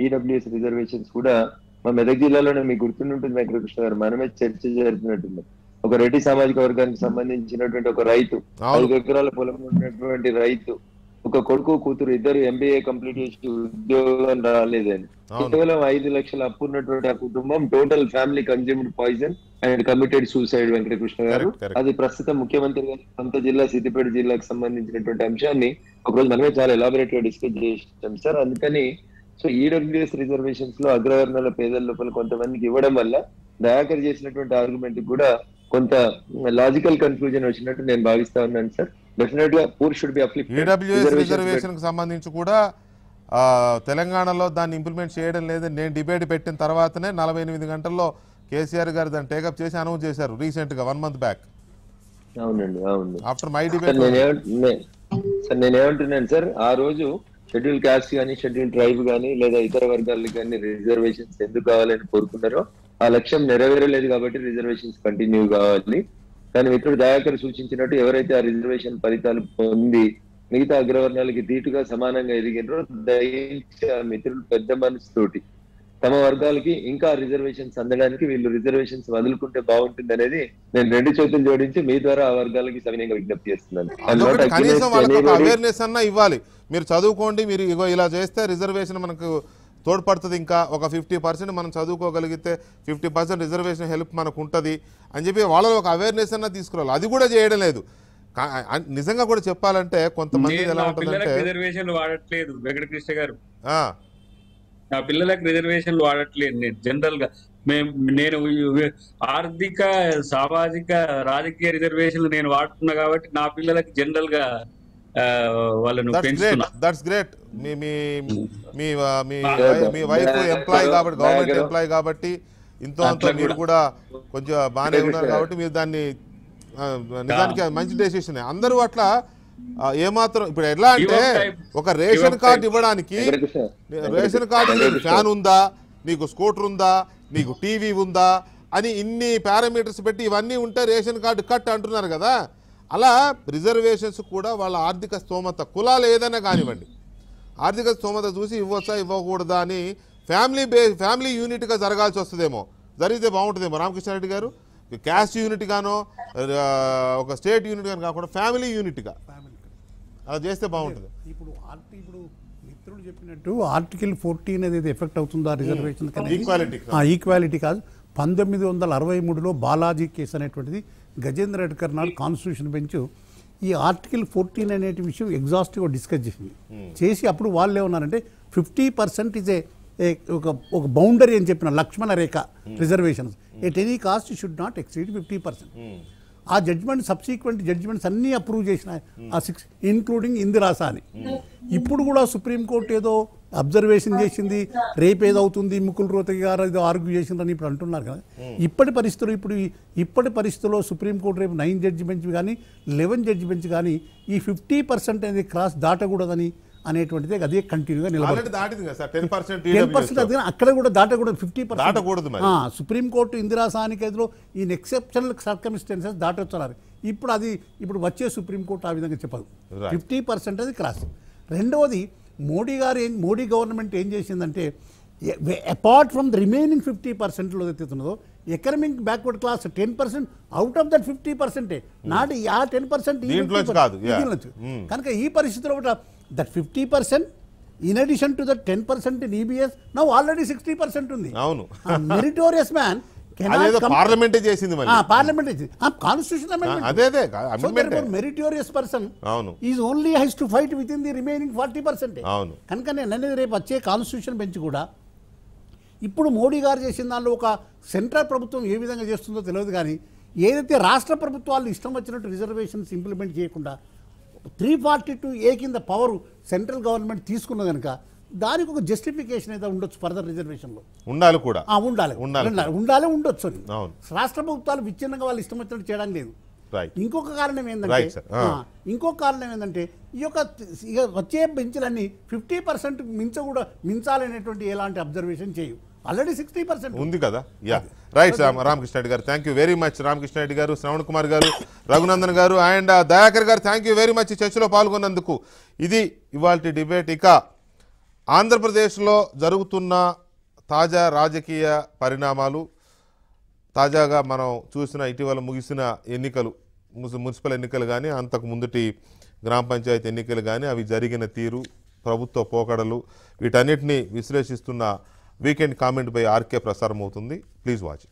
ఈడబ్ల్యూఎస్ రిజర్వేషన్స్ కూడా మా మెదక్ జిల్లాలోనే మీకు గుర్తుంటుంది వెంకటకృష్ణ గారు, మనమే చర్చ జరుపుతున్నట్టుంది. ఒక రెడ్డి సామాజిక వర్గానికి సంబంధించినటువంటి ఒక రైతు, 5 ఎకరాల పొలం ఉన్నటువంటి రైతు, ఒక కొడుకు కూతురు ఇద్దరు ఎంబీఏ కంప్లీట్ చేసి ఉద్యోగం రాలేదని కేవలం 5 లక్షల అప్పు ఉన్నటువంటి ఆ కుటుంబం total family consumed poison and committed suicide Venkatakrishna గారు. అది ప్రస్తుతం ముఖ్యమంత్రి గారి సొంత జిల్లా సిద్దిపేట జిల్లాకు సంబంధించినటువంటి అంశాన్ని ఒకరోజు మనమే చాలా ఎలాబొరేట్ గా డిస్కస్ చేసాం సార్. అందుకని సో ఈడబ్ల్యూఎస్ రిజర్వేషన్స్ లో అగ్రవర్ణాల పేదల లోపల కొంతమందికి ఇవ్వడం వల్ల దయాకర్ చేసినటువంటి ఆర్గ్యుమెంట్ కూడా కొంత లాజికల్ కన్ఫ్యూజన్ వచ్చినట్టు నేను భావిస్తా ఉన్నాను సార్. డెఫినెట్ గా poor should be uplifted. EWS reservation కి సంబంధించి కూడా తెలంగాణలో దాన్ని ఇంప్లిమెంట్ చేయడం లేదు. నేను డిబేట్ పెట్టిన తర్వాతనే 48 గంటల్లో కేసీఆర్ గారు దాన్ని టేకప్ చేసి అనౌన్స్ చేశారు రీసెంట్ గా 1 month బ్యాక్. అవునండి, అవును. ఆఫ్టర్ మై డిబేట్ సార్ నేనేమంటున్నాను సార్, ఆ రోజు షెడ్యూల్ క్యాస్ట్ కానీ షెడ్యూల్ ట్రైబ్ కానీ లేదా ఇతర వర్గాలకు కానీ రిజర్వేషన్స్ ఎందుకు కావాలని కోరుకున్నారో ఆ లక్ష్యం నెరవేరలేదు కాబట్టి రిజర్వేషన్స్ కంటిన్యూ కావాలి. కానీ మిత్రుడు దయాకర్ సూచించినట్టు ఎవరైతే ఆ రిజర్వేషన్ ఫలితాలు పొంది మిగతా అగ్రవర్ణాలకి ధీటుగా సమానంగా ఎదిగినారో దయించి ఆ మిత్రులు పెద్ద మనసుతోటి తమ వర్గాలకి ఇంకా రిజర్వేషన్స్ అందడానికి వీళ్ళు రిజర్వేషన్స్ వదులుకుంటే బాగుంటుంది అనేది నేను 2 చేతులు జోడించి మీ ద్వారా ఆ వర్గాలకి సవినయంగా విజ్ఞప్తి చేస్తున్నాను. కనీసం వాళ్ళకి ఒక అవేర్నెస్ అన్నా ఇవ్వాలి. మీరు చదువుకోండి, మీరు ఇలా చేస్తే రిజర్వేషన్ మనకు తోడ్పడుతుంది, ఇంకా ఒక 50% మనం చదువుకోగలిగితే 50% రిజర్వేషన్ హెల్ప్ మనకు ఉంటుంది అని చెప్పి వాళ్ళలో ఒక అవేర్నెస్ అన్నా తీసుకురావాలి. అది కూడా చేయడం లేదు. నిజంగా కూడా చెప్పాలంటే కొంతమంది ఎలా ఉంటుందంటే రిజర్వేషన్లు వాడట్లేదు వెంకటకృష్ణ గారు, నా పిల్లలకు రిజర్వేషన్లు వాడట్లేదు. నేను జనరల్ గా నేను ఆర్థిక సామాజిక రాజకీయ రిజర్వేషన్లు నేను వాడుతున్నా కాబట్టి నా పిల్లలకి జనరల్ గా వాళ్ళను పెంచుతున్నా. That's great. Me wife employee కాబట్టి, గవర్నమెంట్ ఎంప్లాయీ కాబట్టి ఇంతో అంతో మీరు కూడా కొంచెం బాగానే ఉన్నారు కాబట్టి మీరు దాన్ని నిజానికి మంచి డెసిషన్. అందరూ అట్లా ఏమాత్రం ఇప్పుడు ఎట్లా అంటే ఒక రేషన్ కార్డు ఇవ్వడానికి రేషన్ కార్డు నీకు ఫ్యాన్ ఉందా, నీకు స్కూటర్ ఉందా, నీకు టీవీ ఉందా అని ఇన్ని పారామీటర్స్ పెట్టి ఇవన్నీ ఉంటే రేషన్ కార్డు కట్ అంటున్నారు కదా. అలా రిజర్వేషన్స్ కూడా వాళ్ళ ఆర్థిక స్తోమత, కులాలు ఏదైనా కానివ్వండి, ఆర్థిక స్తోమత చూసి ఇవ్వచ్చా ఇవ్వకూడదా అని ఫ్యామిలీ యూనిట్గా జరగాల్సి వస్తుందేమో. జరిగితే బాగుంటుందేమో రామకృష్ణారెడ్డి గారు. క్యాస్ట్ యూనిట్ గానో ఒక స్టేట్ యూనిట్ గానో కాకుండా ఫ్యామిలీ యూనిట్గా అలా చేస్తే బాగుంటుంది. ఇప్పుడు మిత్రులు చెప్పినట్టు ఆర్టికల్ 14 అనేది ఎఫెక్ట్ అవుతుందా రిజర్వేషన్? ఈక్వాలిటీ కాదు. 1963లో బాలాజీ కేసు అనేటువంటిది గజేంద్ర రెడ్కర్ నాడు కాన్స్టిట్యూషన్ బెంచ్ ఈ ఆర్టికల్ 14 అనే విషయం ఎగ్జాస్టివ్గా డిస్కస్ చేసి అప్పుడు వాళ్ళు ఏమన్నారంటే 50% ఇస్ ఒక బౌండరీ అని చెప్పిన Lakshmana rekha reservations at any cost should not exceed 50%. ఆ జడ్జ్మెంట్ సబ్సీక్వెంట్ జడ్జ్మెంట్స్ అన్నీ అప్రూవ్ చేసిన ఆ 6 ఇంక్లూడింగ్ ఇందిరాసా అని. ఇప్పుడు కూడా సుప్రీంకోర్టు ఏదో అబ్జర్వేషన్ చేసింది, రేపు ఏదవుతుంది ముకుల్ రోహతగి గారు ఏదో ఆర్గ్యూ చేసిందని ఇప్పుడు అంటున్నారు కదా. ఇప్పటి పరిస్థితుల్లో సుప్రీంకోర్టు రేపు 9 జడ్జి బెంచ్ కానీ 11 జడ్జి బెంచ్ కానీ ఈ 50% అనేది క్రాస్ దాటకూడదని అనేటువంటిది అదే కంటిన్యూగా నిలబడి 10% అది అక్కడ కూడా దాటకూడదు. 50% సుప్రీంకోర్టు ఇందిరాసాని కేసులో ఈ ఎక్సెప్షనల్ సర్కమ్స్టెన్సెస్ దాటొచ్చున్నారు. ఇప్పుడు వచ్చే సుప్రీంకోర్టు ఆ విధంగా చెప్పదు. 50% అది క్రాస్. రెండవది మోడీ గవర్నమెంట్ ఏం చేసిందంటే అపార్ట్ ఫ్రమ్ ద రిమైనింగ్ 50%లో ఎత్తుతున్నదో economic backward class 10% out of that 50% నాటి ఆ 10% కనుక ఈ పరిస్థితిలో that 50% in addition to that 10% in EBS now already 60% ఉంది. అవును, మెరిటోరియస్ మ్యాన్ పార్లమెంటే చేసింది, constitution amendment. Meritorious person is only has to fight with in the remaining 40%. కనుక నేను అనేది రేపు వచ్చే కాన్స్టిట్యూషన్ బెంచ్ కూడా ఇప్పుడు మోడీ గారు చేసిన దానిలో ఒక సెంట్రల్ ప్రభుత్వం ఏ విధంగా చేస్తుందో తెలియదు, కానీ ఏదైతే రాష్ట్ర ప్రభుత్వాలు ఇష్టం వచ్చినట్టు రిజర్వేషన్స్ ఇంప్లిమెంట్ చేయకుండా 342A కింద పవర్ సెంట్రల్ గవర్నమెంట్ తీసుకున్న కనుక దానికి ఒక జస్టిఫికేషన్ అయితే ఉండొచ్చు. ఫర్దర్ రిజర్వేషన్లో ఉండాలి కూడా ఉండొచ్చు. రాష్ట్ర ప్రభుత్వాలు విచ్ఛిన్నంగా వాళ్ళు ఇష్టం వచ్చినట్టు చేయడం లేదు. Right. ఇంకొక కారణం ఏంటంటే Right, sir. ఇంకొక కారణం ఏంటంటే ఇక వచ్చే బెంచ్లన్నీ 50% మించాలనేటువంటి ఎలాంటి అబ్జర్వేషన్ చేయు. ఆల్రెడీ 60% ఉంది కదా. యా రైట్ రామకృష్ణ రెడ్డి గారు, thank you very much. Ramakrishna Reddy గారు, శ్రవణ్ కుమార్ గారు, రఘునందన్ గారు అండ్ దయాకర్ గారు, థ్యాంక్ యూ వెరీ మచ్ చర్చలో పాల్గొన్నందుకు. ఇది ఇవాల్టి డిబేట్. ఇక ఆంధ్రప్రదేశ్లో జరుగుతున్న తాజా రాజకీయ పరిణామాలు, తాజాగా మనం చూసిన ఇటీవల ముగిసిన ఎన్నికలు, మున్సిపల్ ఎన్నికలు కానీ అంతకు ముందుటి గ్రామ పంచాయతీ ఎన్నికలు కానీ అవి జరిగిన తీరు, ప్రభుత్వ పోకడలు, వీటన్నిటిని విశ్లేషిస్తున్న వీకెండ్ కామెంట్ బై ఆర్కే ప్రసారం అవుతుంది. Please watch.